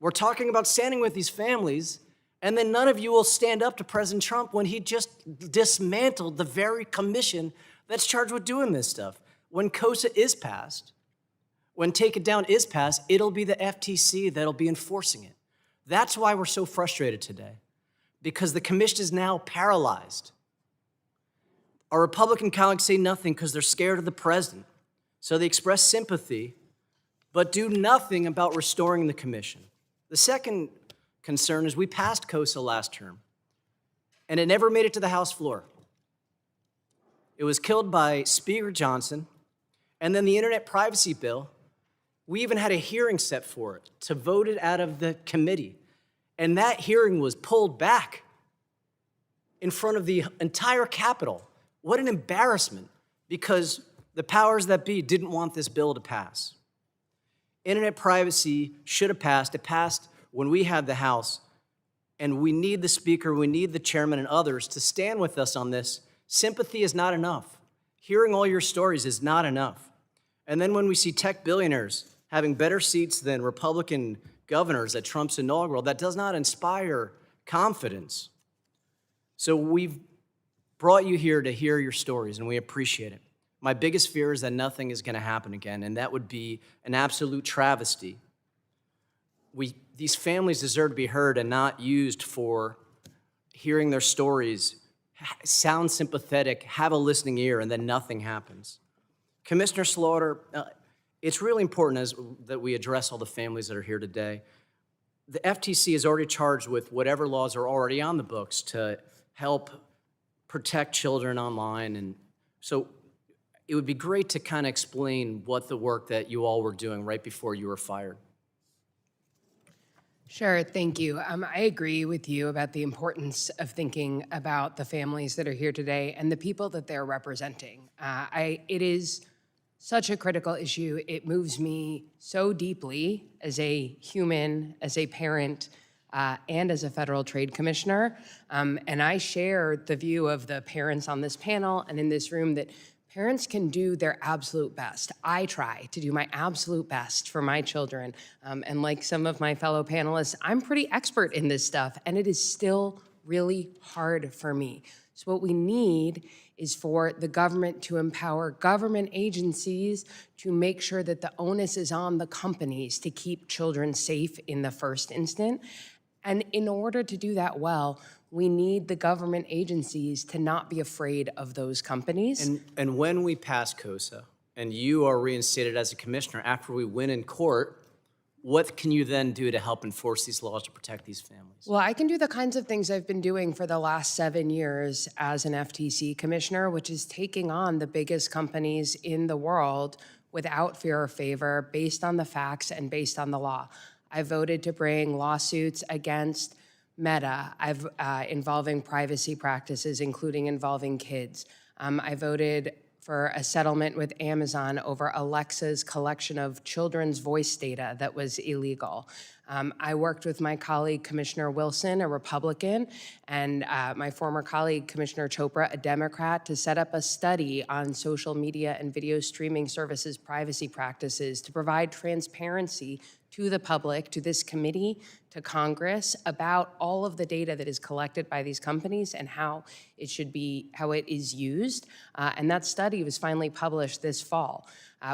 We're talking about standing with these families, and then none of you will stand up to President Trump when he just dismantled the very commission that's charged with doing this stuff. When COSA is passed, when Take It Down is passed, it'll be the FTC that'll be enforcing it. That's why we're so frustrated today, because the commission is now paralyzed. Our Republican colleagues say nothing because they're scared of the president. So they express sympathy, but do nothing about restoring the commission. The second concern is we passed COSA last term, and it never made it to the House floor. It was killed by Speaker Johnson, and then the Internet Privacy Bill, we even had a hearing set for it to vote it out of the committee, and that hearing was pulled back in front of the entire Capitol. What an embarrassment, because the powers that be didn't want this bill to pass. Internet privacy should have passed. It passed when we had the House, and we need the Speaker, we need the Chairman and others to stand with us on this. Sympathy is not enough. Hearing all your stories is not enough. And then when we see tech billionaires having better seats than Republican governors at Trump's inaugural, that does not inspire confidence. So we've brought you here to hear your stories, and we appreciate it. My biggest fear is that nothing is going to happen again, and that would be an absolute travesty. These families deserve to be heard and not used for hearing their stories, sound sympathetic, have a listening ear, and then nothing happens. Commissioner Slaughter, it's really important that we address all the families that are here today. The FTC is already charged with whatever laws are already on the books to help protect children online. And so it would be great to kind of explain what the work that you all were doing right before you were fired. Sure, thank you. I agree with you about the importance of thinking about the families that are here today and the people that they're representing. It is such a critical issue. It moves me so deeply as a human, as a parent, and as a federal trade commissioner. And I share the view of the parents on this panel and in this room that parents can do their absolute best. I try to do my absolute best for my children. And like some of my fellow panelists, I'm pretty expert in this stuff, and it is still really hard for me. So what we need is for the government to empower government agencies to make sure that the onus is on the companies to keep children safe in the first instant. And in order to do that well, we need the government agencies to not be afraid of those companies. And when we pass COSA and you are reinstated as a commissioner after we win in court, what can you then do to help enforce these laws to protect these families? Well, I can do the kinds of things I've been doing for the last 7 years as an FTC commissioner, which is taking on the biggest companies in the world without fear or favor, based on the facts and based on the law. I voted to bring lawsuits against Meta, involving privacy practices, including involving kids. I voted for a settlement with Amazon over Alexa's collection of children's voice data that was illegal. I worked with my colleague, Commissioner Wilson, a Republican, and my former colleague, Commissioner Chopra, a Democrat, to set up a study on social media and video streaming services privacy practices to provide transparency to the public, to this committee, to Congress, about all of the data that is collected by these companies and how it is used. And that study was finally published this fall.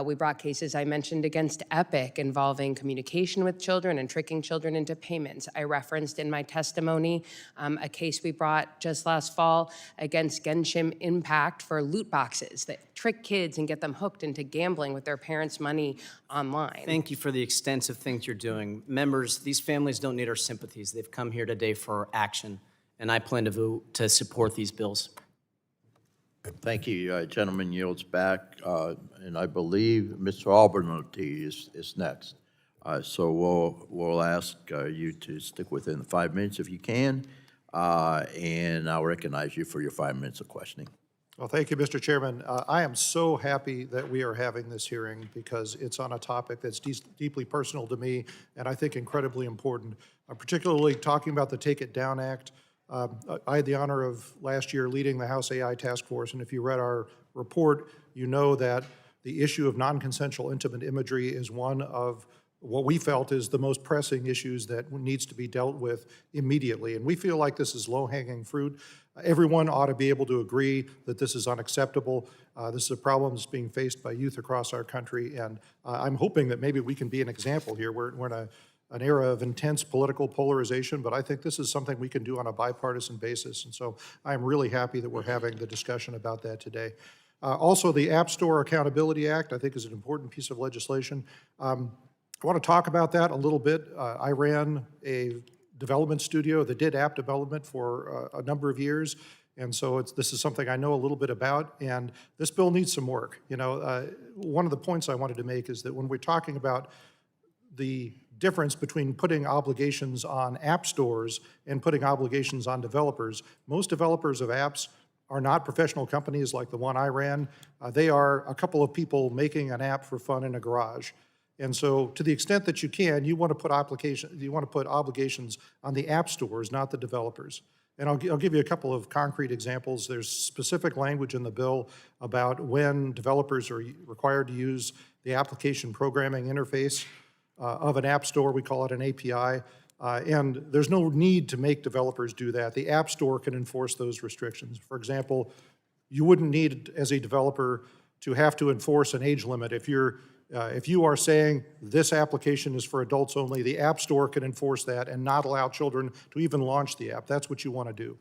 We brought cases I mentioned against Epic involving communication with children and tricking children into payments. I referenced in my testimony a case we brought just last fall against Genshin Impact for loot boxes that trick kids and get them hooked into gambling with their parents' money online. Thank you for the extensive things you're doing. Members, these families don't need our sympathies. They've come here today for action, and I plan to vote to support these bills. Thank you. Gentleman yields back, and I believe Mr. Alberty is next. So we'll ask you to stick within the 5 minutes if you can, and I'll recognize you for your 5 minutes of questioning. Well, thank you, Mr. Chairman. I am so happy that we are having this hearing because it's on a topic that's deeply personal to me and I think incredibly important. Particularly talking about the Take It Down Act. I had the honor of last year leading the House AI Task Force, and if you read our report, you know that the issue of non-consensual intimate imagery is one of what we felt is the most pressing issues that needs to be dealt with immediately. And we feel like this is low-hanging fruit. Everyone ought to be able to agree that this is unacceptable. This is a problem that's being faced by youth across our country, and I'm hoping that maybe we can be an example here. We're in an era of intense political polarization, but I think this is something we can do on a bipartisan basis. And so I'm really happy that we're having the discussion about that today. Also, the App Store Accountability Act, I think, is an important piece of legislation. I want to talk about that a little bit. I ran a development studio that did app development for a number of years. And so this is something I know a little bit about, and this bill needs some work. You know, one of the points I wanted to make is that when we're talking about the difference between putting obligations on app stores and putting obligations on developers, most developers of apps are not professional companies like the one I ran. They are a couple of people making an app for fun in a garage. And so to the extent that you can, you want to put obligations on the app stores, not the developers. And I'll give you a couple of concrete examples. There's specific language in the bill about when developers are required to use the application programming interface of an app store. We call it an API. And there's no need to make developers do that. The App Store can enforce those restrictions. For example, you wouldn't need, as a developer, to have to enforce an age limit. If you are saying this application is for adults only, the App Store can enforce that and not allow children to even launch the app. That's what you want to do.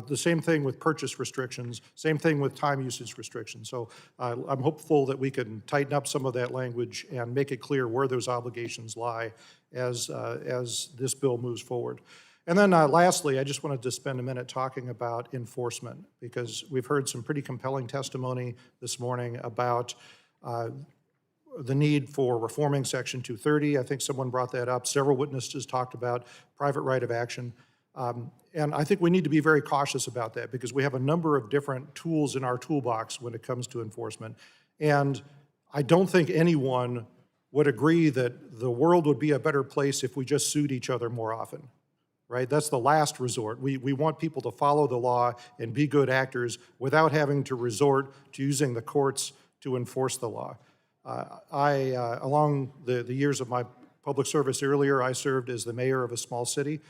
The same thing with purchase restrictions, same thing with time usage restrictions. So I'm hopeful that we can tighten up some of that language and make it clear where those obligations lie as this bill moves forward. And then lastly, I just wanted to spend a minute talking about enforcement, because we've heard some pretty compelling testimony this morning about the need for reforming Section 230. I think someone brought that up. Several witnesses talked about private right of action. And I think we need to be very cautious about that, because we have a number of different tools in our toolbox when it comes to enforcement. And I don't think anyone would agree that the world would be a better place if we just sued each other more often, right? That's the last resort. We want people to follow the law and be good actors without having to resort to using the courts to enforce the law. Along the years of my public service earlier, I served as the mayor of a small city.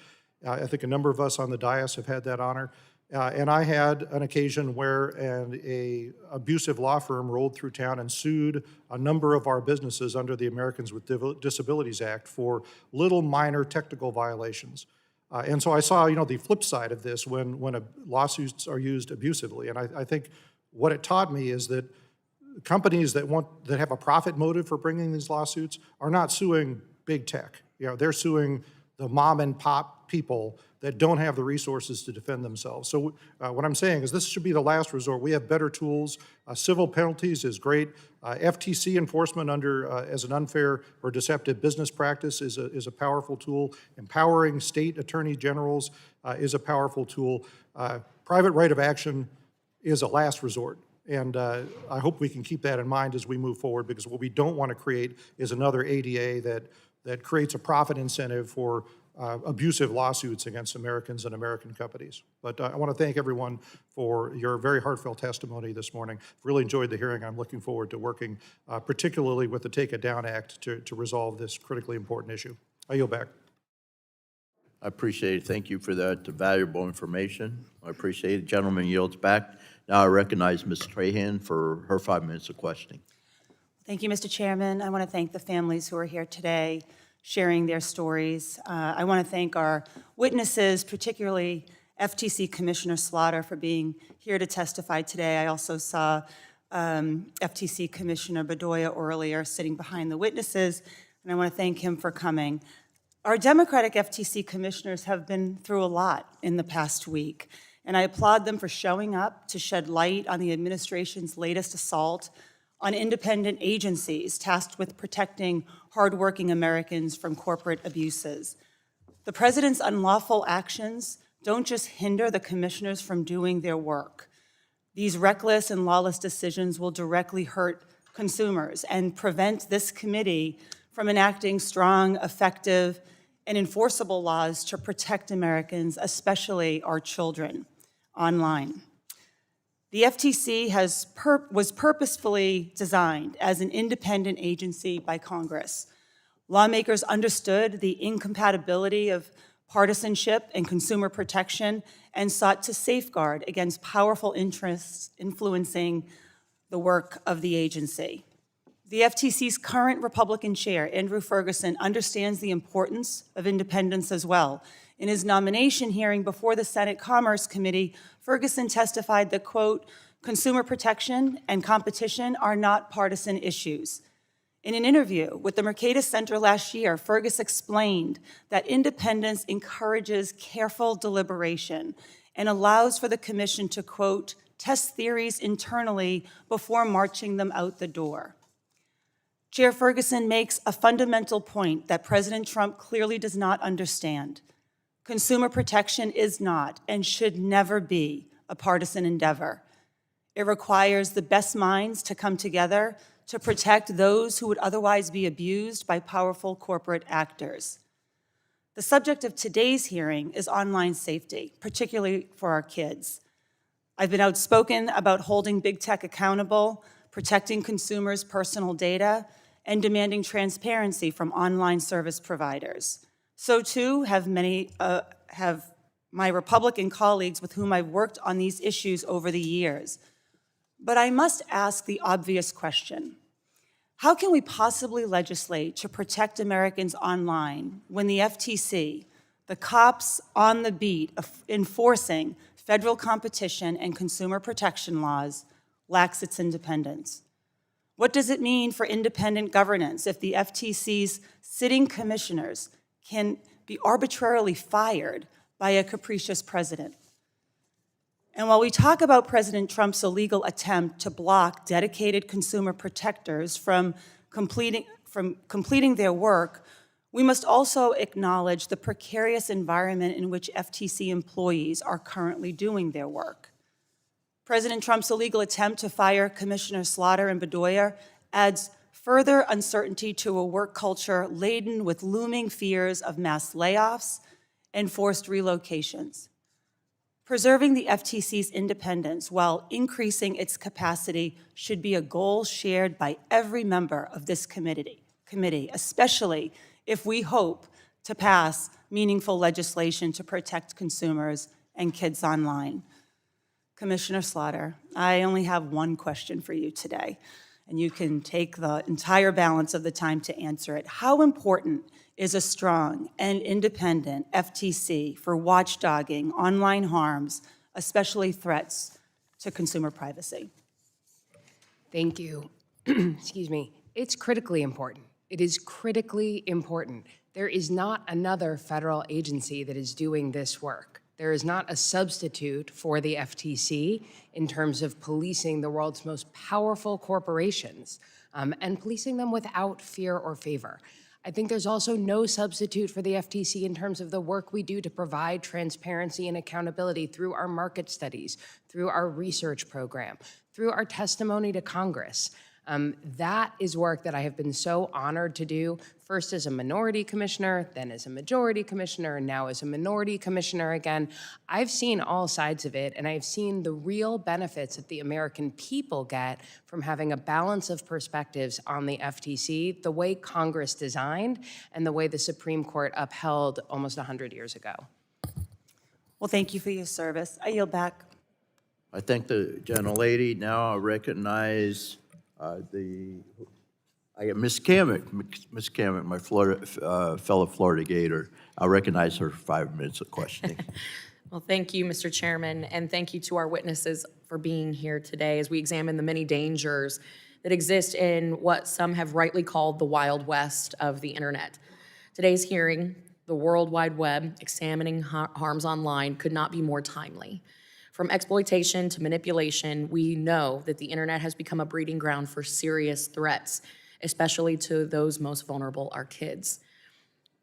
I think a number of us on the dais have had that honor. And I had an occasion where an abusive law firm rolled through town and sued a number of our businesses under the Americans with Disabilities Act for little minor technical violations. And so I saw, the flip side of this when lawsuits are used abusively. And I think what it taught me is that companies that have a profit motive for bringing these lawsuits are not suing big tech. They're suing the mom and pop people that don't have the resources to defend themselves. So what I'm saying is this should be the last resort. We have better tools. Civil penalties is great. FTC enforcement as an unfair or deceptive business practice is a powerful tool. Empowering state attorney generals is a powerful tool. Private right of action is a last resort. And I hope we can keep that in mind as we move forward, because what we don't want to create is another ADA that creates a profit incentive for abusive lawsuits against Americans and American companies. But I want to thank everyone for your very heartfelt testimony this morning. Really enjoyed the hearing. I'm looking forward to working particularly with the Take It Down Act to resolve this critically important issue. I yield back. I appreciate it. Thank you for that valuable information. I appreciate it. Gentleman yields back. Now I recognize Ms. Trahan for her 5 minutes of questioning. Thank you, Mr. Chairman. I want to thank the families who are here today sharing their stories. I want to thank our witnesses, particularly FTC Commissioner Slaughter, for being here to testify today. I also saw FTC Commissioner Bedoya earlier sitting behind the witnesses, and I want to thank him for coming. Our Democratic FTC commissioners have been through a lot in the past week, and I applaud them for showing up to shed light on the administration's latest assault on independent agencies tasked with protecting hardworking Americans from corporate abuses. The president's unlawful actions don't just hinder the commissioners from doing their work. These reckless and lawless decisions will directly hurt consumers and prevent this committee from enacting strong, effective, and enforceable laws to protect Americans, especially our children, online. The FTC was purposefully designed as an independent agency by Congress. Lawmakers understood the incompatibility of partisanship and consumer protection and sought to safeguard against powerful interests influencing the work of the agency. The FTC's current Republican chair, Andrew Ferguson, understands the importance of independence as well. In his nomination hearing before the Senate Commerce Committee, Ferguson testified that, quote, consumer protection and competition are not partisan issues. In an interview with the Mercatus Center last year, Ferguson explained that independence encourages careful deliberation and allows for the commission to, quote, test theories internally before marching them out the door. Chair Ferguson makes a fundamental point that President Trump clearly does not understand. Consumer protection is not and should never be a partisan endeavor. It requires the best minds to come together to protect those who would otherwise be abused by powerful corporate actors. The subject of today's hearing is online safety, particularly for our kids. I've been outspoken about holding big tech accountable, protecting consumers' personal data, and demanding transparency from online service providers. So too have my Republican colleagues with whom I've worked on these issues over the years. But I must ask the obvious question. How can we possibly legislate to protect Americans online when the FTC, the cops on the beat enforcing federal competition and consumer protection laws, lacks its independence? What does it mean for independent governance if the FTC's sitting commissioners can be arbitrarily fired by a capricious president. And while we talk about President Trump's illegal attempt to block dedicated consumer protectors from completing their work, we must also acknowledge the precarious environment in which FTC employees are currently doing their work. President Trump's illegal attempt to fire Commissioner Slaughter and Bedoya adds further uncertainty to a work culture laden with looming fears of mass layoffs and forced relocations. Preserving the FTC's independence while increasing its capacity should be a goal shared by every member of this committee, especially if we hope to pass meaningful legislation to protect consumers and kids online. Commissioner Slaughter, I only have one question for you today, and you can take the entire balance of the time to answer it. How important is a strong and independent FTC for watchdogging online harms, especially threats to consumer privacy? Thank you. Excuse me. It's critically important. It is critically important. There is not another federal agency that is doing this work. There is not a substitute for the FTC in terms of policing the world's most powerful corporations and policing them without fear or favor. I think there's also no substitute for the FTC in terms of the work we do to provide transparency and accountability through our market studies, through our research program, through our testimony to Congress. That is work that I have been so honored to do, first as a minority commissioner, then as a majority commissioner, and now as a minority commissioner again. I've seen all sides of it, and I've seen the real benefits that the American people get from having a balance of perspectives on the FTC, the way Congress designed, and the way the Supreme Court upheld almost 100 years ago. Well, thank you for your service. I yield back. I thank the gentlelady. Now I recognize Ms. Kamek, my fellow Florida Gator. I recognize her for 5 minutes of questioning. Well, thank you, Mr. Chairman, and thank you to our witnesses for being here today as we examine the many dangers that exist in what some have rightly called the Wild West of the internet. Today's hearing, the World Wide Web, examining harms online, could not be more timely. From exploitation to manipulation, we know that the internet has become a breeding ground for serious threats, especially to those most vulnerable, our kids.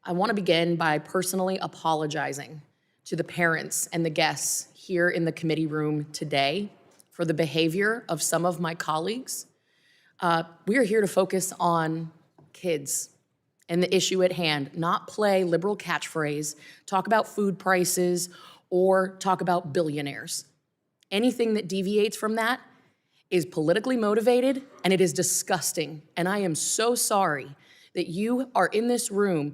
I want to begin by personally apologizing to the parents and the guests here in the committee room today for the behavior of some of my colleagues. We are here to focus on kids and the issue at hand, not play liberal catchphrase, talk about food prices, or talk about billionaires. Anything that deviates from that is politically motivated, and it is disgusting. And I am so sorry that you are in this room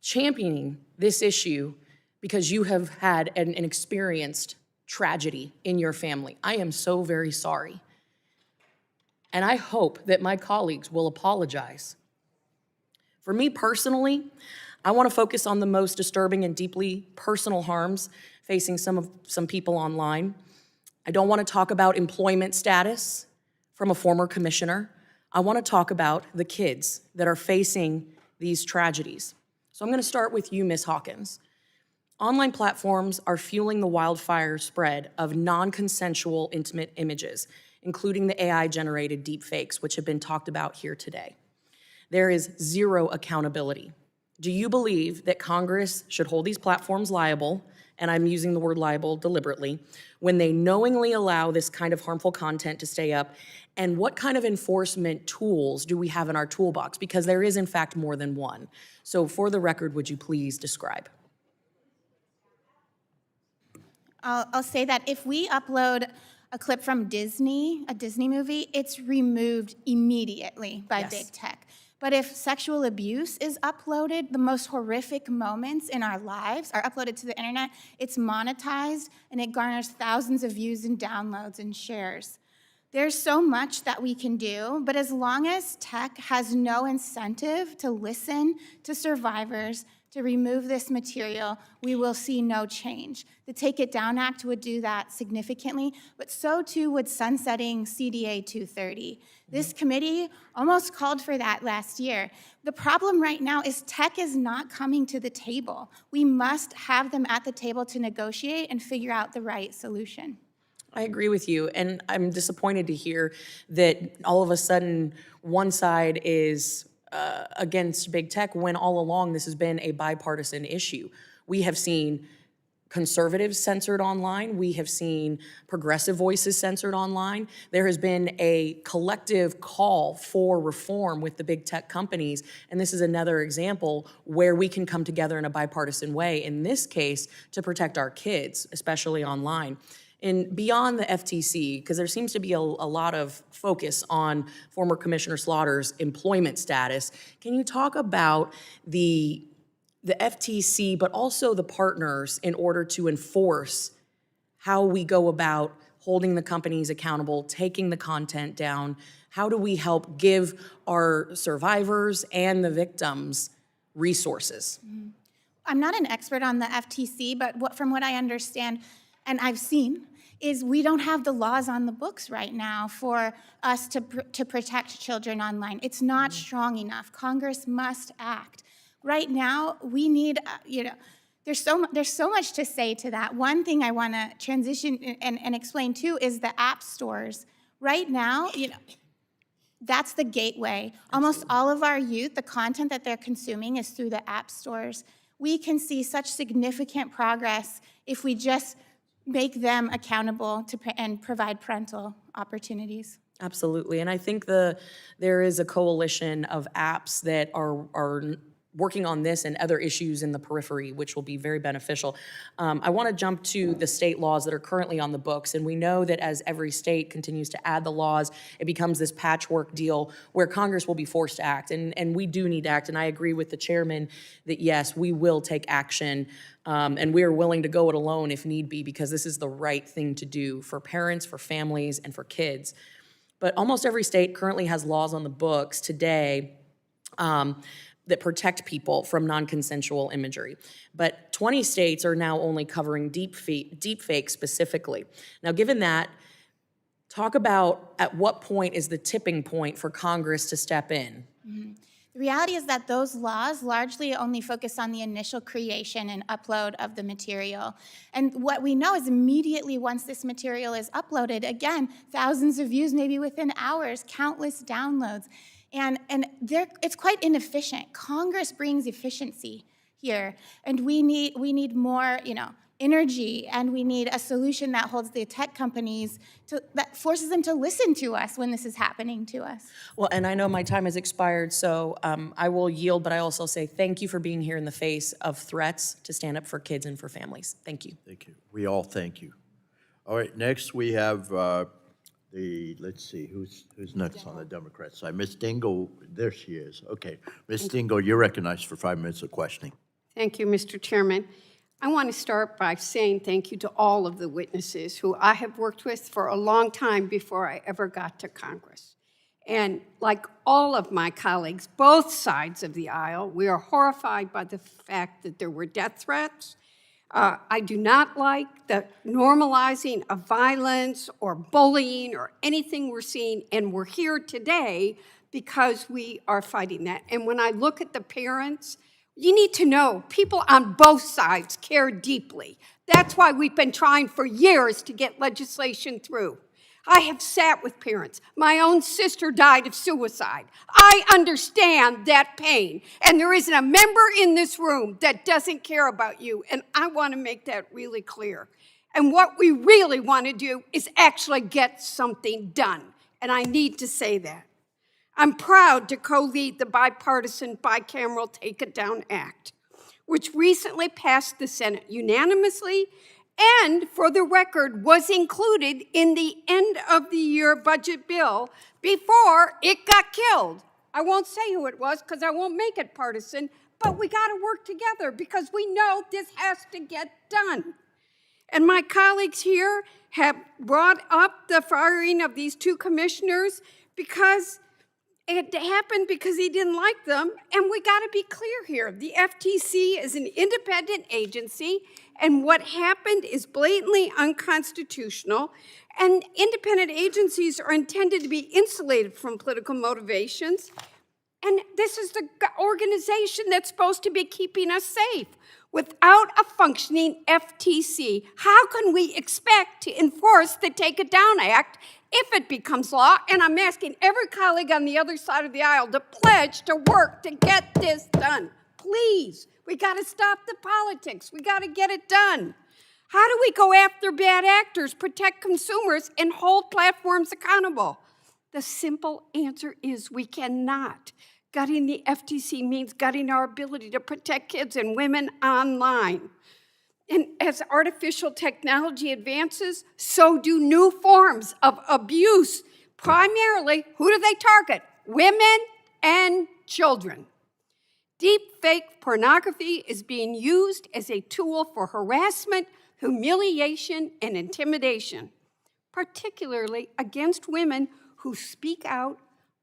championing this issue because you have had an experienced tragedy in your family. I am so very sorry. And I hope that my colleagues will apologize. For me personally, I want to focus on the most disturbing and deeply personal harms facing some people online. I don't want to talk about employment status from a former commissioner. I want to talk about the kids that are facing these tragedies. So I'm going to start with you, Ms. Hawkins. Online platforms are fueling the wildfire spread of non-consensual intimate images, including the AI-generated deepfakes, which have been talked about here today. There is zero accountability. Do you believe that Congress should hold these platforms liable, and I'm using the word liable deliberately, when they knowingly allow this kind of harmful content to stay up? And what kind of enforcement tools do we have in our toolbox? Because there is, in fact, more than one. So for the record, would you please describe? I'll say that if we upload a clip from Disney, a Disney movie, it's removed immediately by big tech. But if sexual abuse is uploaded, the most horrific moments in our lives are uploaded to the internet, it's monetized, and it garners thousands of views and downloads and shares. There's so much that we can do, but as long as tech has no incentive to listen to survivors, to remove this material, we will see no change. The Take It Down Act would do that significantly, but so too would sunsetting CDA 230. This committee almost called for that last year. The problem right now is tech is not coming to the table. We must have them at the table to negotiate and figure out the right solution. I agree with you, and I'm disappointed to hear that all of a sudden one side is against big tech when all along this has been a bipartisan issue. We have seen conservatives censored online. We have seen progressive voices censored online. There has been a collective call for reform with the big tech companies, and this is another example where we can come together in a bipartisan way, in this case, to protect our kids, especially online. And beyond the FTC, because there seems to be a lot of focus on former Commissioner Slaughter's employment status, can you talk about the FTC, but also the partners in order to enforce how we go about holding the companies accountable, taking the content down? How do we help give our survivors and the victims resources? I'm not an expert on the FTC, but from what I understand, and I've seen, is we don't have the laws on the books right now for us to protect children online. It's not strong enough. Congress must act. Right now, we need, there's so much to say to that. One thing I want to transition and explain too is the app stores. Right now, that's the gateway. Almost all of our youth, the content that they're consuming is through the app stores. We can see such significant progress if we just make them accountable and provide parental opportunities. Absolutely, and I think there is a coalition of apps that are working on this and other issues in the periphery, which will be very beneficial. I want to jump to the state laws that are currently on the books, and we know that as every state continues to add the laws, it becomes this patchwork deal where Congress will be forced to act, and we do need to act, and I agree with the chairman that yes, we will take action, and we are willing to go it alone if need be, because this is the right thing to do for parents, for families, and for kids. But almost every state currently has laws on the books today that protect people from non-consensual imagery. But 20 states are now only covering deepfake specifically. Now, given that, talk about at what point is the tipping point for Congress to step in? Mm-hmm. The reality is that those laws largely only focus on the initial creation and upload of the material. And what we know is immediately once this material is uploaded, again, thousands of views, maybe within hours, countless downloads. And it's quite inefficient. Congress brings efficiency here, and we need more, energy, and we need a solution that holds the tech companies that forces them to listen to us when this is happening to us. Well, and I know my time has expired, so I will yield, but I also say thank you for being here in the face of threats to stand up for kids and for families. Thank you. Thank you. We all thank you. All right, next we have let's see, who's next on the Democrat side? Ms. Dingell, there she is. Okay, Ms. Dingell, you're recognized for 5 minutes of questioning. Thank you, Mr. Chairman. I want to start by saying thank you to all of the witnesses who I have worked with for a long time before I ever got to Congress. And like all of my colleagues, both sides of the aisle, we are horrified by the fact that there were death threats. I do not like the normalizing of violence or bullying or anything we're seeing, and we're here today because we are fighting that. And when I look at the parents, you need to know people on both sides care deeply. That's why we've been trying for years to get legislation through. I have sat with parents. My own sister died of suicide. I understand that pain. And there isn't a member in this room that doesn't care about you. And I want to make that really clear. And what we really want to do is actually get something done. And I need to say that. I'm proud to co-lead the bipartisan bicameral Take It Down Act, which recently passed the Senate unanimously and, for the record, was included in the end of the year budget bill before it got killed. I won't say who it was because I won't make it partisan, but we got to work together because we know this has to get done. And my colleagues here have brought up the firing of these two commissioners because it happened because he didn't like them, and we got to be clear here. The FTC is an independent agency, and what happened is blatantly unconstitutional, and independent agencies are intended to be insulated from political motivations, and this is the organization that's supposed to be keeping us safe. Without a functioning FTC, how can we expect to enforce the Take It Down Act if it becomes law? And I'm asking every colleague on the other side of the aisle to pledge to work to get this done. Please, we got to stop the politics. We got to get it done. How do we go after bad actors, protect consumers, and hold platforms accountable? The simple answer is we cannot. Gutting the FTC means gutting our ability to protect kids and women online. And as artificial technology advances, so do new forms of abuse. Primarily, who do they target? Women and children. Deep fake pornography is being used as a tool for harassment, humiliation, and intimidation, particularly against women who speak out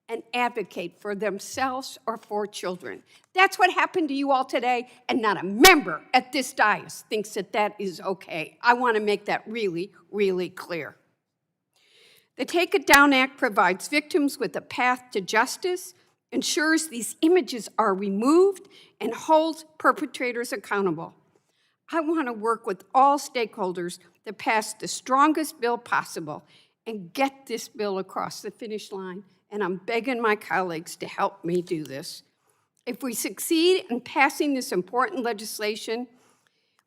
and advocate for themselves or for children. That's what happened to you all today, and not a member at this dais thinks that that is okay. I want to make that really, really clear. The Take It Down Act provides victims with a path to justice, ensures these images are removed, and holds perpetrators accountable. I want to work with all stakeholders to pass the strongest bill possible and get this bill across the finish line. And I'm begging my colleagues to help me do this. If we succeed in passing this important legislation,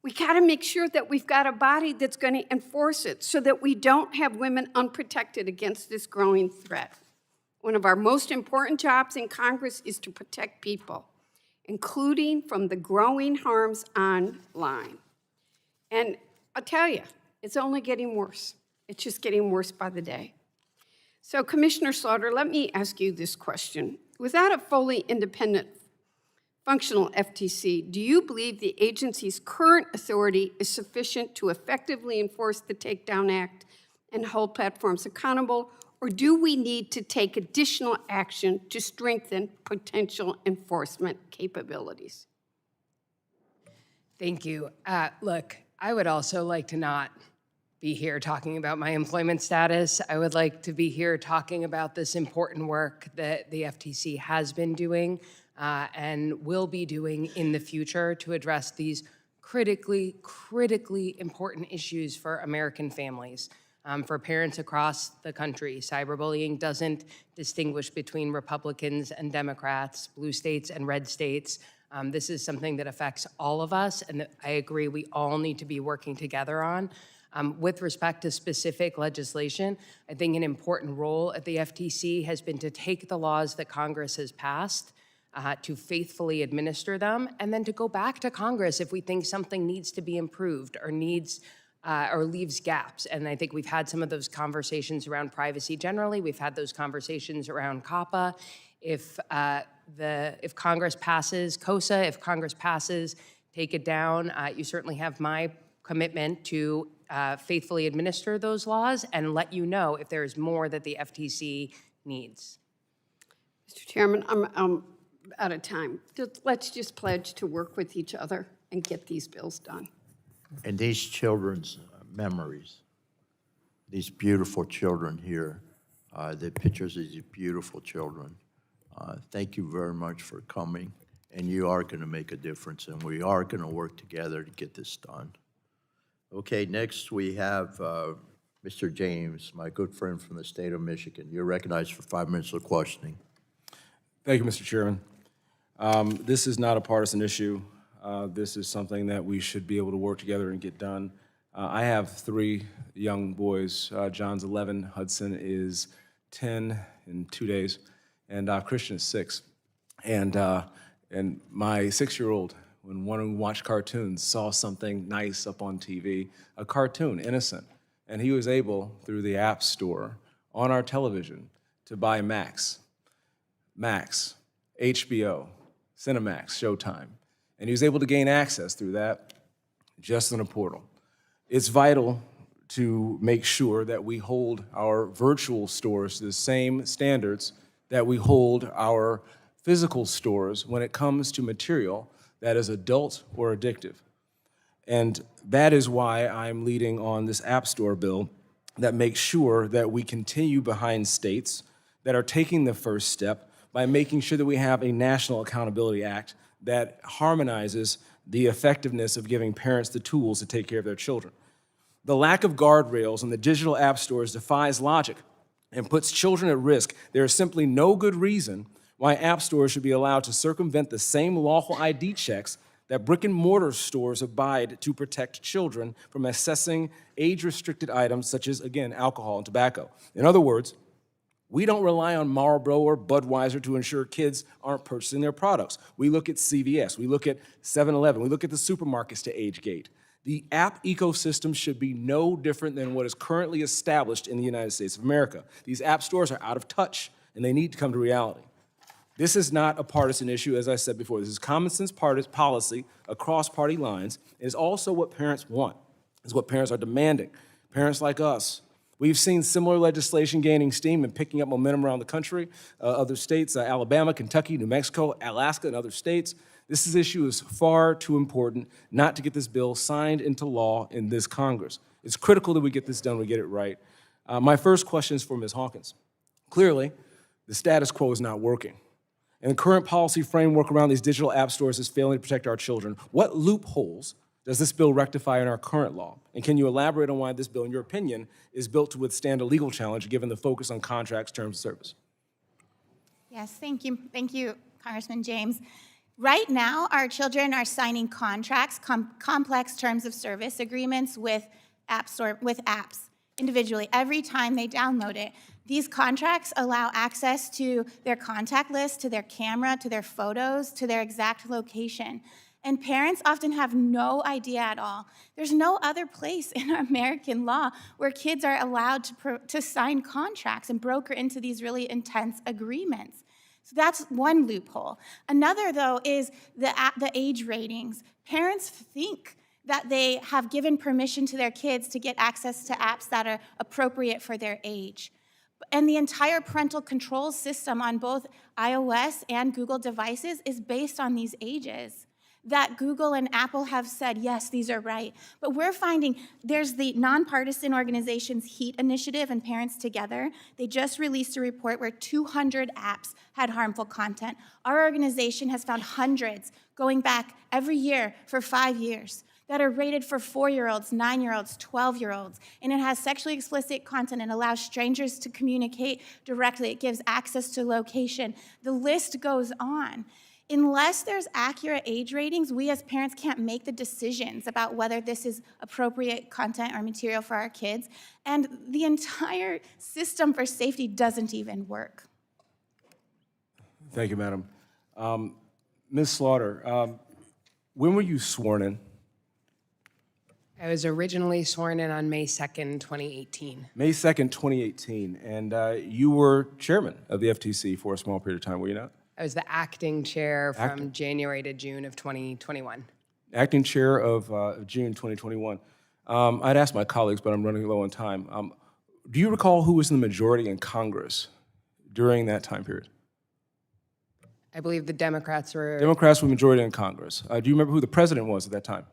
we got to make sure that we've got a body that's going to enforce it so that we don't have women unprotected against this growing threat. One of our most important jobs in Congress is to protect people, including from the growing harms online. And I'll tell you, it's only getting worse. It's just getting worse by the day. So, Commissioner Slaughter, let me ask you this question. Without a fully independent, functional FTC, do you believe the agency's current authority is sufficient to effectively enforce the Takedown Act and hold platforms accountable, or do we need to take additional action to strengthen potential enforcement capabilities? Thank you. Look, I would also like to not be here talking about my employment status. I would like to be here talking about this important work that the FTC has been doing and will be doing in the future to address these critically important issues for American families, for parents across the country. Cyberbullying doesn't distinguish between Republicans and Democrats, blue states and red states. This is something that affects all of us, and that I agree we all need to be working together on. With respect to specific legislation, I think an important role at the FTC has been to take the laws that Congress has passed, to faithfully administer them, and then to go back to Congress if we think something needs to be improved or leaves gaps. And I think we've had some of those conversations around privacy generally. We've had those conversations around COPPA. If Congress passes COSA, if Congress passes Take It Down, you certainly have my commitment to faithfully administer those laws and let you know if there is more that the FTC needs. Mr. Chairman, I'm out of time. Let's just pledge to work with each other and get these bills done. And these children's memories, these beautiful children here, the pictures of these beautiful children. Thank you very much for coming, and you are going to make a difference, and we are going to work together to get this done. Okay, next we have Mr. James, my good friend from the state of Michigan. You're recognized for 5 minutes of questioning. Thank you, Mr. Chairman. This is not a partisan issue. This is something that we should be able to work together and get done. I have 3 young boys. John's 11, Hudson is 10 in 2 days, and Christian is 6. And my 6-year-old, when wanting to watch cartoons, saw something nice up on TV, a cartoon, innocent, and he was able, through the App Store, on our television, to buy Max, HBO, Cinemax, Showtime, and he was able to gain access through that just in a portal. It's vital to make sure that we hold our virtual stores to the same standards that we hold our physical stores when it comes to material that is adult or addictive. And that is why I'm leading on this App Store bill that makes sure that we continue behind states that are taking the first step by making sure that we have a National Accountability Act that harmonizes the effectiveness of giving parents the tools to take care of their children. The lack of guardrails in the digital app stores defies logic and puts children at risk. There is simply no good reason why app stores should be allowed to circumvent the same lawful ID checks that brick-and-mortar stores abide to protect children from accessing age-restricted items such as, again, alcohol and tobacco. In other words, we don't rely on Marlboro or Budweiser to ensure kids aren't purchasing their products. We look at CVS, we look at 7-Eleven, we look at the supermarkets to age gate. The app ecosystem should be no different than what is currently established in the United States of America. These app stores are out of touch, and they need to come to reality. This is not a partisan issue, as I said before. This is common sense policy across party lines. It is also what parents want. It's what parents are demanding. Parents like us. We've seen similar legislation gaining steam and picking up momentum around the country. Other states, Alabama, Kentucky, New Mexico, Alaska, and other states. This issue is far too important not to get this bill signed into law in this Congress. It's critical that we get this done, we get it right. My first question is for Ms. Hawkins. Clearly, the status quo is not working. And the current policy framework around these digital app stores is failing to protect our children. What loopholes does this bill rectify in our current law? And can you elaborate on why this bill, in your opinion, is built to withstand a legal challenge given the focus on contracts, terms of service? Yes, thank you. Thank you, Congressman James. Right now, our children are signing contracts, complex terms of service agreements with apps individually every time they download it. These contracts allow access to their contact list, to their camera, to their photos, to their exact location. And parents often have no idea at all. There's no other place in American law where kids are allowed to sign contracts and broker into these really intense agreements. So that's one loophole. Another, though, is the age ratings. Parents think that they have given permission to their kids to get access to apps that are appropriate for their age. And the entire parental control system on both iOS and Google devices is based on these ages. That Google and Apple have said, yes, these are right. But we're finding there's the nonpartisan organization's HEAT initiative and Parents Together. They just released a report where 200 apps had harmful content. Our organization has found hundreds going back every year for 5 years that are rated for 4-year-olds, 9-year-olds, 12-year-olds. And it has sexually explicit content and allows strangers to communicate directly. It gives access to location. The list goes on. Unless there's accurate age ratings, we as parents can't make the decisions about whether this is appropriate content or material for our kids. And the entire system for safety doesn't even work. Thank you, Madam. Ms. Slaughter, when were you sworn in? I was originally sworn in on May 2nd, 2018. May 2nd, 2018, and you were chairman of the FTC for a small period of time, were you not? I was the acting chair from January to June of 2021. Acting chair of June 2021. I'd ask my colleagues, but I'm running low on time. Do you recall who was in the majority in Congress during that time period? I believe the Democrats were... Democrats were majority in Congress. Do you remember who the president was at that time?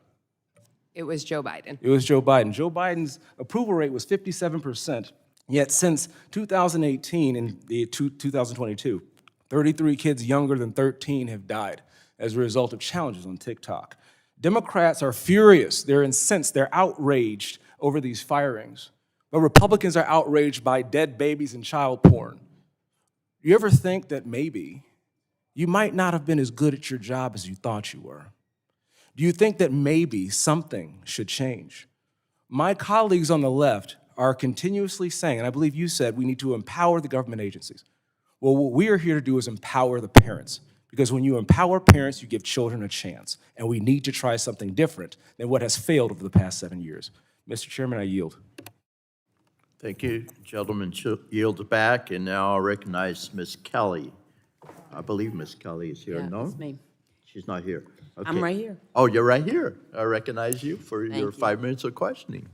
It was Joe Biden. It was Joe Biden. Joe Biden's approval rate was 57%, yet since 2018 and 2022, 33 kids younger than 13 have died as a result of challenges on TikTok. Democrats are furious, they're incensed, they're outraged over these firings. But Republicans are outraged by dead babies and child porn. You ever think that maybe you might not have been as good at your job as you thought you were? Do you think that maybe something should change? My colleagues on the left are continuously saying, and I believe you said, we need to empower the government agencies. Well, what we are here to do is empower the parents, because when you empower parents, you give children a chance, and we need to try something different than what has failed over the past 7 years. Mr. Chairman, I yield. Thank you. Gentleman yields back, and now I'll recognize Ms. Kelly. I believe Ms. Kelly is here. Yeah, No? that's me. She's not here. Okay. I'm right here. Oh, you're right here. I recognize you for your you. 5 minutes of questioning.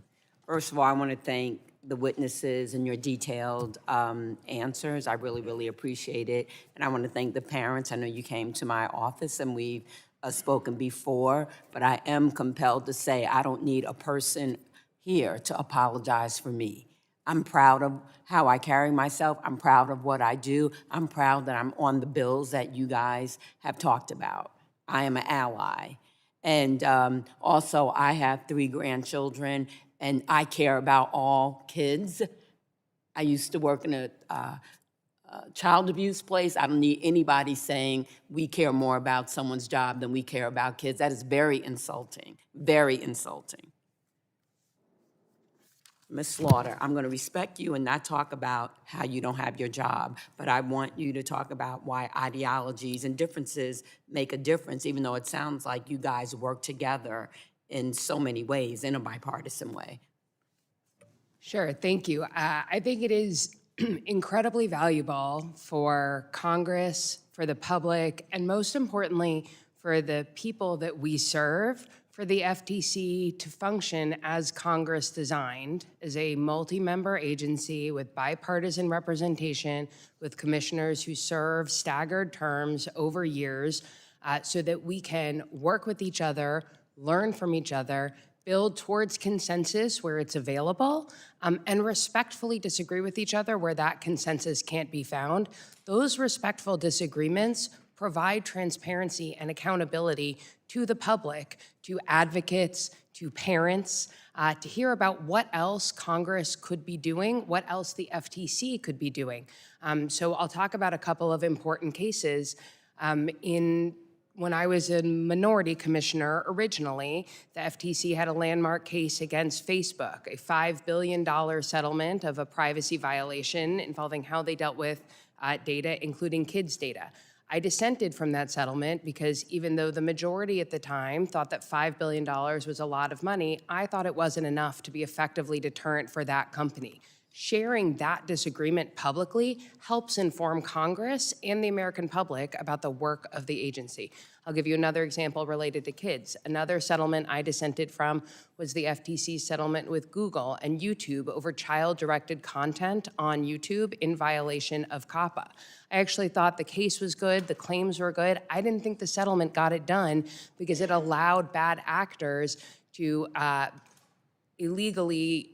First of all, I want to thank the witnesses and your detailed answers. I really, really appreciate it. And I want to thank the parents. I know you came to my office and we've spoken before, but I am compelled to say I don't need a person here to apologize for me. I'm proud of how I carry myself. I'm proud of what I do. I'm proud that I'm on the bills that you guys have talked about. I am an ally. And also, I have 3 grandchildren, and I care about all kids. I used to work in a child abuse place. I don't need anybody saying we care more about someone's job than we care about kids. That is very insulting, very insulting. Ms. Slaughter, I'm going to respect you and not talk about how you don't have your job, but I want you to talk about why ideologies and differences make a difference, even though it sounds like you guys work together in so many ways, in a bipartisan way. Sure, thank you. I think it is incredibly valuable for Congress, for the public, and most importantly, for the people that we serve, for the FTC to function as Congress designed, as a multi-member agency with bipartisan representation, with commissioners who serve staggered terms over years, so that we can work with each other, learn from each other, build towards consensus where it's available, and respectfully disagree with each other where that consensus can't be found. Those respectful disagreements provide transparency and accountability to the public, to advocates, to parents, to hear about what else Congress could be doing, what else the FTC could be doing. So I'll talk about a couple of important cases. When I was a minority commissioner originally, the FTC had a landmark case against Facebook, a $5 billion settlement of a privacy violation involving how they dealt with data, including kids' data. I dissented from that settlement because even though the majority at the time thought that $5 billion was a lot of money, I thought it wasn't enough to be effectively deterrent for that company. Sharing that disagreement publicly helps inform Congress and the American public about the work of the agency. I'll give you another example related to kids. Another settlement I dissented from was the FTC settlement with Google and YouTube over child-directed content on YouTube in violation of COPPA. I actually thought the case was good, the claims were good. I didn't think the settlement got it done because it allowed bad actors to illegally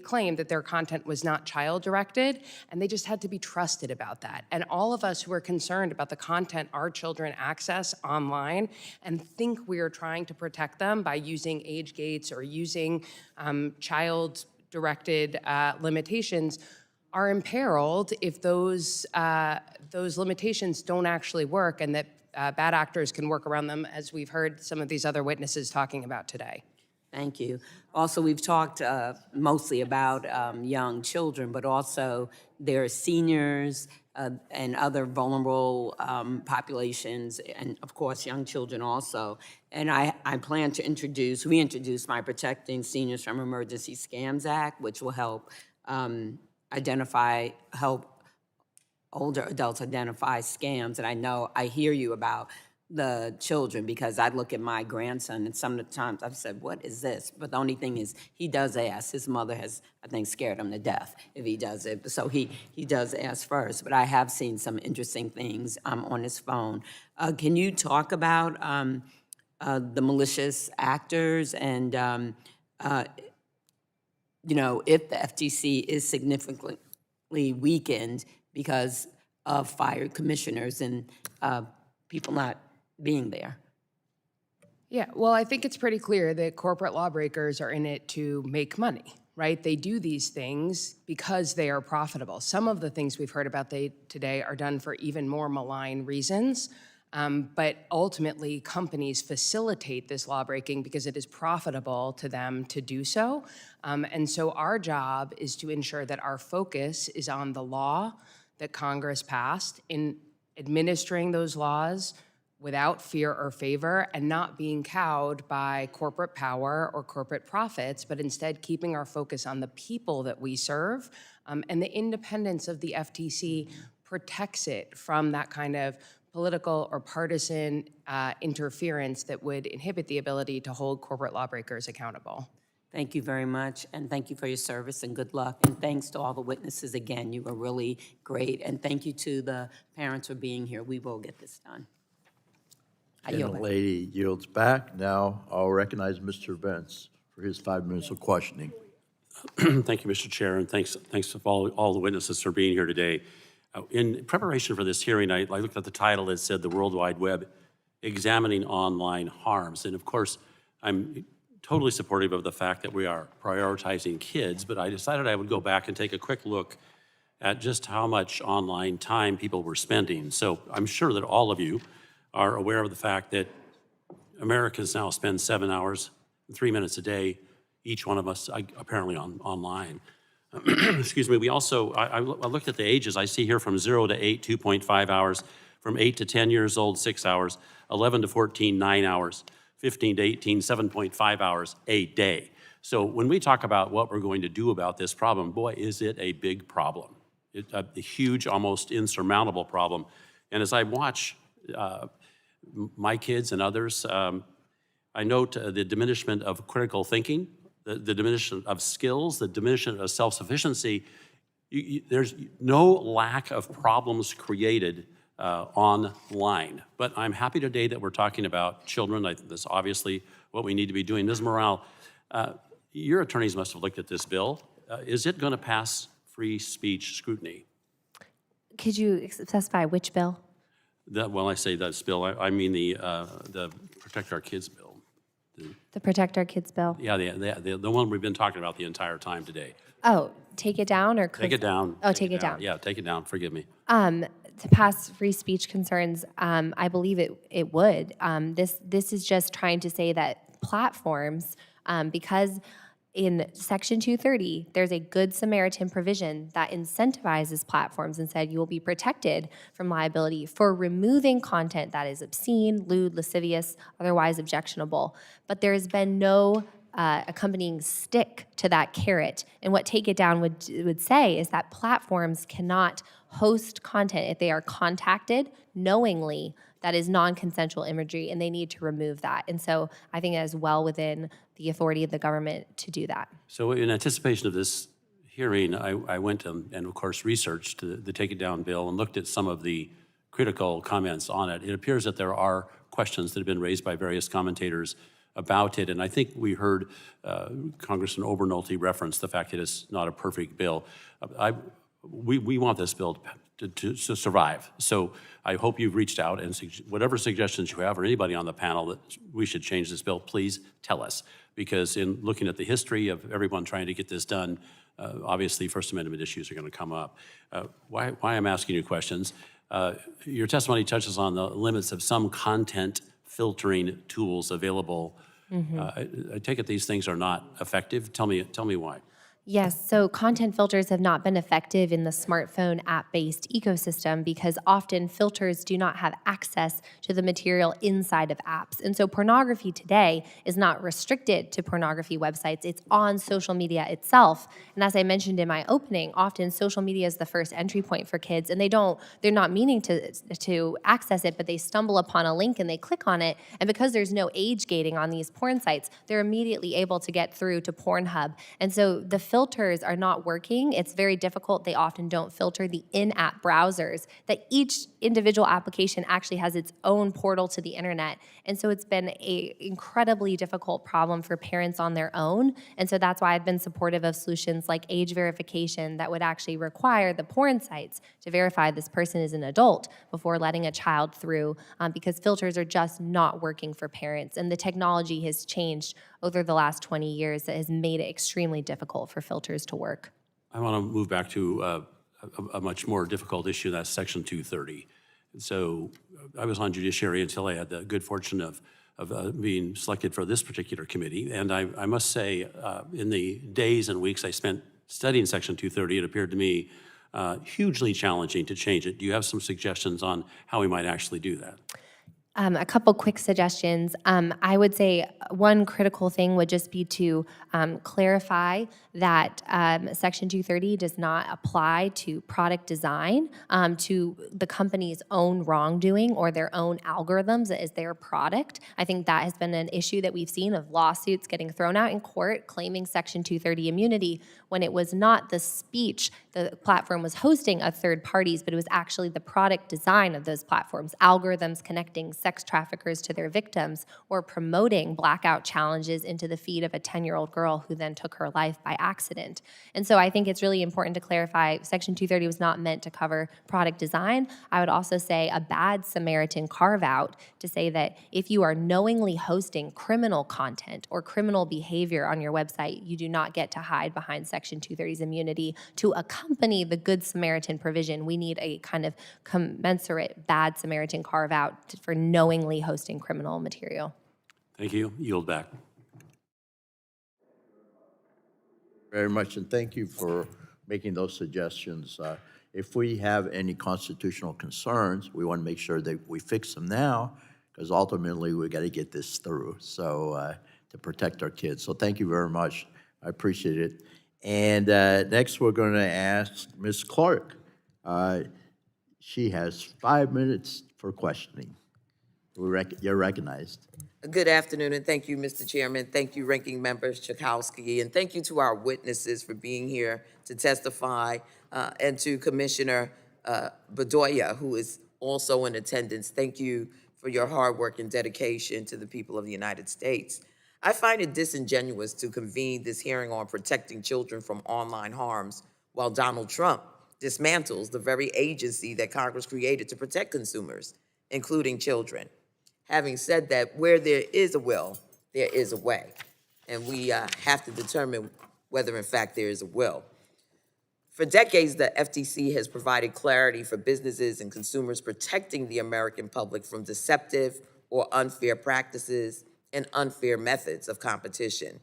claim that their content was not child-directed, and they just had to be trusted about that. And all of us who are concerned about the content our children access online and think we are trying to protect them by using age gates or using child-directed limitations are imperiled if those limitations don't actually work and that bad actors can work around them, as we've heard some of these other witnesses talking about today. Thank you. Also, we've talked mostly about young children, but also there are seniors and other vulnerable populations, and of course, young children also. And I plan to we introduced my Protecting Seniors from Emergency Scams Act, which will help help older adults identify scams. And I hear you about the children, because I look at my grandson and some of the times I've said, what is this? But the only thing is he does ask. His mother has, I think, scared him to death if he does it. So he does ask first. But I have seen some interesting things on his phone. Can you talk about the malicious actors and, if the FTC is significantly weakened because of fired commissioners and people not being there? Yeah, well, I think it's pretty clear that corporate lawbreakers are in it to make money, right? They do these things because they are profitable. Some of the things we've heard about today are done for even more malign reasons, but ultimately companies facilitate this lawbreaking because it is profitable to them to do so. And so our job is to ensure that our focus is on the law that Congress passed, in administering those laws without fear or favor, and not being cowed by corporate power or corporate profits, but instead keeping our focus on the people that we serve. And the independence of the FTC protects it from that kind of political or partisan interference that would inhibit the ability to hold corporate lawbreakers accountable. Thank you very much, and thank you for your service, and good luck. And thanks to all the witnesses again. You were really great. And thank you to the parents for being here. We will get this done. I yield back. Lady yields back. Now I'll recognize Mr. Vance for his 5 minutes of questioning. Thank you, Mr. Chair, and thanks to all the witnesses for being here today. In preparation for this hearing, I looked at the title. It said the World Wide Web, Examining Online Harms. And of course, I'm totally supportive of the fact that we are prioritizing kids, but I decided I would go back and take a quick look at just how much online time people were spending. So I'm sure that all of you are aware of the fact that Americans now spend 7 hours and 3 minutes a day, each one of us apparently online. Excuse me, we also, I looked at the ages. I see here from 0 to 8, 2.5 hours, from 8 to 10 years old, 6 hours, 11 to 14, 9 hours, 15 to 18, 7.5 hours a day. So when we talk about what we're going to do about this problem, boy, is it a big problem. It's a huge, almost insurmountable problem. And as I watch my kids and others, I note the diminishment of critical thinking, the diminishment of skills, the diminishment of self-sufficiency. There's no lack of problems created online. But I'm happy today that we're talking about children. I think that's obviously what we need to be doing. Ms. Morale, your attorneys must have looked at this bill. Is it going to pass free speech scrutiny? Could you specify which bill? When I say this bill, I mean the Protect Our Kids bill. The Protect Our Kids bill? Yeah, the one we've been talking about the entire time today. Oh, take it down or? Take it down. Oh, take it down. Yeah, take it down, forgive me. To pass free speech concerns, I believe it would. This is just trying to say that platforms, because in Section 230, there's a Good Samaritan provision that incentivizes platforms and said you will be protected from liability for removing content that is obscene, lewd, lascivious, otherwise objectionable. But there has been no accompanying stick to that carrot. And what Take It Down would say is that platforms cannot host content if they are contacted knowingly that is non-consensual imagery, and they need to remove that. And so I think it is well within the authority of the government to do that. So in anticipation of this hearing, I went and of course researched the Take It Down bill and looked at some of the critical comments on it. It appears that there are questions that have been raised by various commentators about it, and I think we heard Congressman Obernolte reference the fact that it's not a perfect bill. We want this bill to survive. So I hope you've reached out and whatever suggestions you have or anybody on the panel that we should change this bill, please tell us. Because in looking at the history of everyone trying to get this done, obviously First Amendment issues are going to come up. Why I'm asking you questions, your testimony touches on the limits of some content filtering tools available. I take it these things are not effective. Tell me why. Yes, so content filters have not been effective in the smartphone app-based ecosystem because often filters do not have access to the material inside of apps. And so pornography today is not restricted to pornography websites, it's on social media itself. And as I mentioned in my opening, often social media is the first entry point for kids, and they're not meaning to access it, but they stumble upon a link and they click on it, and because there's no age gating on these porn sites, they're immediately able to get through to Pornhub. And so the filters are not working. It's very difficult. They often don't filter the in-app browsers, that each individual application actually has its own portal to the internet. And so it's been an incredibly difficult problem for parents on their own. And so that's why I've been supportive of solutions like age verification that would actually require the porn sites to verify this person is an adult before letting a child through, because filters are just not working for parents. And the technology has changed over the last 20 years that has made it extremely difficult for filters to work. I want to move back to a much more difficult issue, that's Section 230. So I was on Judiciary until I had the good fortune of being selected for this particular committee. And I must say, in the days and weeks I spent studying Section 230, it appeared to me hugely challenging to change it. Do you have some suggestions on how we might actually do that? A couple quick suggestions. I would say one critical thing would just be to clarify that Section 230 does not apply to product design, to the company's own wrongdoing or their own algorithms as their product. I think that has been an issue that we've seen of lawsuits getting thrown out in court claiming Section 230 immunity when it was not the speech the platform was hosting of third parties, but it was actually the product design of those platforms, algorithms connecting sex traffickers to their victims or promoting blackout challenges into the feed of a 10-year-old girl who then took her life by accident. And so I think it's really important to clarify Section 230 was not meant to cover product design. I would also say a bad Samaritan carve-out to say that if you are knowingly hosting criminal content or criminal behavior on your website, you do not get to hide behind Section 230's immunity. To accompany the Good Samaritan provision, we need a kind of commensurate bad Samaritan carve-out for knowingly hosting criminal material. Thank you. Yield back. Very much, and thank you for making those suggestions. If we have any constitutional concerns, we want to make sure that we fix them now, because ultimately we got to get this through, so to protect our kids. So thank you very much. I appreciate it. And next, we're going to ask Ms. Clark. She has 5 minutes for questioning. You're recognized. Good afternoon, and thank you, Mr. Chairman. Thank you, Ranking Member Schakowsky, and thank you to our witnesses for being here to testify, and to Commissioner Bedoya, who is also in attendance. Thank you for your hard work and dedication to the people of the United States. I find it disingenuous to convene this hearing on protecting children from online harms while Donald Trump dismantles the very agency that Congress created to protect consumers, including children. Having said that, where there is a will, there is a way. And we have to determine whether, in fact, there is a will. For decades, the FTC has provided clarity for businesses and consumers protecting the American public from deceptive or unfair practices and unfair methods of competition.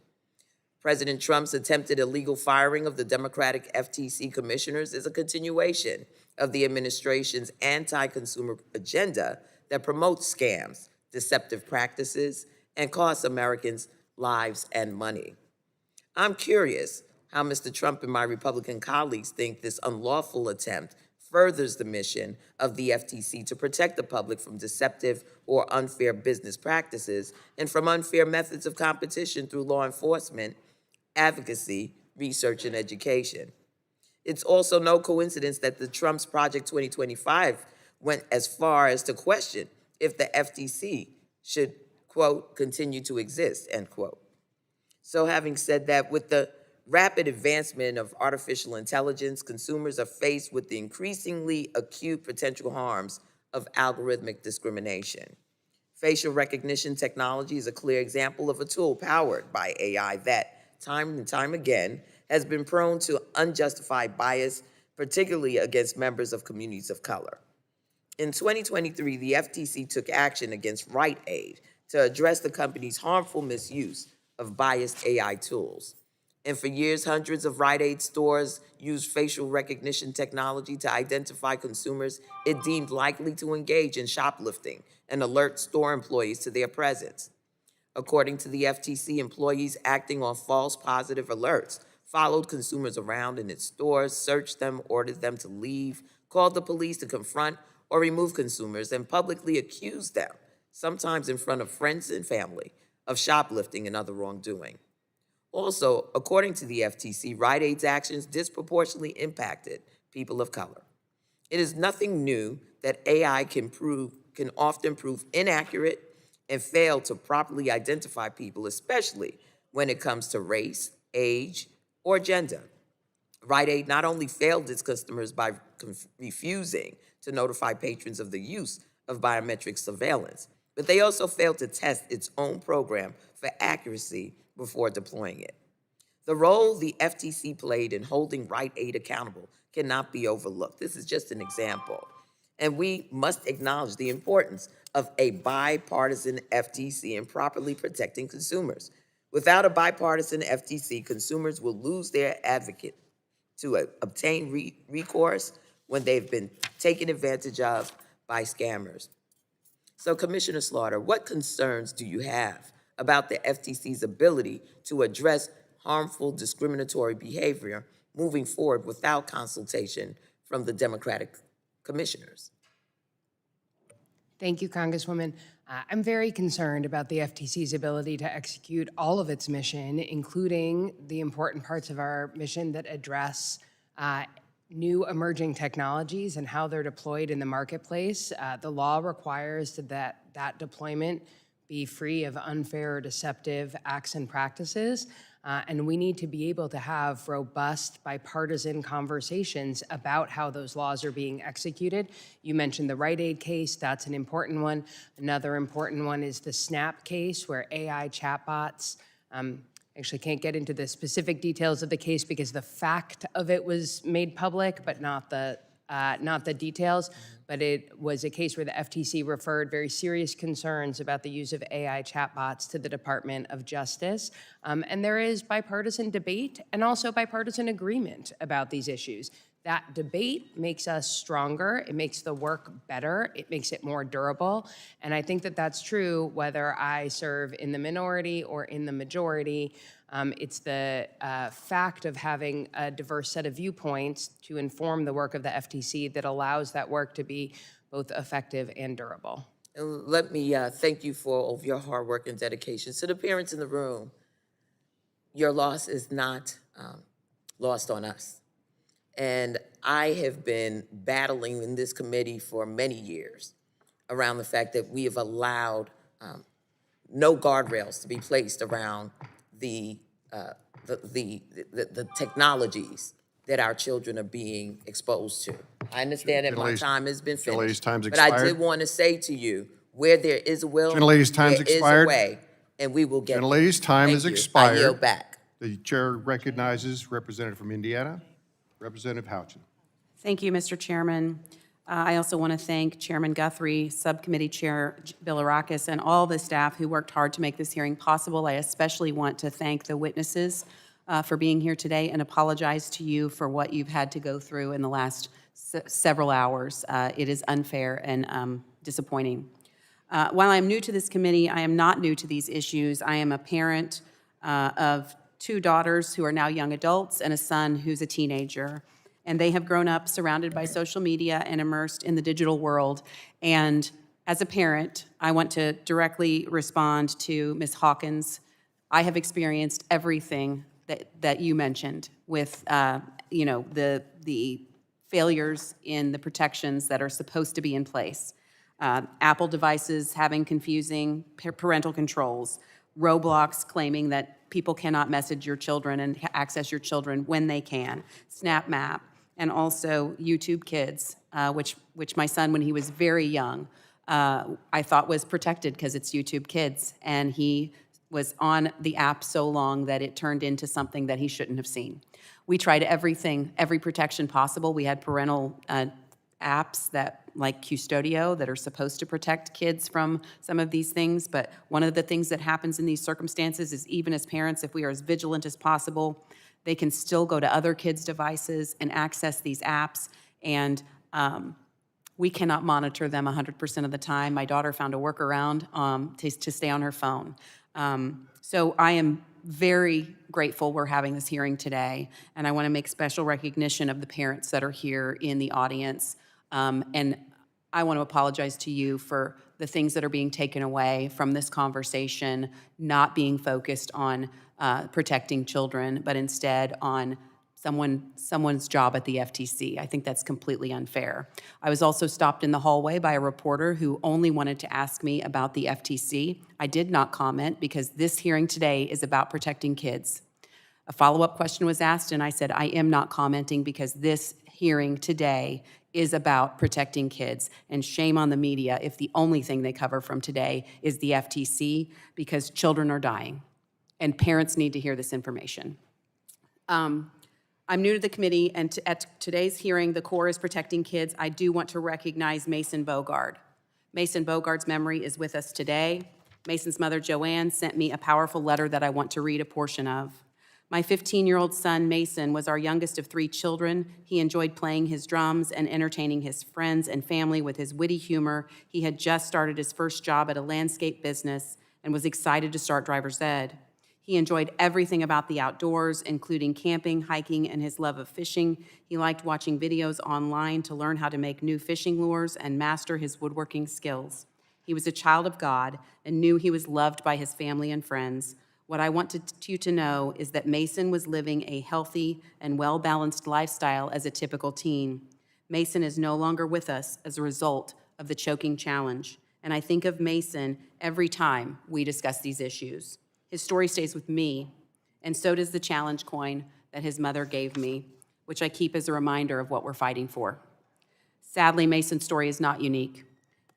President Trump's attempted illegal firing of the Democratic FTC commissioners is a continuation of the administration's anti-consumer agenda that promotes scams, deceptive practices, and costs Americans lives and money. I'm curious how Mr. Trump and my Republican colleagues think this unlawful attempt furthers the mission of the FTC to protect the public from deceptive or unfair business practices and from unfair methods of competition through law enforcement, advocacy, research, and education. It's also no coincidence that the Trump's Project 2025 went as far as to question if the FTC should, quote, continue to exist, end quote. So having said that, with the rapid advancement of artificial intelligence, consumers are faced with the increasingly acute potential harms of algorithmic discrimination. Facial recognition technology is a clear example of a tool powered by AI that, time and time again, has been prone to unjustified bias, particularly against members of communities of color. In 2023, the FTC took action against Rite Aid to address the company's harmful misuse of biased AI tools. And for years, hundreds of Rite Aid stores used facial recognition technology to identify consumers it deemed likely to engage in shoplifting and alert store employees to their presence. According to the FTC, employees acting on false positive alerts followed consumers around in its stores, searched them, ordered them to leave, called the police to confront or remove consumers, and publicly accused them, sometimes in front of friends and family, of shoplifting and other wrongdoing. Also, according to the FTC, Rite Aid's actions disproportionately impacted people of color. It is nothing new that AI can often prove inaccurate and fail to properly identify people, especially when it comes to race, age, or gender. Rite Aid not only failed its customers by refusing to notify patrons of the use of biometric surveillance, but they also failed to test its own program for accuracy before deploying it. The role the FTC played in holding Rite Aid accountable cannot be overlooked. This is just an example. And we must acknowledge the importance of a bipartisan FTC in properly protecting consumers. Without a bipartisan FTC, consumers will lose their advocate to obtain recourse when they've been taken advantage of by scammers. So Commissioner Slaughter, what concerns do you have about the FTC's ability to address harmful discriminatory behavior moving forward without consultation from the Democratic commissioners? Thank you, Congresswoman. I'm very concerned about the FTC's ability to execute all of its mission, including the important parts of our mission that address new emerging technologies and how they're deployed in the marketplace. The law requires that deployment be free of unfair or deceptive acts and practices. And we need to be able to have robust bipartisan conversations about how those laws are being executed. You mentioned the Rite Aid case, that's an important one. Another important one is the SNAP case, where AI chatbots, actually can't get into the specific details of the case because the fact of it was made public, but not the details. But it was a case where the FTC referred very serious concerns about the use of AI chatbots to the Department of Justice. And there is bipartisan debate and also bipartisan agreement about these issues. That debate makes us stronger, it makes the work better, it makes it more durable. And I think that that's true whether I serve in the minority or in the majority. It's the fact of having a diverse set of viewpoints to inform the work of the FTC that allows that work to be both effective and durable. And let me thank you for all of your hard work and dedication. To the parents in the room, your loss is not lost on us. And I have been battling in this committee for many years around the fact that we have allowed no guardrails to be placed around the technologies that our children are being exposed to. I understand that my time has been Gentlelady's finished, time's but I expired. did want to say to you, where there is a will, Gentlelady's time's there is a expired. way, and we will get there. Gentlelady's time Thank is you. expired. I yield back. The chair recognizes Representative from Indiana, Representative Houchin. Thank you, Mr. Chairman. I also want to thank Chairman Guthrie, Subcommittee Chair Bilirakis, and all the staff who worked hard to make this hearing possible. I especially want to thank the witnesses for being here today and apologize to you for what you've had to go through in the last several hours. It is unfair and disappointing. While I'm new to this committee, I am not new to these issues. I am a parent of 2 daughters who are now young adults and a son who's a teenager. And they have grown up surrounded by social media and immersed in the digital world. And as a parent, I want to directly respond to Ms. Hawkins. I have experienced everything that you mentioned with, the failures in the protections that are supposed to be in place. Apple devices having confusing parental controls, Roblox claiming that people cannot message your children and access your children when they can, Snap Map, and also YouTube Kids, which my son, when he was very young, I thought was protected because it's YouTube Kids, and he was on the app so long that it turned into something that he shouldn't have seen. We tried everything, every protection possible. We had parental apps like Custodio that are supposed to protect kids from some of these things, but one of the things that happens in these circumstances is even as parents, if we are as vigilant as possible, they can still go to other kids' devices and access these apps, and we cannot monitor them 100% of the time. My daughter found a workaround to stay on her phone. So I am very grateful we're having this hearing today, and I want to make special recognition of the parents that are here in the audience. And I want to apologize to you for the things that are being taken away from this conversation, not being focused on protecting children, but instead on someone's job at the FTC. I think that's completely unfair. I was also stopped in the hallway by a reporter who only wanted to ask me about the FTC. I did not comment because this hearing today is about protecting kids. A follow-up question was asked, and I said, I am not commenting because this hearing today is about protecting kids. And shame on the media if the only thing they cover from today is the FTC, because children are dying, and parents need to hear this information. I'm new to the committee, and at today's hearing, the core is protecting kids. I do want to recognize Mason Bogard. Mason Bogard's memory is with us today. Mason's mother, Joanne, sent me a powerful letter that I want to read a portion of. My 15-year-old son, Mason, was our youngest of 3 children. He enjoyed playing his drums and entertaining his friends and family with his witty humor. He had just started his first job at a landscape business and was excited to start driver's ed. He enjoyed everything about the outdoors, including camping, hiking, and his love of fishing. He liked watching videos online to learn how to make new fishing lures and master his woodworking skills. He was a child of God and knew he was loved by his family and friends. What I want you to know is that Mason was living a healthy and well-balanced lifestyle as a typical teen. Mason is no longer with us as a result of the choking challenge, and I think of Mason every time we discuss these issues. His story stays with me, and so does the challenge coin that his mother gave me, which I keep as a reminder of what we're fighting for. Sadly, Mason's story is not unique.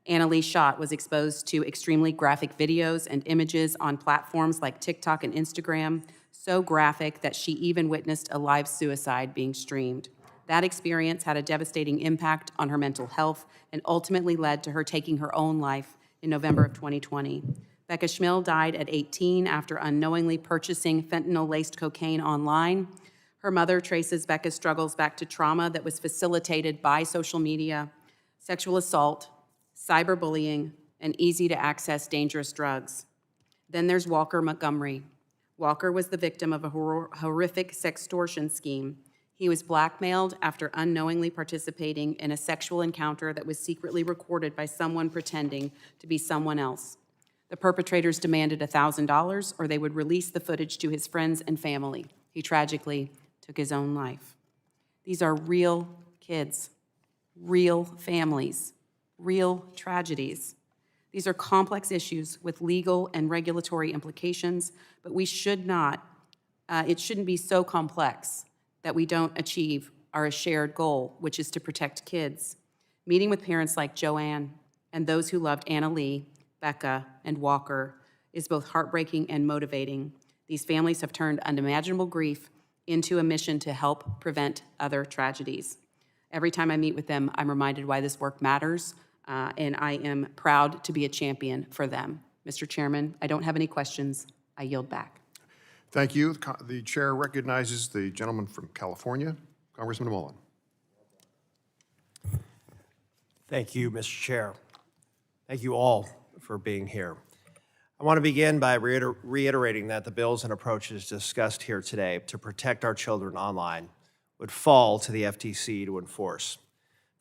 Annalee Schott was exposed to extremely graphic videos and images on platforms like TikTok and Instagram, so graphic that she even witnessed a live suicide being streamed. That experience had a devastating impact on her mental health and ultimately led to her taking her own life in November of 2020. Becca Schmill died at 18 after unknowingly purchasing fentanyl-laced cocaine online. Her mother traces Becca's struggles back to trauma that was facilitated by social media, sexual assault, cyberbullying, and easy-to-access dangerous drugs. Then there's Walker Montgomery. Walker was the victim of a horrific sextortion scheme. He was blackmailed after unknowingly participating in a sexual encounter that was secretly recorded by someone pretending to be someone else. The perpetrators demanded $1,000 or they would release the footage to his friends and family. He tragically took his own life. These are real kids, real families, real tragedies. These are complex issues with legal and regulatory implications, but we should not, it shouldn't be so complex that we don't achieve our shared goal, which is to protect kids. Meeting with parents like Joanne and those who loved Annalee, Becca, and Walker is both heartbreaking and motivating. These families have turned unimaginable grief into a mission to help prevent other tragedies. Every time I meet with them, I'm reminded why this work matters, and I am proud to be a champion for them. Mr. Chairman, I don't have any questions. I yield back. Thank you. The chair recognizes the gentleman from California, Congressman Mullen. Thank you, Mr. Chair. Thank you all for being here. I want to begin by reiterating that the bills and approaches discussed here today to protect our children online would fall to the FTC to enforce.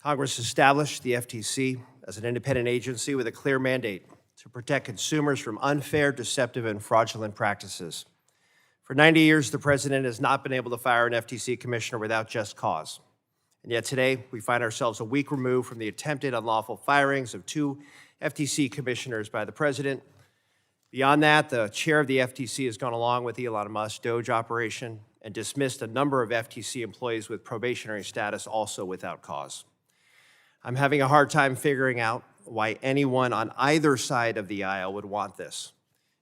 Congress established the FTC as an independent agency with a clear mandate to protect consumers from unfair, deceptive, and fraudulent practices. For 90 years, the president has not been able to fire an FTC commissioner without just cause. And yet today, we find ourselves a week removed from the attempted unlawful firings of 2 FTC commissioners by the president. Beyond that, the chair of the FTC has gone along with Elon Musk's Doge operation and dismissed a number of FTC employees with probationary status also without cause. I'm having a hard time figuring out why anyone on either side of the aisle would want this.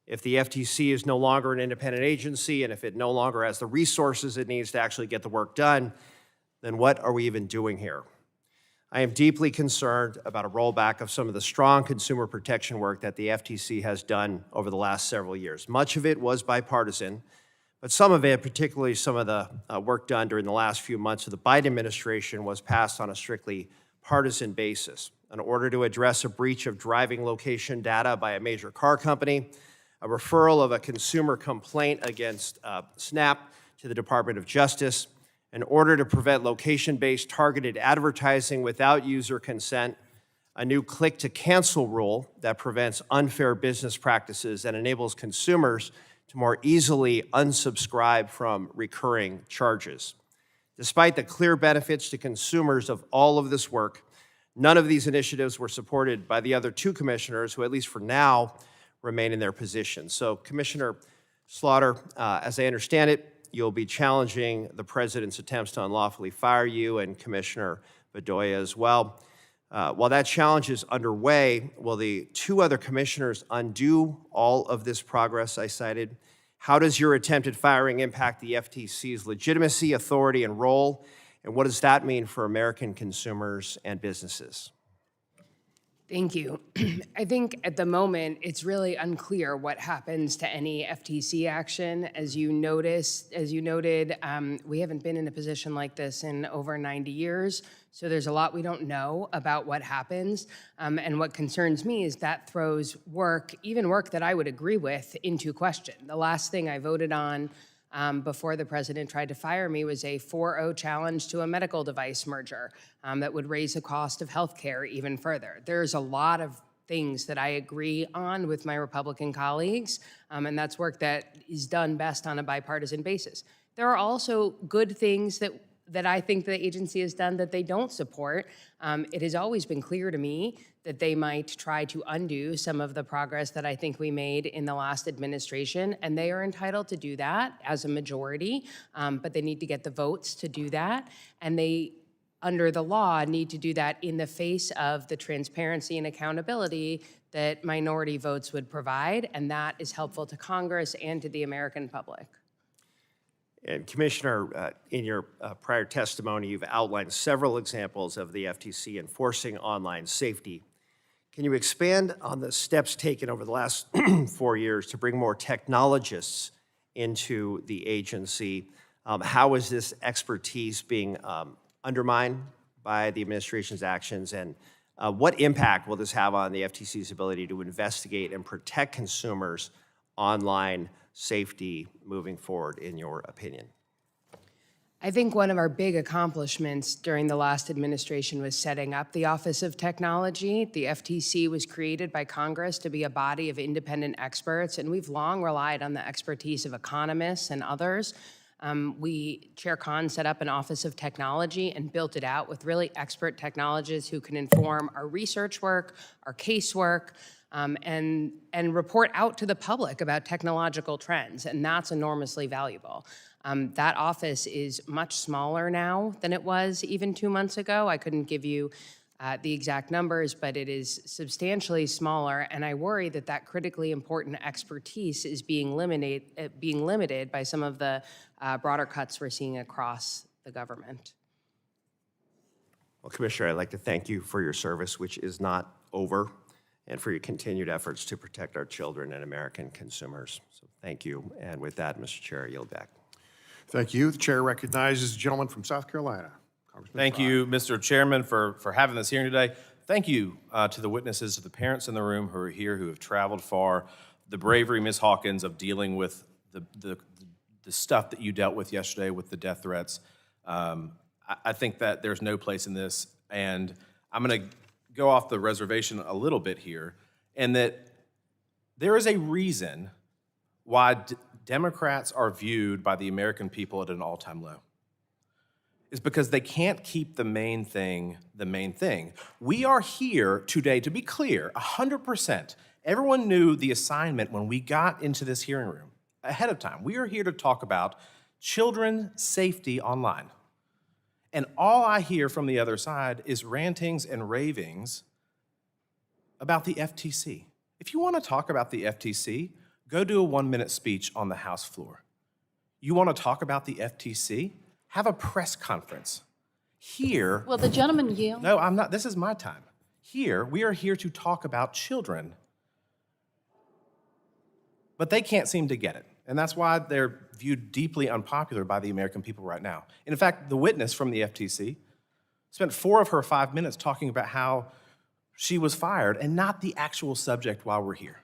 If the FTC is no longer an independent agency and if it no longer has the resources it needs to actually get the work done, then what are we even doing here? I am deeply concerned about a rollback of some of the strong consumer protection work that the FTC has done over the last several years. Much of it was bipartisan, but some of it, particularly some of the work done during the last few months of the Biden administration, was passed on a strictly partisan basis. In order to address a breach of driving location data by a major car company, a referral of a consumer complaint against Snap to the Department of Justice, in order to prevent location-based targeted advertising without user consent, a new click-to-cancel rule that prevents unfair business practices and enables consumers to more easily unsubscribe from recurring charges. Despite the clear benefits to consumers of all of this work, none of these initiatives were supported by the other 2 commissioners who, at least for now, remain in their positions. So, Commissioner Slaughter, as I understand it, you'll be challenging the president's attempts to unlawfully fire you and Commissioner Bedoya as well. While that challenge is underway, will the 2 other commissioners undo all of this progress I cited? How does your attempted firing impact the FTC's legitimacy, authority, and role? And what does that mean for American consumers and businesses? Thank you. I think at the moment, it's really unclear what happens to any FTC action. As you noted, we haven't been in a position like this in over 90 years, so there's a lot we don't know about what happens. And what concerns me is that throws work, even work that I would agree with, into question. The last thing I voted on before the president tried to fire me was a 4-0 challenge to a medical device merger that would raise the cost of healthcare even further. There's a lot of things that I agree on with my Republican colleagues, and that's work that is done best on a bipartisan basis. There are also good things that I think the agency has done that they don't support. It has always been clear to me that they might try to undo some of the progress that I think we made in the last administration, and they are entitled to do that as a majority, but they need to get the votes to do that, and they, under the law, need to do that in the face of the transparency and accountability that minority votes would provide, and that is helpful to Congress and to the American public. And Commissioner, in your prior testimony, you've outlined several examples of the FTC enforcing online safety. Can you expand on the steps taken over the last 4 years to bring more technologists into the agency? How is this expertise being undermined by the administration's actions, and what impact will this have on the FTC's ability to investigate and protect consumers' online safety moving forward, in your opinion? I think one of our big accomplishments during the last administration was setting up the Office of Technology. The FTC was created by Congress to be a body of independent experts, and we've long relied on the expertise of economists and others. Chair Khan set up an Office of Technology and built it out with really expert technologists who can inform our research work, our casework, and report out to the public about technological trends, and that's enormously valuable. That office is much smaller now than it was even 2 months ago. I couldn't give you the exact numbers, but it is substantially smaller, and I worry that that critically important expertise is being limited by some of the broader cuts we're seeing across the government. Well, Commissioner, I'd like to thank you for your service, which is not over, and for your continued efforts to protect our children and American consumers. So thank you. And with that, Mr. Chair, I yield back. Thank you. The chair recognizes the gentleman from South Carolina. Congressman Thank Frye. you, Mr. Chairman, for having this hearing today. Thank you to the witnesses, to the parents in the room who are here, who have traveled far, the bravery, Ms. Hawkins, of dealing with the stuff that you dealt with yesterday with the death threats. I think that there's no place in this, and I'm going to go off the reservation a little bit here, and that there is a reason why Democrats are viewed by the American people at an all-time low. It's because they can't keep the main thing the main thing. We are here today, to be clear, 100%. Everyone knew the assignment when we got into this hearing room ahead of time. We are here to talk about children's safety online. And all I hear from the other side is rantings and ravings about the FTC. If you want to talk about the FTC, go do a 1-minute speech on the House floor. You want to talk about the FTC? Have a press conference. Here. Will the gentleman yield? No, I'm not. This is my time. Here, we are here to talk about children. But they can't seem to get it. And that's why they're viewed deeply unpopular by the American people right now. And in fact, the witness from the FTC spent 4 of her 5 minutes talking about how she was fired and not the actual subject while we're here.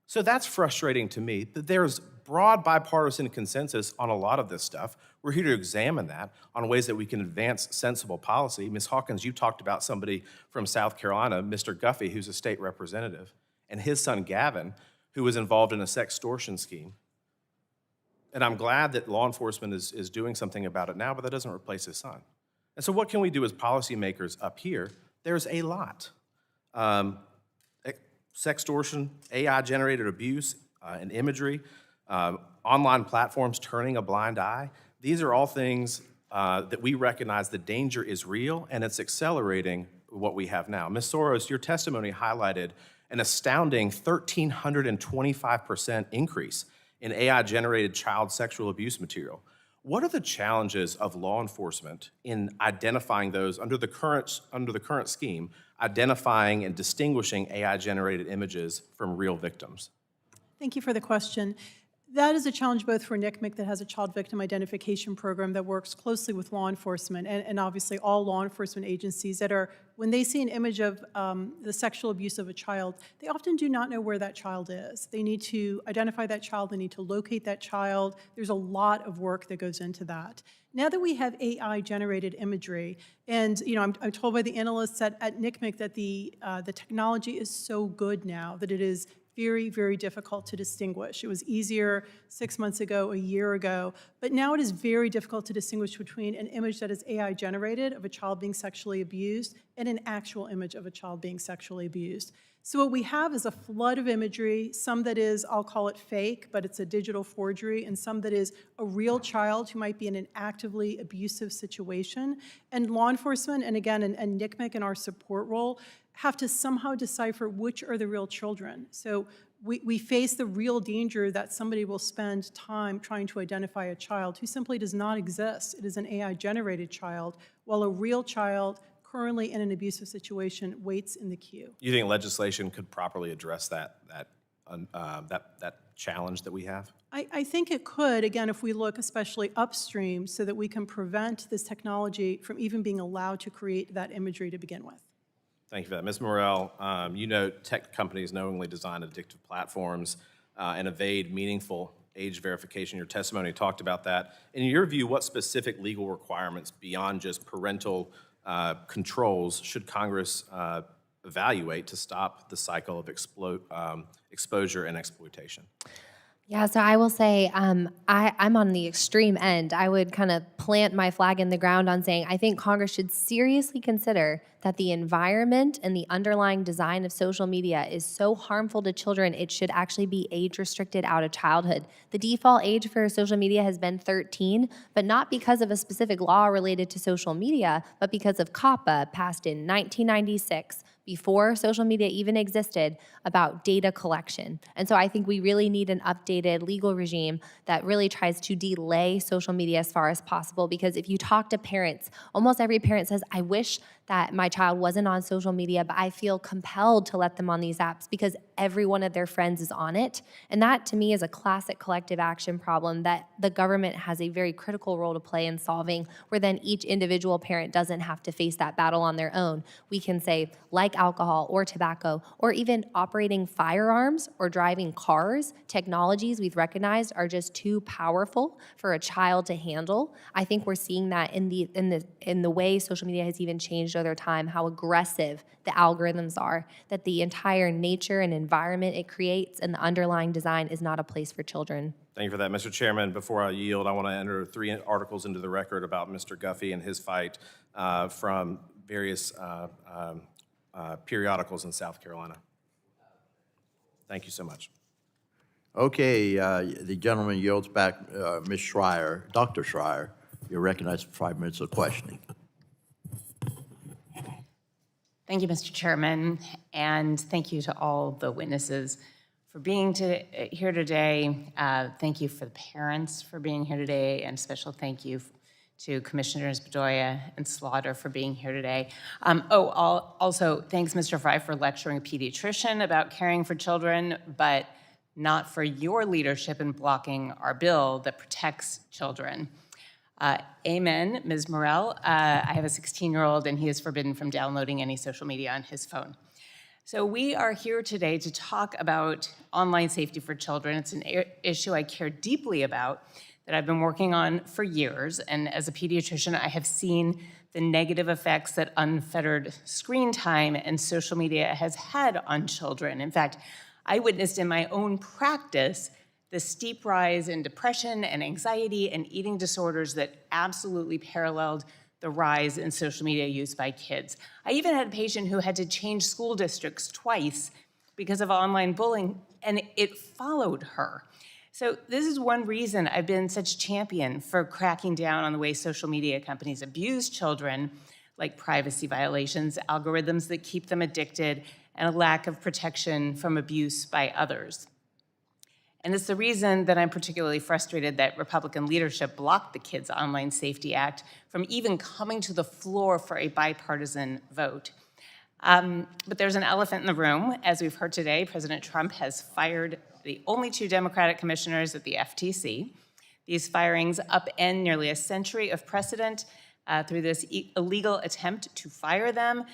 So that's frustrating to me, that there's broad bipartisan consensus on a lot of this stuff. We're here to examine that on ways that we can advance sensible policy. Ms. Hawkins, you talked about somebody from South Carolina, Mr. Guthrie, who's a state representative, and his son Gavin, who was involved in a sextortion scheme. And I'm glad that law enforcement is doing something about it now, but that doesn't replace his son. And so what can we do as policymakers up here? There's a lot. Sextortion, AI-generated abuse, and imagery, online platforms turning a blind eye. These are all things that we recognize the danger is real, and it's accelerating what we have now. Ms. Soros, your testimony highlighted an astounding 1,325% increase in AI-generated child sexual abuse material. What are the challenges of law enforcement in identifying those under the current scheme, identifying and distinguishing AI-generated images from real victims? Thank you for the question. That is a challenge both for NCMEC, that has a child victim identification program that works closely with law enforcement, and obviously all law enforcement agencies that are, when they see an image of the sexual abuse of a child, they often do not know where that child is. They need to identify that child, they need to locate that child. There's a lot of work that goes into that. Now that we have AI-generated imagery, and I'm told by the analysts at NCMEC that the technology is so good now that it is very, very difficult to distinguish. It was easier 6 months ago, a year ago, but now it is very difficult to distinguish between an image that is AI generated of a child being sexually abused and an actual image of a child being sexually abused. So what we have is a flood of imagery, some that is, I'll call it fake, but it's a digital forgery, and some that is a real child who might be in an actively abusive situation. And law enforcement, and again, and NCMEC in our support role, have to somehow decipher which are the real children. So we face the real danger that somebody will spend time trying to identify a child who simply does not exist. It is an AI-generated child, while a real child currently in an abusive situation waits in the queue. You think legislation could properly address that challenge that we have? I think it could, again, if we look especially upstream so that we can prevent this technology from even being allowed to create that imagery to begin with. Thank you for that. Ms. Morrell, you know tech companies knowingly design addictive platforms and evade meaningful age verification. Your testimony talked about that. In your view, what specific legal requirements beyond just parental controls should Congress evaluate to stop the cycle of exposure and exploitation? Yeah, so I will say I'm on the extreme end. I would kind of plant my flag in the ground on saying I think Congress should seriously consider that the environment and the underlying design of social media is so harmful to children, it should actually be age restricted out of childhood. The default age for social media has been 13, but not because of a specific law related to social media, but because of COPPA passed in 1996. Before social media even existed, about data collection. And so I think we really need an updated legal regime that really tries to delay social media as far as possible, because if you talk to parents, almost every parent says, I wish that my child wasn't on social media, but I feel compelled to let them on these apps because every one of their friends is on it. And that, to me, is a classic collective action problem that the government has a very critical role to play in solving, where then each individual parent doesn't have to face that battle on their own. We can say, like alcohol or tobacco, or even operating firearms or driving cars, technologies we've recognized are just too powerful for a child to handle. I think we're seeing that in the way social media has even changed over time, how aggressive the algorithms are, that the entire nature and environment it creates and the underlying design is not a place for children. Thank you for that. Mr. Chairman, before I yield, I want to enter 3 articles into the record about Mr. Guthrie and his fight from various periodicals in South Carolina. Thank you so much. Okay, the gentleman yields back, Ms. Schreier. Dr. Schreier, you're recognized for 5 minutes of questioning. Thank you, Mr. Chairman, and thank you to all the witnesses for being here today. Thank you for the parents for being here today, and special thank you to Commissioners Bedoya and Slaughter for being here today. Also, thanks, Mr. Fry, for lecturing a pediatrician about caring for children, but not for your leadership in blocking our bill that protects children. Amen, Ms. Morrell. I have a 16-year-old, and he is forbidden from downloading any social media on his phone. So we are here today to talk about online safety for children. It's an issue I care deeply about, that I've been working on for years. And as a pediatrician, I have seen the negative effects that unfettered screen time and social media has had on children. In fact, I witnessed in my own practice the steep rise in depression and anxiety and eating disorders that absolutely paralleled the rise in social media use by kids. I even had a patient who had to change school districts twice because of online bullying, and it followed her. So this is one reason I've been such a champion for cracking down on the way social media companies abuse children, like privacy violations, algorithms that keep them addicted, and a lack of protection from abuse by others. And it's the reason that I'm particularly frustrated that Republican leadership blocked the Kids Online Safety Act from even coming to the floor for a bipartisan vote. But there's an elephant in the room. As we've heard today, President Trump has fired the only 2 Democratic commissioners at the FTC. These firings upend nearly a century of precedent through this illegal attempt to fire them.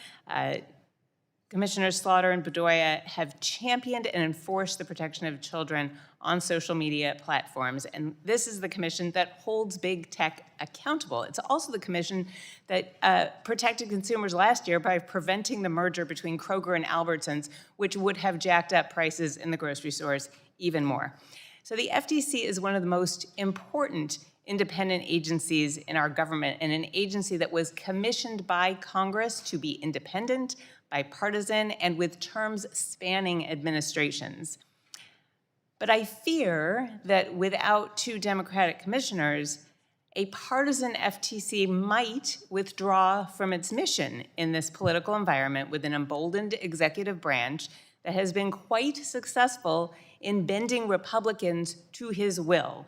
Commissioners Slaughter and Bedoya have championed and enforced the protection of children on social media platforms. And this is the commission that holds big tech accountable. It's also the commission that protected consumers last year by preventing the merger between Kroger and Albertsons, which would have jacked up prices in the grocery stores even more. So the FTC is one of the most important independent agencies in our government, and an agency that was commissioned by Congress to be independent, bipartisan, and with terms spanning administrations. But I fear that without 2 Democratic commissioners, a partisan FTC might withdraw from its mission in this political environment with an emboldened executive branch that has been quite successful in bending Republicans to his will.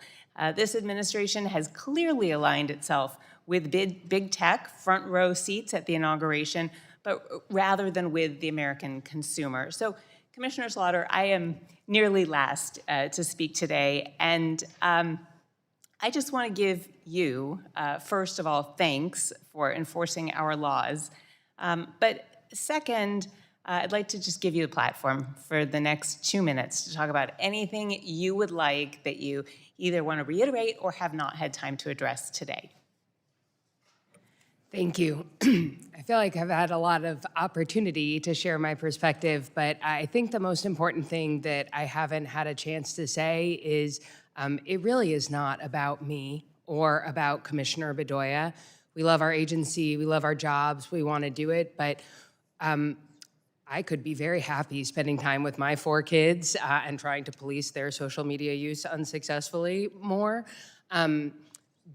This administration has clearly aligned itself with big tech, front row seats at the inauguration, but rather than with the American consumer. So, Commissioner Slaughter, I am nearly last to speak today, and I just want to give you, first of all, thanks for enforcing our laws. But second, I'd like to just give you the platform for the next 2 minutes to talk about anything you would like that you either want to reiterate or have not had time to address today. Thank you. I feel like I've had a lot of opportunity to share my perspective, but I think the most important thing that I haven't had a chance to say is it really is not about me or about Commissioner Bedoya. We love our agency, we love our jobs, we want to do it, but I could be very happy spending time with my 4 kids and trying to police their social media use unsuccessfully more.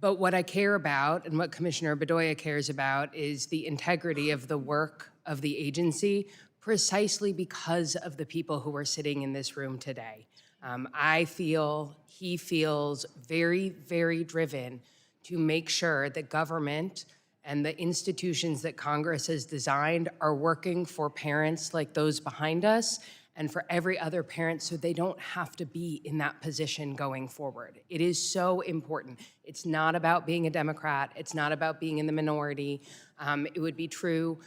But what I care about and what Commissioner Bedoya cares about is the integrity of the work of the agency, precisely because of the people who are sitting in this room today. I feel he feels very, very driven to make sure that government and the institutions that Congress has designed are working for parents like those behind us and for every other parent so they don't have to be in that position going forward. It is so important. It's not about being a Democrat. It's not about being in the minority. It would be true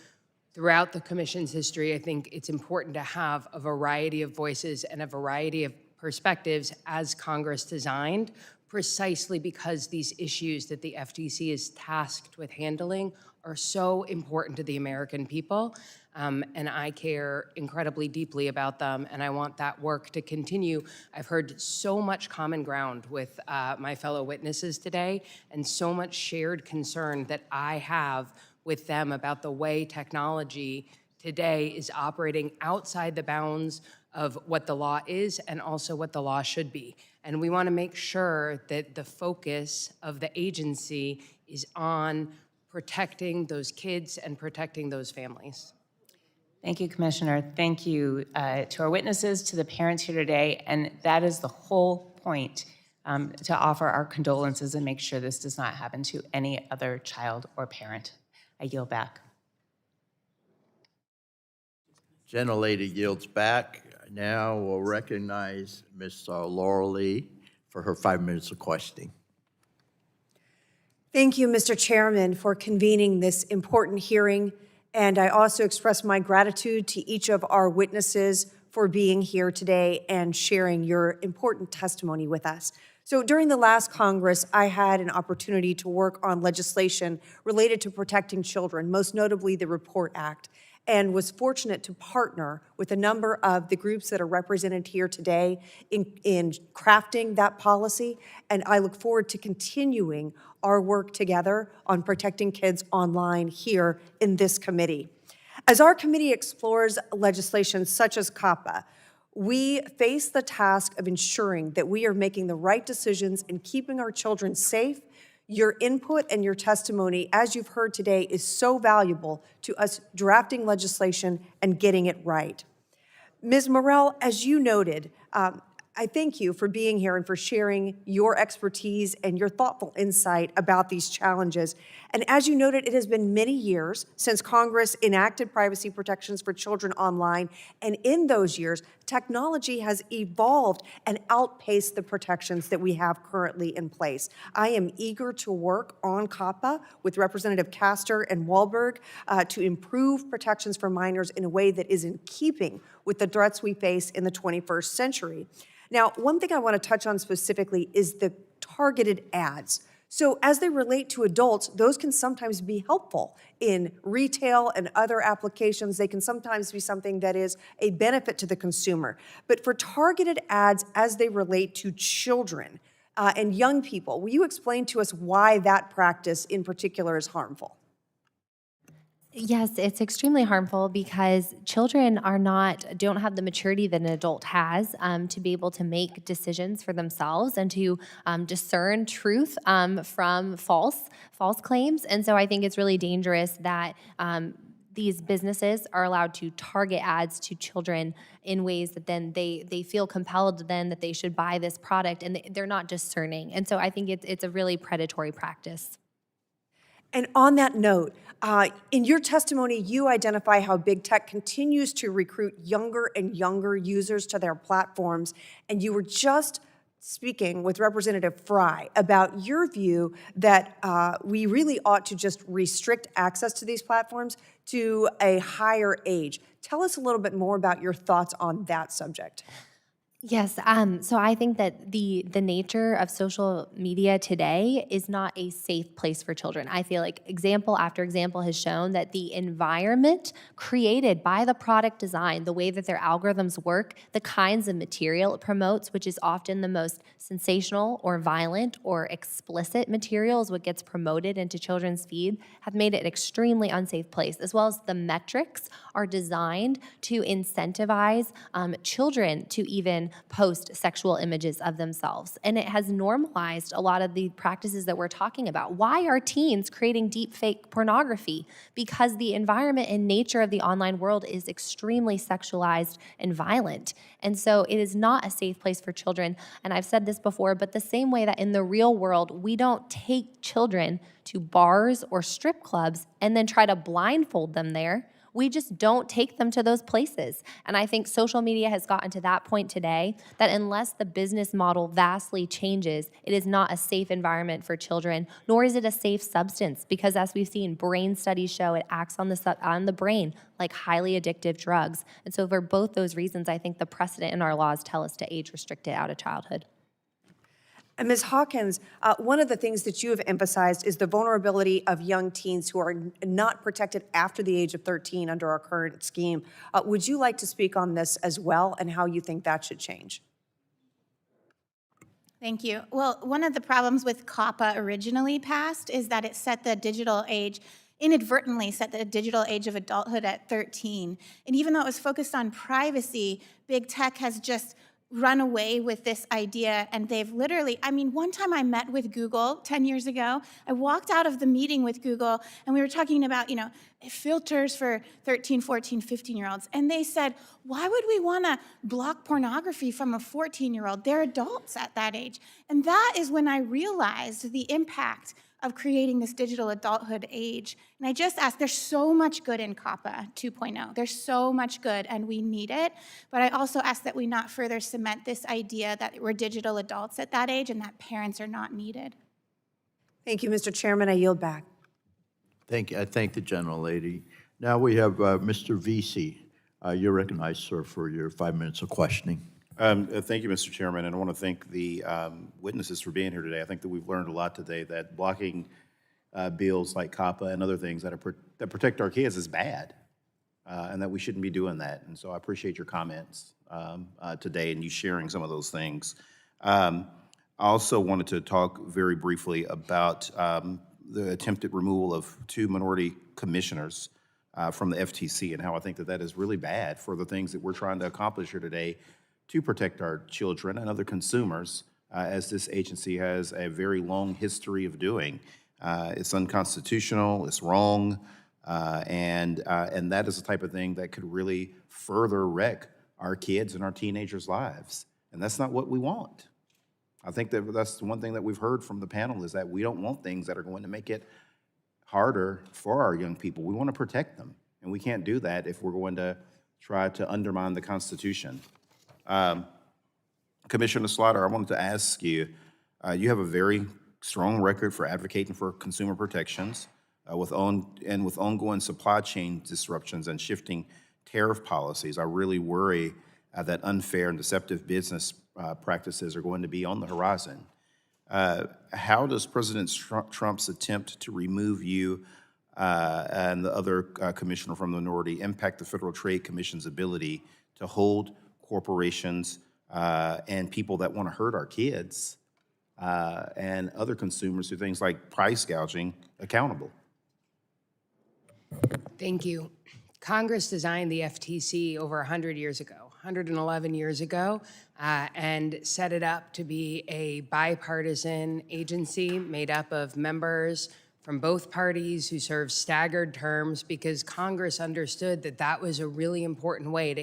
throughout the commission's history. I think it's important to have a variety of voices and a variety of perspectives as Congress designed, precisely because these issues that the FTC is tasked with handling are so important to the American people. And I care incredibly deeply about them, and I want that work to continue. I've heard so much common ground with my fellow witnesses today, and so much shared concern that I have with them about the way technology today is operating outside the bounds of what the law is and also what the law should be. And we want to make sure that the focus of the agency is on protecting those kids and protecting those families. Thank you, Commissioner. Thank you to our witnesses, to the parents here today, and that is the whole point, to offer our condolences and make sure this does not happen to any other child or parent. I yield back. Gentlelady yields back. Now we'll recognize Ms. Laurel Lee for her 5 minutes of questioning. Thank you, Mr. Chairman, for convening this important hearing. And I also express my gratitude to each of our witnesses for being here today and sharing your important testimony with us. So during the last Congress, I had an opportunity to work on legislation related to protecting children, most notably the Report Act, and was fortunate to partner with a number of the groups that are represented here today in crafting that policy. And I look forward to continuing our work together on protecting kids online here in this committee. As our committee explores legislation such as COPPA, we face the task of ensuring that we are making the right decisions and keeping our children safe. Your input and your testimony, as you've heard today, is so valuable to us drafting legislation and getting it right. Ms. Morell, as you noted, I thank you for being here and for sharing your expertise and your thoughtful insight about these challenges. And as you noted, it has been many years since Congress enacted privacy protections for children online. And in those years, technology has evolved and outpaced the protections that we have currently in place. I am eager to work on COPPA with Representative Castor and Wahlberg to improve protections for minors in a way that is in keeping with the threats we face in the 21st century. Now, one thing I want to touch on specifically is the targeted ads. So as they relate to adults, those can sometimes be helpful in retail and other applications. They can sometimes be something that is a benefit to the consumer. But for targeted ads as they relate to children and young people, will you explain to us why that practice in particular is harmful? Yes, it's extremely harmful because children don't have the maturity that an adult has to be able to make decisions for themselves and to discern truth from false claims. And so I think it's really dangerous that these businesses are allowed to target ads to children in ways that then they feel compelled then that they should buy this product, and they're not discerning. And so I think it's a really predatory practice. And on that note, in your testimony, you identify how big tech continues to recruit younger and younger users to their platforms. And you were just speaking with Representative Fry about your view that we really ought to just restrict access to these platforms to a higher age. Tell us a little bit more about your thoughts on that subject. Yes, so I think that the nature of social media today is not a safe place for children. I feel like example after example has shown that the environment created by the product design, the way that their algorithms work, the kinds of material it promotes, which is often the most sensational or violent or explicit material is what gets promoted into children's feed, have made it an extremely unsafe place, as well as the metrics are designed to incentivize children to even post sexual images of themselves. And it has normalized a lot of the practices that we're talking about. Why are teens creating deep fake pornography? Because the environment and nature of the online world is extremely sexualized and violent. And so it is not a safe place for children. And I've said this before, but the same way that in the real world, we don't take children to bars or strip clubs and then try to blindfold them there. We just don't take them to those places. And I think social media has gotten to that point today that unless the business model vastly changes, it is not a safe environment for children, nor is it a safe substance, because as we've seen, brain studies show it acts on the brain like highly addictive drugs. And so for both those reasons, I think the precedent in our laws tell us to age restrict it out of childhood. And Ms. Hawkins, one of the things that you have emphasized is the vulnerability of young teens who are not protected after the age of 13 under our current scheme. Would you like to speak on this as well and how you think that should change? Thank you. Well, one of the problems with COPPA originally passed is that it set the digital age, inadvertently set the digital age of adulthood at 13. And even though it was focused on privacy, big tech has just run away with this idea, and they've literally, one time I met with Google 10 years ago, I walked out of the meeting with Google, and we were talking about, filters for 13, 14, 15-year-olds, and they said, why would we want to block pornography from a 14-year-old? They're adults at that age. And that is when I realized the impact of creating this digital adulthood age. And I just asked, there's so much good in COPPA 2.0. There's so much good, and we need it. But I also ask that we not further cement this idea that we're digital adults at that age and that parents are not needed. Thank you, Mr. Chairman. I yield back. Thank you. I thank the gentlelady. Now we have Mr. Vesey. You're recognized, sir, for your 5 minutes of questioning. Thank you, Mr. Chairman, and I want to thank the witnesses for being here today. I think that we've learned a lot today that blocking bills like COPPA and other things that protect our kids is bad, and that we shouldn't be doing that. And so I appreciate your comments today and you sharing some of those things. I also wanted to talk very briefly about the attempted removal of 2 minority commissioners from the FTC and how I think that that is really bad for the things that we're trying to accomplish here today to protect our children and other consumers, as this agency has a very long history of doing. It's unconstitutional, it's wrong, and that is the type of thing that could really further wreck our kids and our teenagers' lives. And that's not what we want. I think that that's the one thing that we've heard from the panel is that we don't want things that are going to make it harder for our young people. We want to protect them, and we can't do that if we're going to try to undermine the Constitution. Commissioner Slaughter, I wanted to ask you, you have a very strong record for advocating for consumer protections with ongoing supply chain disruptions and shifting tariff policies. I really worry that unfair and deceptive business practices are going to be on the horizon. How does President Trump's attempt to remove you and the other commissioner from the minority impact the Federal Trade Commission's ability to hold corporations and people that want to hurt our kids and other consumers through things like price gouging accountable? Thank you. Congress designed the FTC over 100 years ago, 111 years ago, and set it up to be a bipartisan agency made up of members from both parties who serve staggered terms because Congress understood that that was a really important way to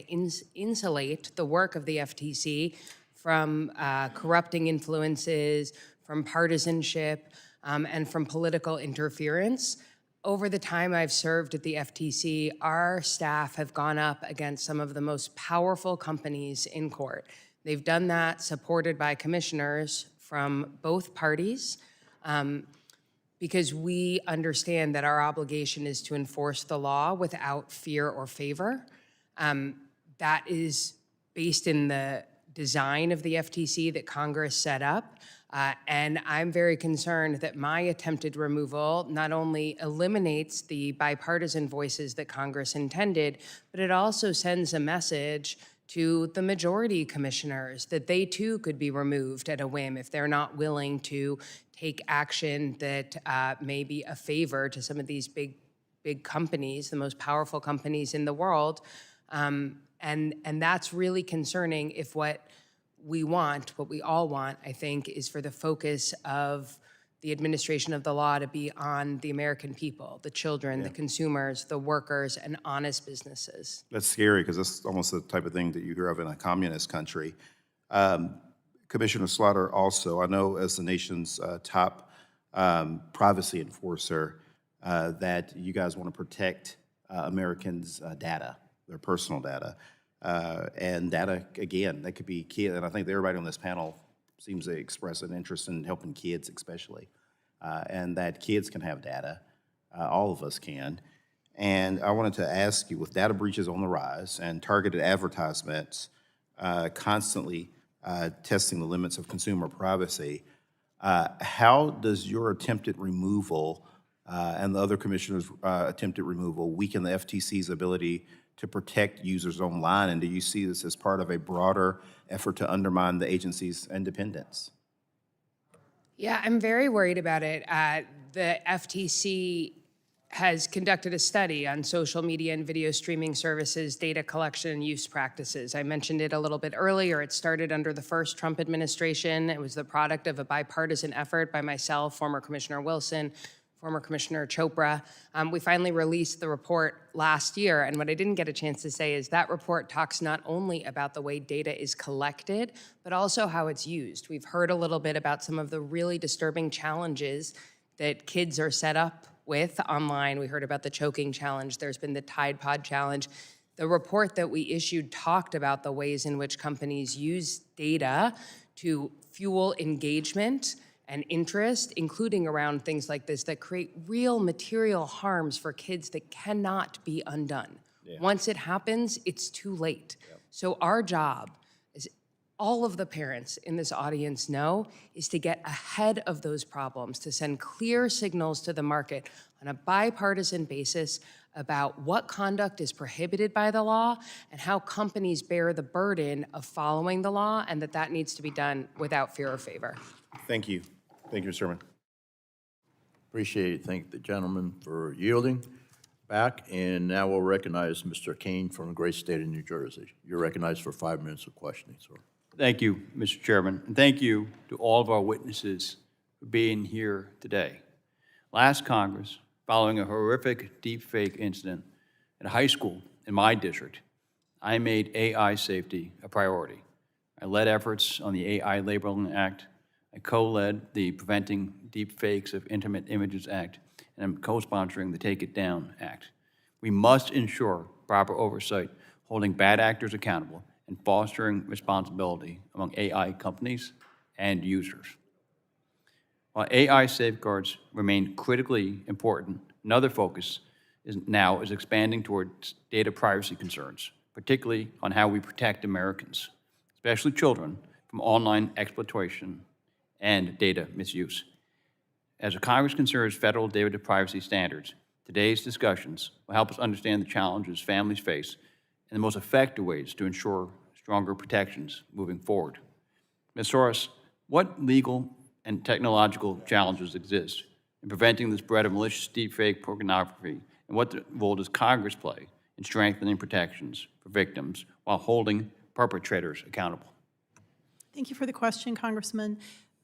insulate the work of the FTC from corrupting influences, from partisanship, and from political interference. Over the time I've served at the FTC, our staff have gone up against some of the most powerful companies in court. They've done that supported by commissioners from both parties because we understand that our obligation is to enforce the law without fear or favor. That is based in the design of the FTC that Congress set up. And I'm very concerned that my attempted removal not only eliminates the bipartisan voices that Congress intended, but it also sends a message to the majority commissioners that they too could be removed at a whim if they're not willing to take action that may be a favor to some of these big companies, the most powerful companies in the world. And that's really concerning if what we all want, I think, is for the focus of the administration of the law to be on the American people, the children, the consumers, the workers, and honest businesses. That's scary because that's almost the type of thing that you hear of in a communist country. Commissioner Slaughter, also, I know as the nation's top privacy enforcer that you guys want to protect Americans' data, their personal data. And data, again, that could be kids, and I think everybody on this panel seems to express an interest in helping kids especially, and that kids can have data, all of us can. And I wanted to ask you, with data breaches on the rise and targeted advertisements constantly testing the limits of consumer privacy, how does your attempted removal and the other commissioners' attempted removal weaken the FTC's ability to protect users online, and do you see this as part of a broader effort to undermine the agency's independence? Yeah, I'm very worried about it. The FTC has conducted a study on social media and video streaming services, data collection and use practices. I mentioned it a little bit earlier. It started under the first Trump administration. It was the product of a bipartisan effort by myself, former Commissioner Wilson, former Commissioner Chopra. We finally released the report last year, and what I didn't get a chance to say is that report talks not only about the way data is collected, but also how it's used. We've heard a little bit about some of the really disturbing challenges that kids are set up with online. We heard about the choking challenge. There's been the Tide Pod challenge. The report that we issued talked about the ways in which companies use data to fuel engagement and interest, including around things like this that create real material harms for kids that cannot be undone. Yeah. Once it happens, it's too late. Yep. So our job, as all of the parents in this audience know, is to get ahead of those problems, to send clear signals to the market on a bipartisan basis about what conduct is prohibited by the law and how companies bear the burden of following the law, and that needs to be done without fear or favor. Thank you. Thank you, Mr. Chairman. Appreciate it. Thank the gentleman for yielding back. And now we'll recognize Mr. Kane from the great state of New Jersey. You're recognized for 5 minutes of questioning, sir. Thank you, Mr. Chairman. And thank you to all of our witnesses for being here today. Last Congress, following a horrific deepfake incident at a high school in my district, I made AI safety a priority. I led efforts on the AI Labeling Act. I co-led the Preventing Deepfakes of Intimate Images Act, and I'm co-sponsoring the Take It Down Act. We must ensure proper oversight, holding bad actors accountable, and fostering responsibility among AI companies and users. While AI safeguards remain critically important, another focus now is expanding towards data privacy concerns, particularly on how we protect Americans, especially children, from online exploitation and data misuse. As Congress considers federal data privacy standards, today's discussions will help us understand the challenges families face and the most effective ways to ensure stronger protections moving forward. Ms. Soros, what legal and technological challenges exist in preventing the spread of malicious deepfake pornography, and what role does Congress play in strengthening protections for victims while holding perpetrators accountable? Thank you for the question, Congressman.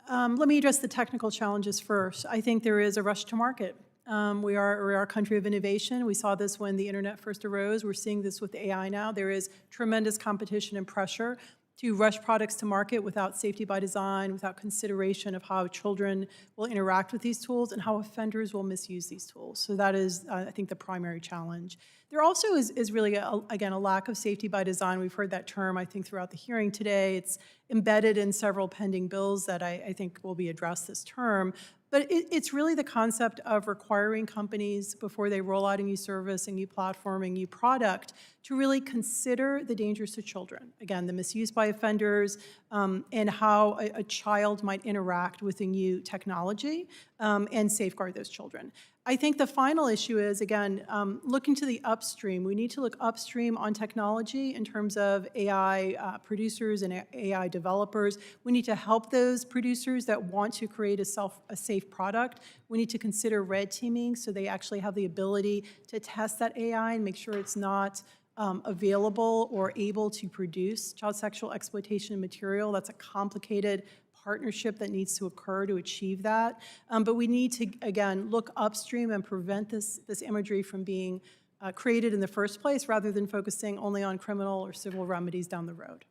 Let me address the technical challenges first. I think there is a rush to market. We are a country of innovation. We saw this when the internet first arose. We're seeing this with AI now. There is tremendous competition and pressure to rush products to market without safety by design, without consideration of how children will interact with these tools and how offenders will misuse these tools. So that is, I think, the primary challenge. There also is really, again, a lack of safety by design. We've heard that term, I think, throughout the hearing today. It's embedded in several pending bills that I think will be addressed this term. But it's really the concept of requiring companies, before they roll out a new service, a new platform, a new product, to really consider the dangers to children. Again, the misuse by offenders, and how a child might interact with a new technology, and safeguard those children. I think the final issue is, again, looking to the upstream. We need to look upstream on technology in terms of AI producers and AI developers. We need to help those producers that want to create a safe product. We need to consider red teaming so they actually have the ability to test that AI and make sure it's not available or able to produce child sexual exploitation material. That's a complicated partnership that needs to occur to achieve that. But we need to, again, look upstream and prevent this imagery from being created in the first place, rather than focusing only on criminal or civil remedies down the road.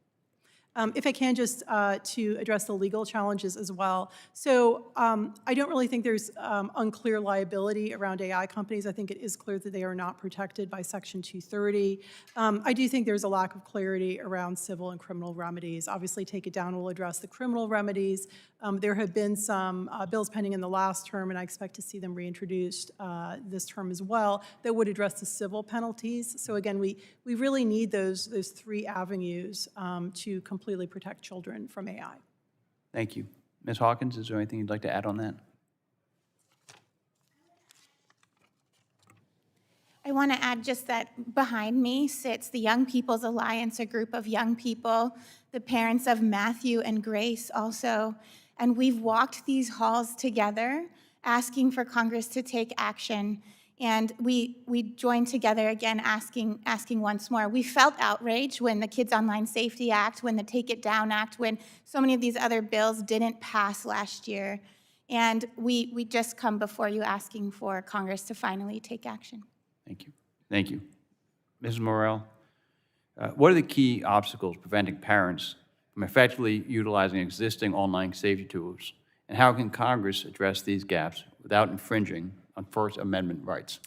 If I can, just to address the legal challenges as well. So I don't really think there's unclear liability around AI companies. I think it is clear that they are not protected by Section 230. I do think there's a lack of clarity around civil and criminal remedies. Obviously, Take It Down will address the criminal remedies. There have been some bills pending in the last term, and I expect to see them reintroduced this term as well, that would address the civil penalties. So again, we really need those three avenues to completely protect children from AI. Thank you. Ms. Hawkins, is there anything you'd like to add on that? I want to add just that behind me sits the Young People's Alliance, a group of young people, the parents of Matthew and Grace also. And we've walked these halls together asking for Congress to take action. And we joined together again asking once more. We felt outrage when the Kids Online Safety Act, when the Take It Down Act, when so many of these other bills didn't pass last year. And we just come before you asking for Congress to finally take action. Thank you. Thank you. Mrs. Morrell, what are the key obstacles preventing parents from effectively utilizing existing online safety tools? And how can Congress address these gaps without infringing on First Amendment rights?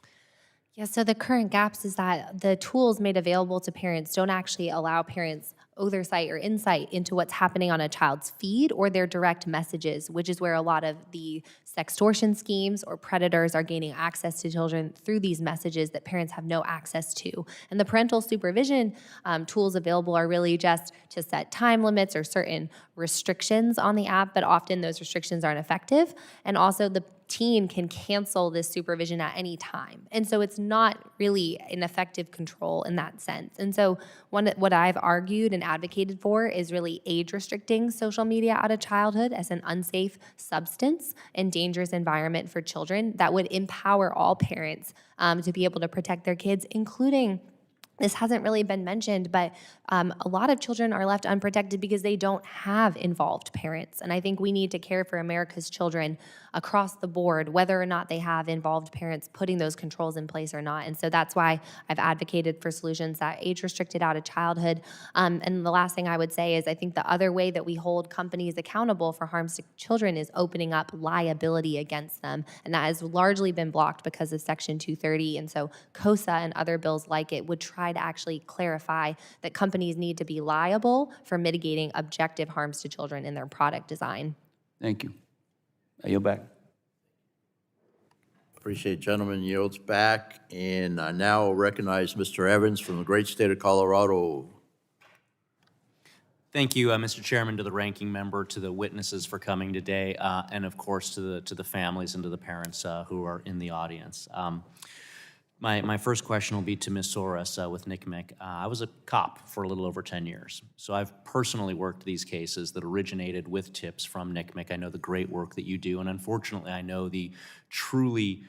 Yeah, so the current gaps is that the tools made available to parents don't actually allow parents oversight or insight into what's happening on a child's feed or their direct messages, which is where a lot of the sextortion schemes or predators are gaining access to children through these messages that parents have no access to. And the parental supervision tools available are really just to set time limits or certain restrictions on the app, but often those restrictions aren't effective. And also the teen can cancel this supervision at any time. And so it's not really an effective control in that sense. And so what I've argued and advocated for is really age restricting social media out of childhood as an unsafe substance and dangerous environment for children that would empower all parents to be able to protect their kids, including This hasn't really been mentioned, but a lot of children are left unprotected because they don't have involved parents. And I think we need to care for America's children across the board, whether or not they have involved parents putting those controls in place or not. And so that's why I've advocated for solutions that age restricted out of childhood. And the last thing I would say is I think the other way that we hold companies accountable for harms to children is opening up liability against them. And that has largely been blocked because of Section 230. And so COSA and other bills like it would try to actually clarify that companies need to be liable for mitigating objective harms to children in their product design. Thank you. I yield back. Appreciate gentleman yields back, and I now recognize Mr. Evans from the great state of Colorado. Thank you, Mr. Chairman, to the ranking member, to the witnesses for coming today, and of course to the families and to the parents who are in the audience. My first question will be to Ms. Soros with NCMEC. I was a cop for a little over 10 years, so I've personally worked these cases that originated with tips from NCMEC. I know the great work that you do, and unfortunately, I know the truly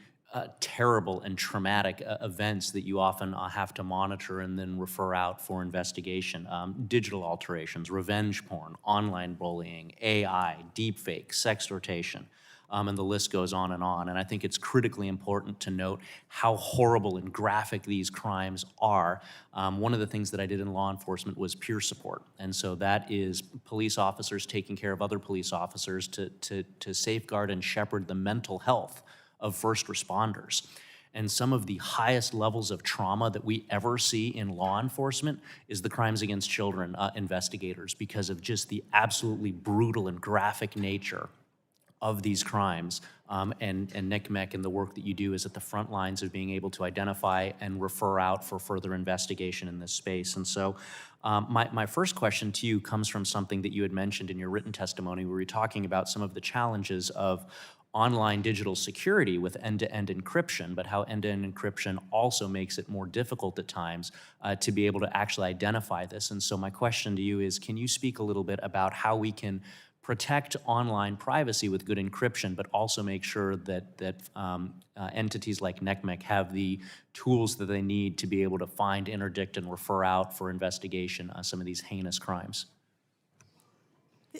terrible and traumatic events that you often have to monitor and then refer out for investigation. Digital alterations, revenge porn, online bullying, AI, deepfake, sextortation. And the list goes on. And I think it's critically important to note how horrible and graphic these crimes are. One of the things that I did in law enforcement was peer support. And so that is police officers taking care of other police officers to safeguard and shepherd the mental health of first responders. And some of the highest levels of trauma that we ever see in law enforcement is the crimes against children investigators, because of just the absolutely brutal and graphic nature of these crimes, and NCMEC and the work that you do is at the front lines of being able to identify and refer out for further investigation in this space. And so my first question to you comes from something that you had mentioned in your written testimony, where you're talking about some of the challenges of online digital security with end-to-end encryption, but how end-to-end encryption also makes it more difficult at times to be able to actually identify this. And so my question to you is, can you speak a little bit about how we can protect online privacy with good encryption, but also make sure that entities like NCMEC have the tools that they need to be able to find, interdict, and refer out for investigation on some of these heinous crimes?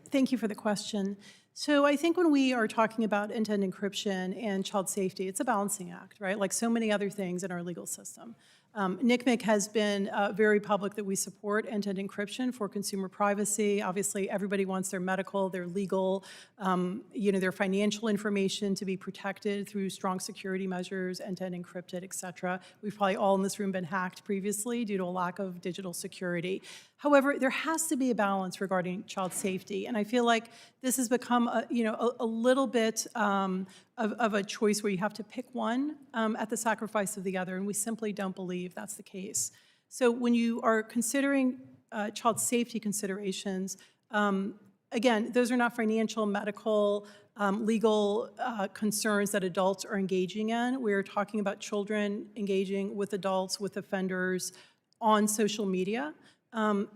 Thank you for the question. So I think when we are talking about end-to-end encryption and child safety, it's a balancing act, right? Like so many other things in our legal system. NCMEC has been very public that we support end-to-end encryption for consumer privacy. Obviously, everybody wants their medical, their legal, their financial information to be protected through strong security measures, end-to-end encrypted, et cetera. We've probably all in this room been hacked previously due to a lack of digital security. However, there has to be a balance regarding child safety, and I feel like this has become a little bit of a choice where you have to pick one at the sacrifice of the other, and we simply don't believe that's the case. So when you are considering child safety considerations, again, those are not financial, medical, legal concerns that adults are engaging in. We're talking about children engaging with adults, with offenders on social media.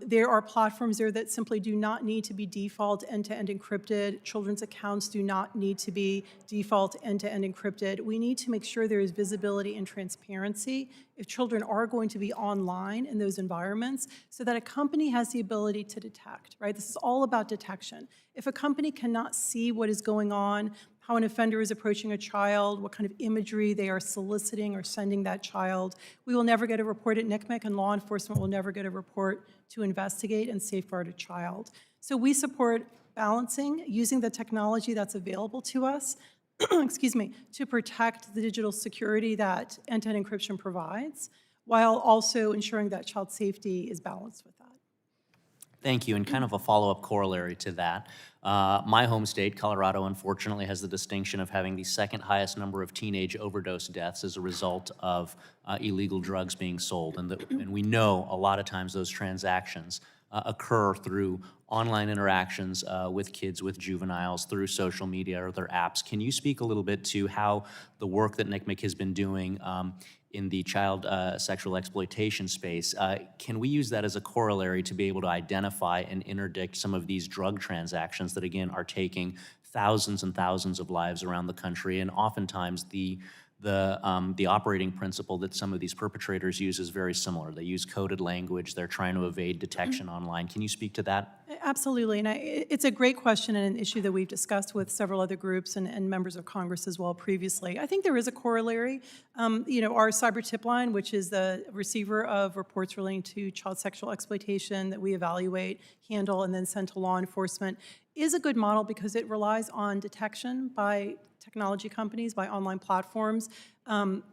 There are platforms there that simply do not need to be default end-to-end encrypted. Children's accounts do not need to be default end-to-end encrypted. We need to make sure there is visibility and transparency if children are going to be online in those environments, so that a company has the ability to detect, right? This is all about detection. If a company cannot see what is going on, how an offender is approaching a child, what kind of imagery they are soliciting or sending that child, we will never get a report at NCMEC, and law enforcement will never get a report to investigate and safeguard a child. So we support balancing, using the technology that's available to us, excuse me, to protect the digital security that end-to-end encryption provides, while also ensuring that child safety is balanced with that. Thank you, and kind of a follow-up corollary to that. My home state, Colorado, unfortunately has the distinction of having the second highest number of teenage overdose deaths as a result of illegal drugs being sold. And we know a lot of times those transactions occur through online interactions with kids, with juveniles, through social media or their apps. Can you speak a little bit to how the work that NCMEC has been doing in the child sexual exploitation space, can we use that as a corollary to be able to identify and interdict some of these drug transactions that, again, are taking thousands and thousands of lives around the country? And oftentimes the the operating principle that some of these perpetrators use is very similar. They use coded language. They're trying to evade detection online. Can you speak to that? Absolutely, and it's a great question and an issue that we've discussed with several other groups and members of Congress as well previously. I think there is a corollary. Our cyber tip line, which is the receiver of reports relating to child sexual exploitation that we evaluate, handle, and then send to law enforcement, is a good model because it relies on detection by technology companies, by online platforms.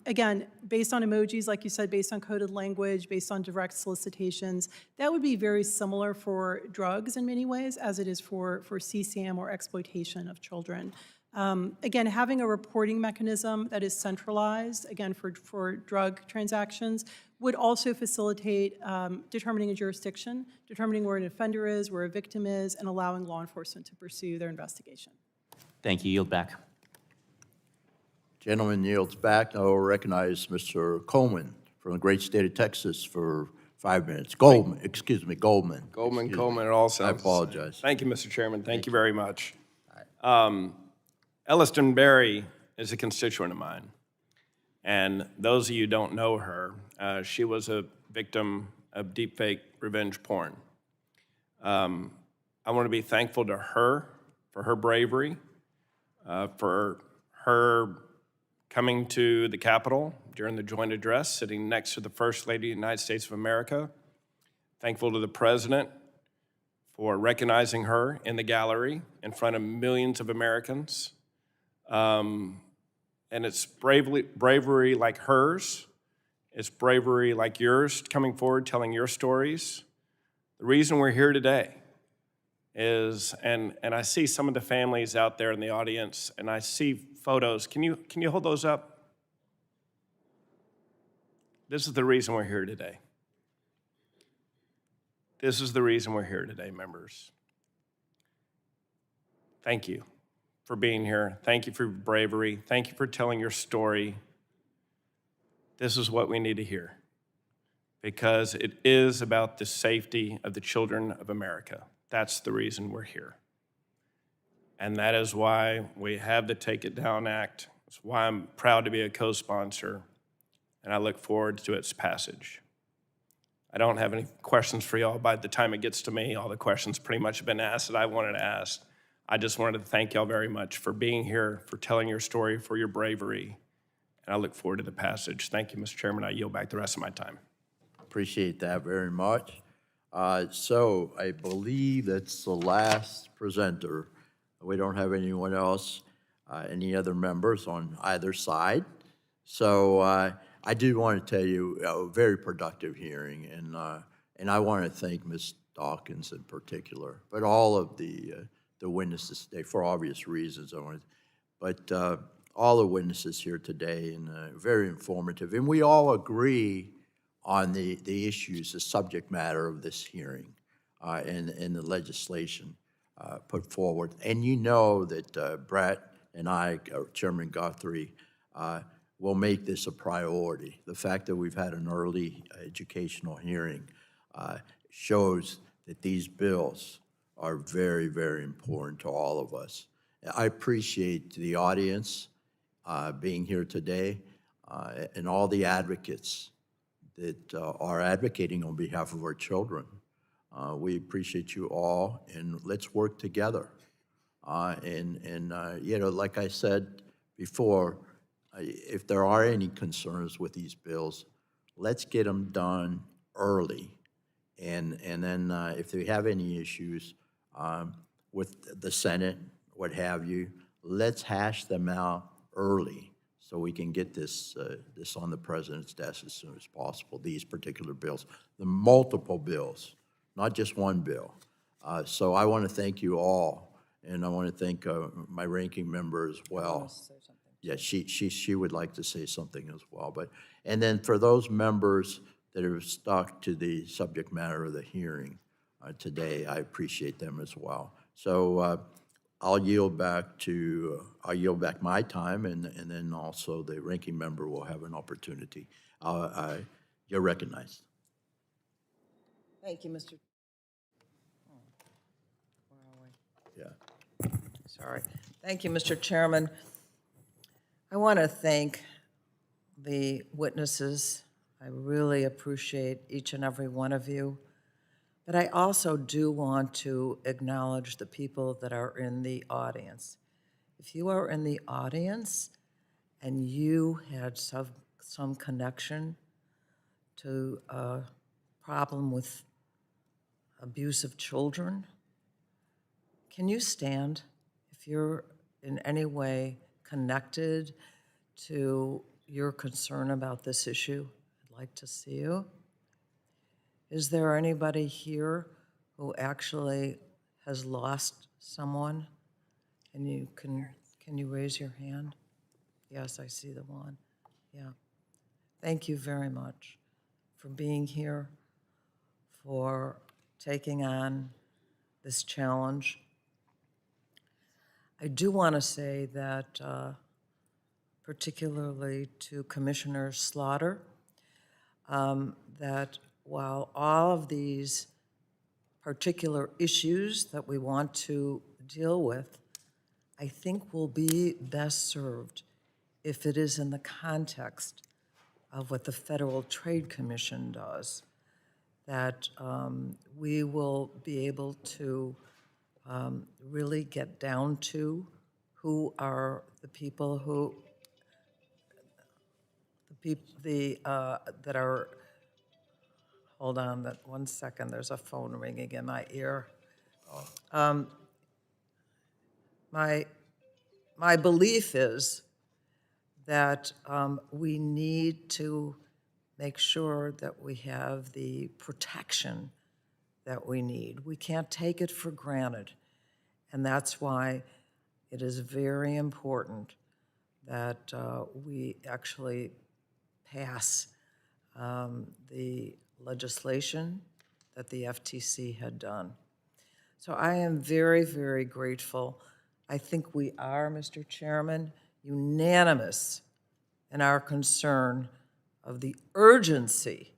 Again, based on emojis, like you said, based on coded language, based on direct solicitations, that would be very similar for drugs in many ways as it is for CSAM or exploitation of children. Again, having a reporting mechanism that is centralized, again, for drug transactions, would also facilitate determining a jurisdiction, determining where an offender is, where a victim is, and allowing law enforcement to pursue their investigation. Thank you. Yield back. Gentleman yields back. I will recognize Mr. Coleman from the great state of Texas for 5 minutes. Goldman. Coleman, it all sounds I the same. apologize. Thank you, Mr. Chairman. Thank you very much. Elliston Berry is a constituent of mine. And those of you who don't know her, she was a victim of deepfake revenge porn. I want to be thankful to her for her bravery, for her coming to the Capitol during the joint address, sitting next to the First Lady of the United States of America. Thankful to the President for recognizing her in the gallery in front of millions of Americans. And it's bravery like hers. It's bravery like yours, coming forward, telling your stories. The reason we're here today is, and I see some of the families out there in the audience, and I see photos. Can you hold those up? This is the reason we're here today. This is the reason we're here today, members. Thank you for being here. Thank you for your bravery. Thank you for telling your story. This is what we need to hear, because it is about the safety of the children of America. That's the reason we're here. And that is why we have the Take It Down Act. It's why I'm proud to be a co-sponsor, and I look forward to its passage. I don't have any questions for y'all. By the time it gets to me, all the questions pretty much have been asked that I wanted to ask. I just wanted to thank y'all very much for being here, for telling your story, for your bravery, and I look forward to the passage. Thank you, Mr. Chairman. I yield back the rest of my time. Appreciate that very much. So I believe that's the last presenter. We don't have anyone else, any other members on either side. So I do want to tell you a very productive hearing, and I want to thank Ms. Dawkins in particular, but all of the witnesses today for obvious reasons. But all the witnesses here today, and very informative, and we all agree on the issues, the subject matter of this hearing, and the legislation put forward. And you know that Brett and I, Chairman Guthrie, will make this a priority. The fact that we've had an early educational hearing shows that these bills are very, very important to all of us. I appreciate the audience being here today and all the advocates that are advocating on behalf of our children. We appreciate you all, and let's work together. Like I said before, if there are any concerns with these bills, let's get them done early. And then if they have any issues with the Senate, what have you, let's hash them out early so we can get this on the president's desk as soon as possible, these particular bills, the multiple bills, not just one bill. So I want to thank you all, and I want to thank my ranking member as well. Yeah, she would like to say something as well. And then for those members that are stuck to the subject matter of the hearing today, I appreciate them as well. So I'll yield back my time, and then also the ranking member will have an opportunity. You're recognized. Thank you, Mr. Yeah. Sorry. Thank you, Mr. Chairman. I want to thank the witnesses. I really appreciate each and every one of you. But I also do want to acknowledge the people that are in the audience. If you are in the audience and you had some connection to a problem with abuse of children, can you stand? If you're in any way connected to your concern about this issue, I'd like to see you. Is there anybody here who actually has lost someone? And can you raise your hand? Yes, I see the one. Yeah. Thank you very much for being here, for taking on this challenge. I do want to say that, particularly to Commissioner Slaughter, that while all of these particular issues that we want to deal with, I think will be best served if it is in the context of what the Federal Trade Commission does, that we will be able to really get down to who are the people who, that are, hold on that 1 second, there's a phone ringing in my ear. My belief is that we need to make sure that we have the protection that we need. We can't take it for granted. And that's why it is very important that we actually pass the legislation that the FTC had done. So I am very, very grateful. I think we are, Mr. Chairman, unanimous in our concern of the urgency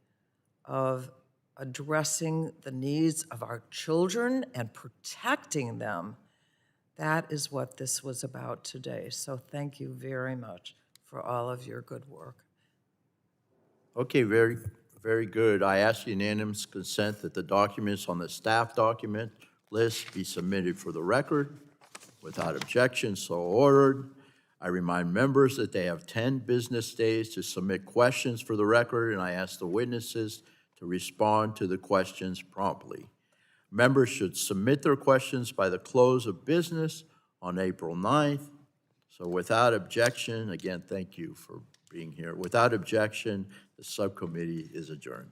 of addressing the needs of our children and protecting them. That is what this was about today. So thank you very much for all of your good work. Okay, very, very good. I ask unanimous consent that the documents on the staff document list be submitted for the record. Without objection, so ordered. I remind members that they have 10 business days to submit questions for the record, and I ask the witnesses to respond to the questions promptly. Members should submit their questions by the close of business on April 9th. So without objection, again, thank you for being here. Without objection, the subcommittee is adjourned.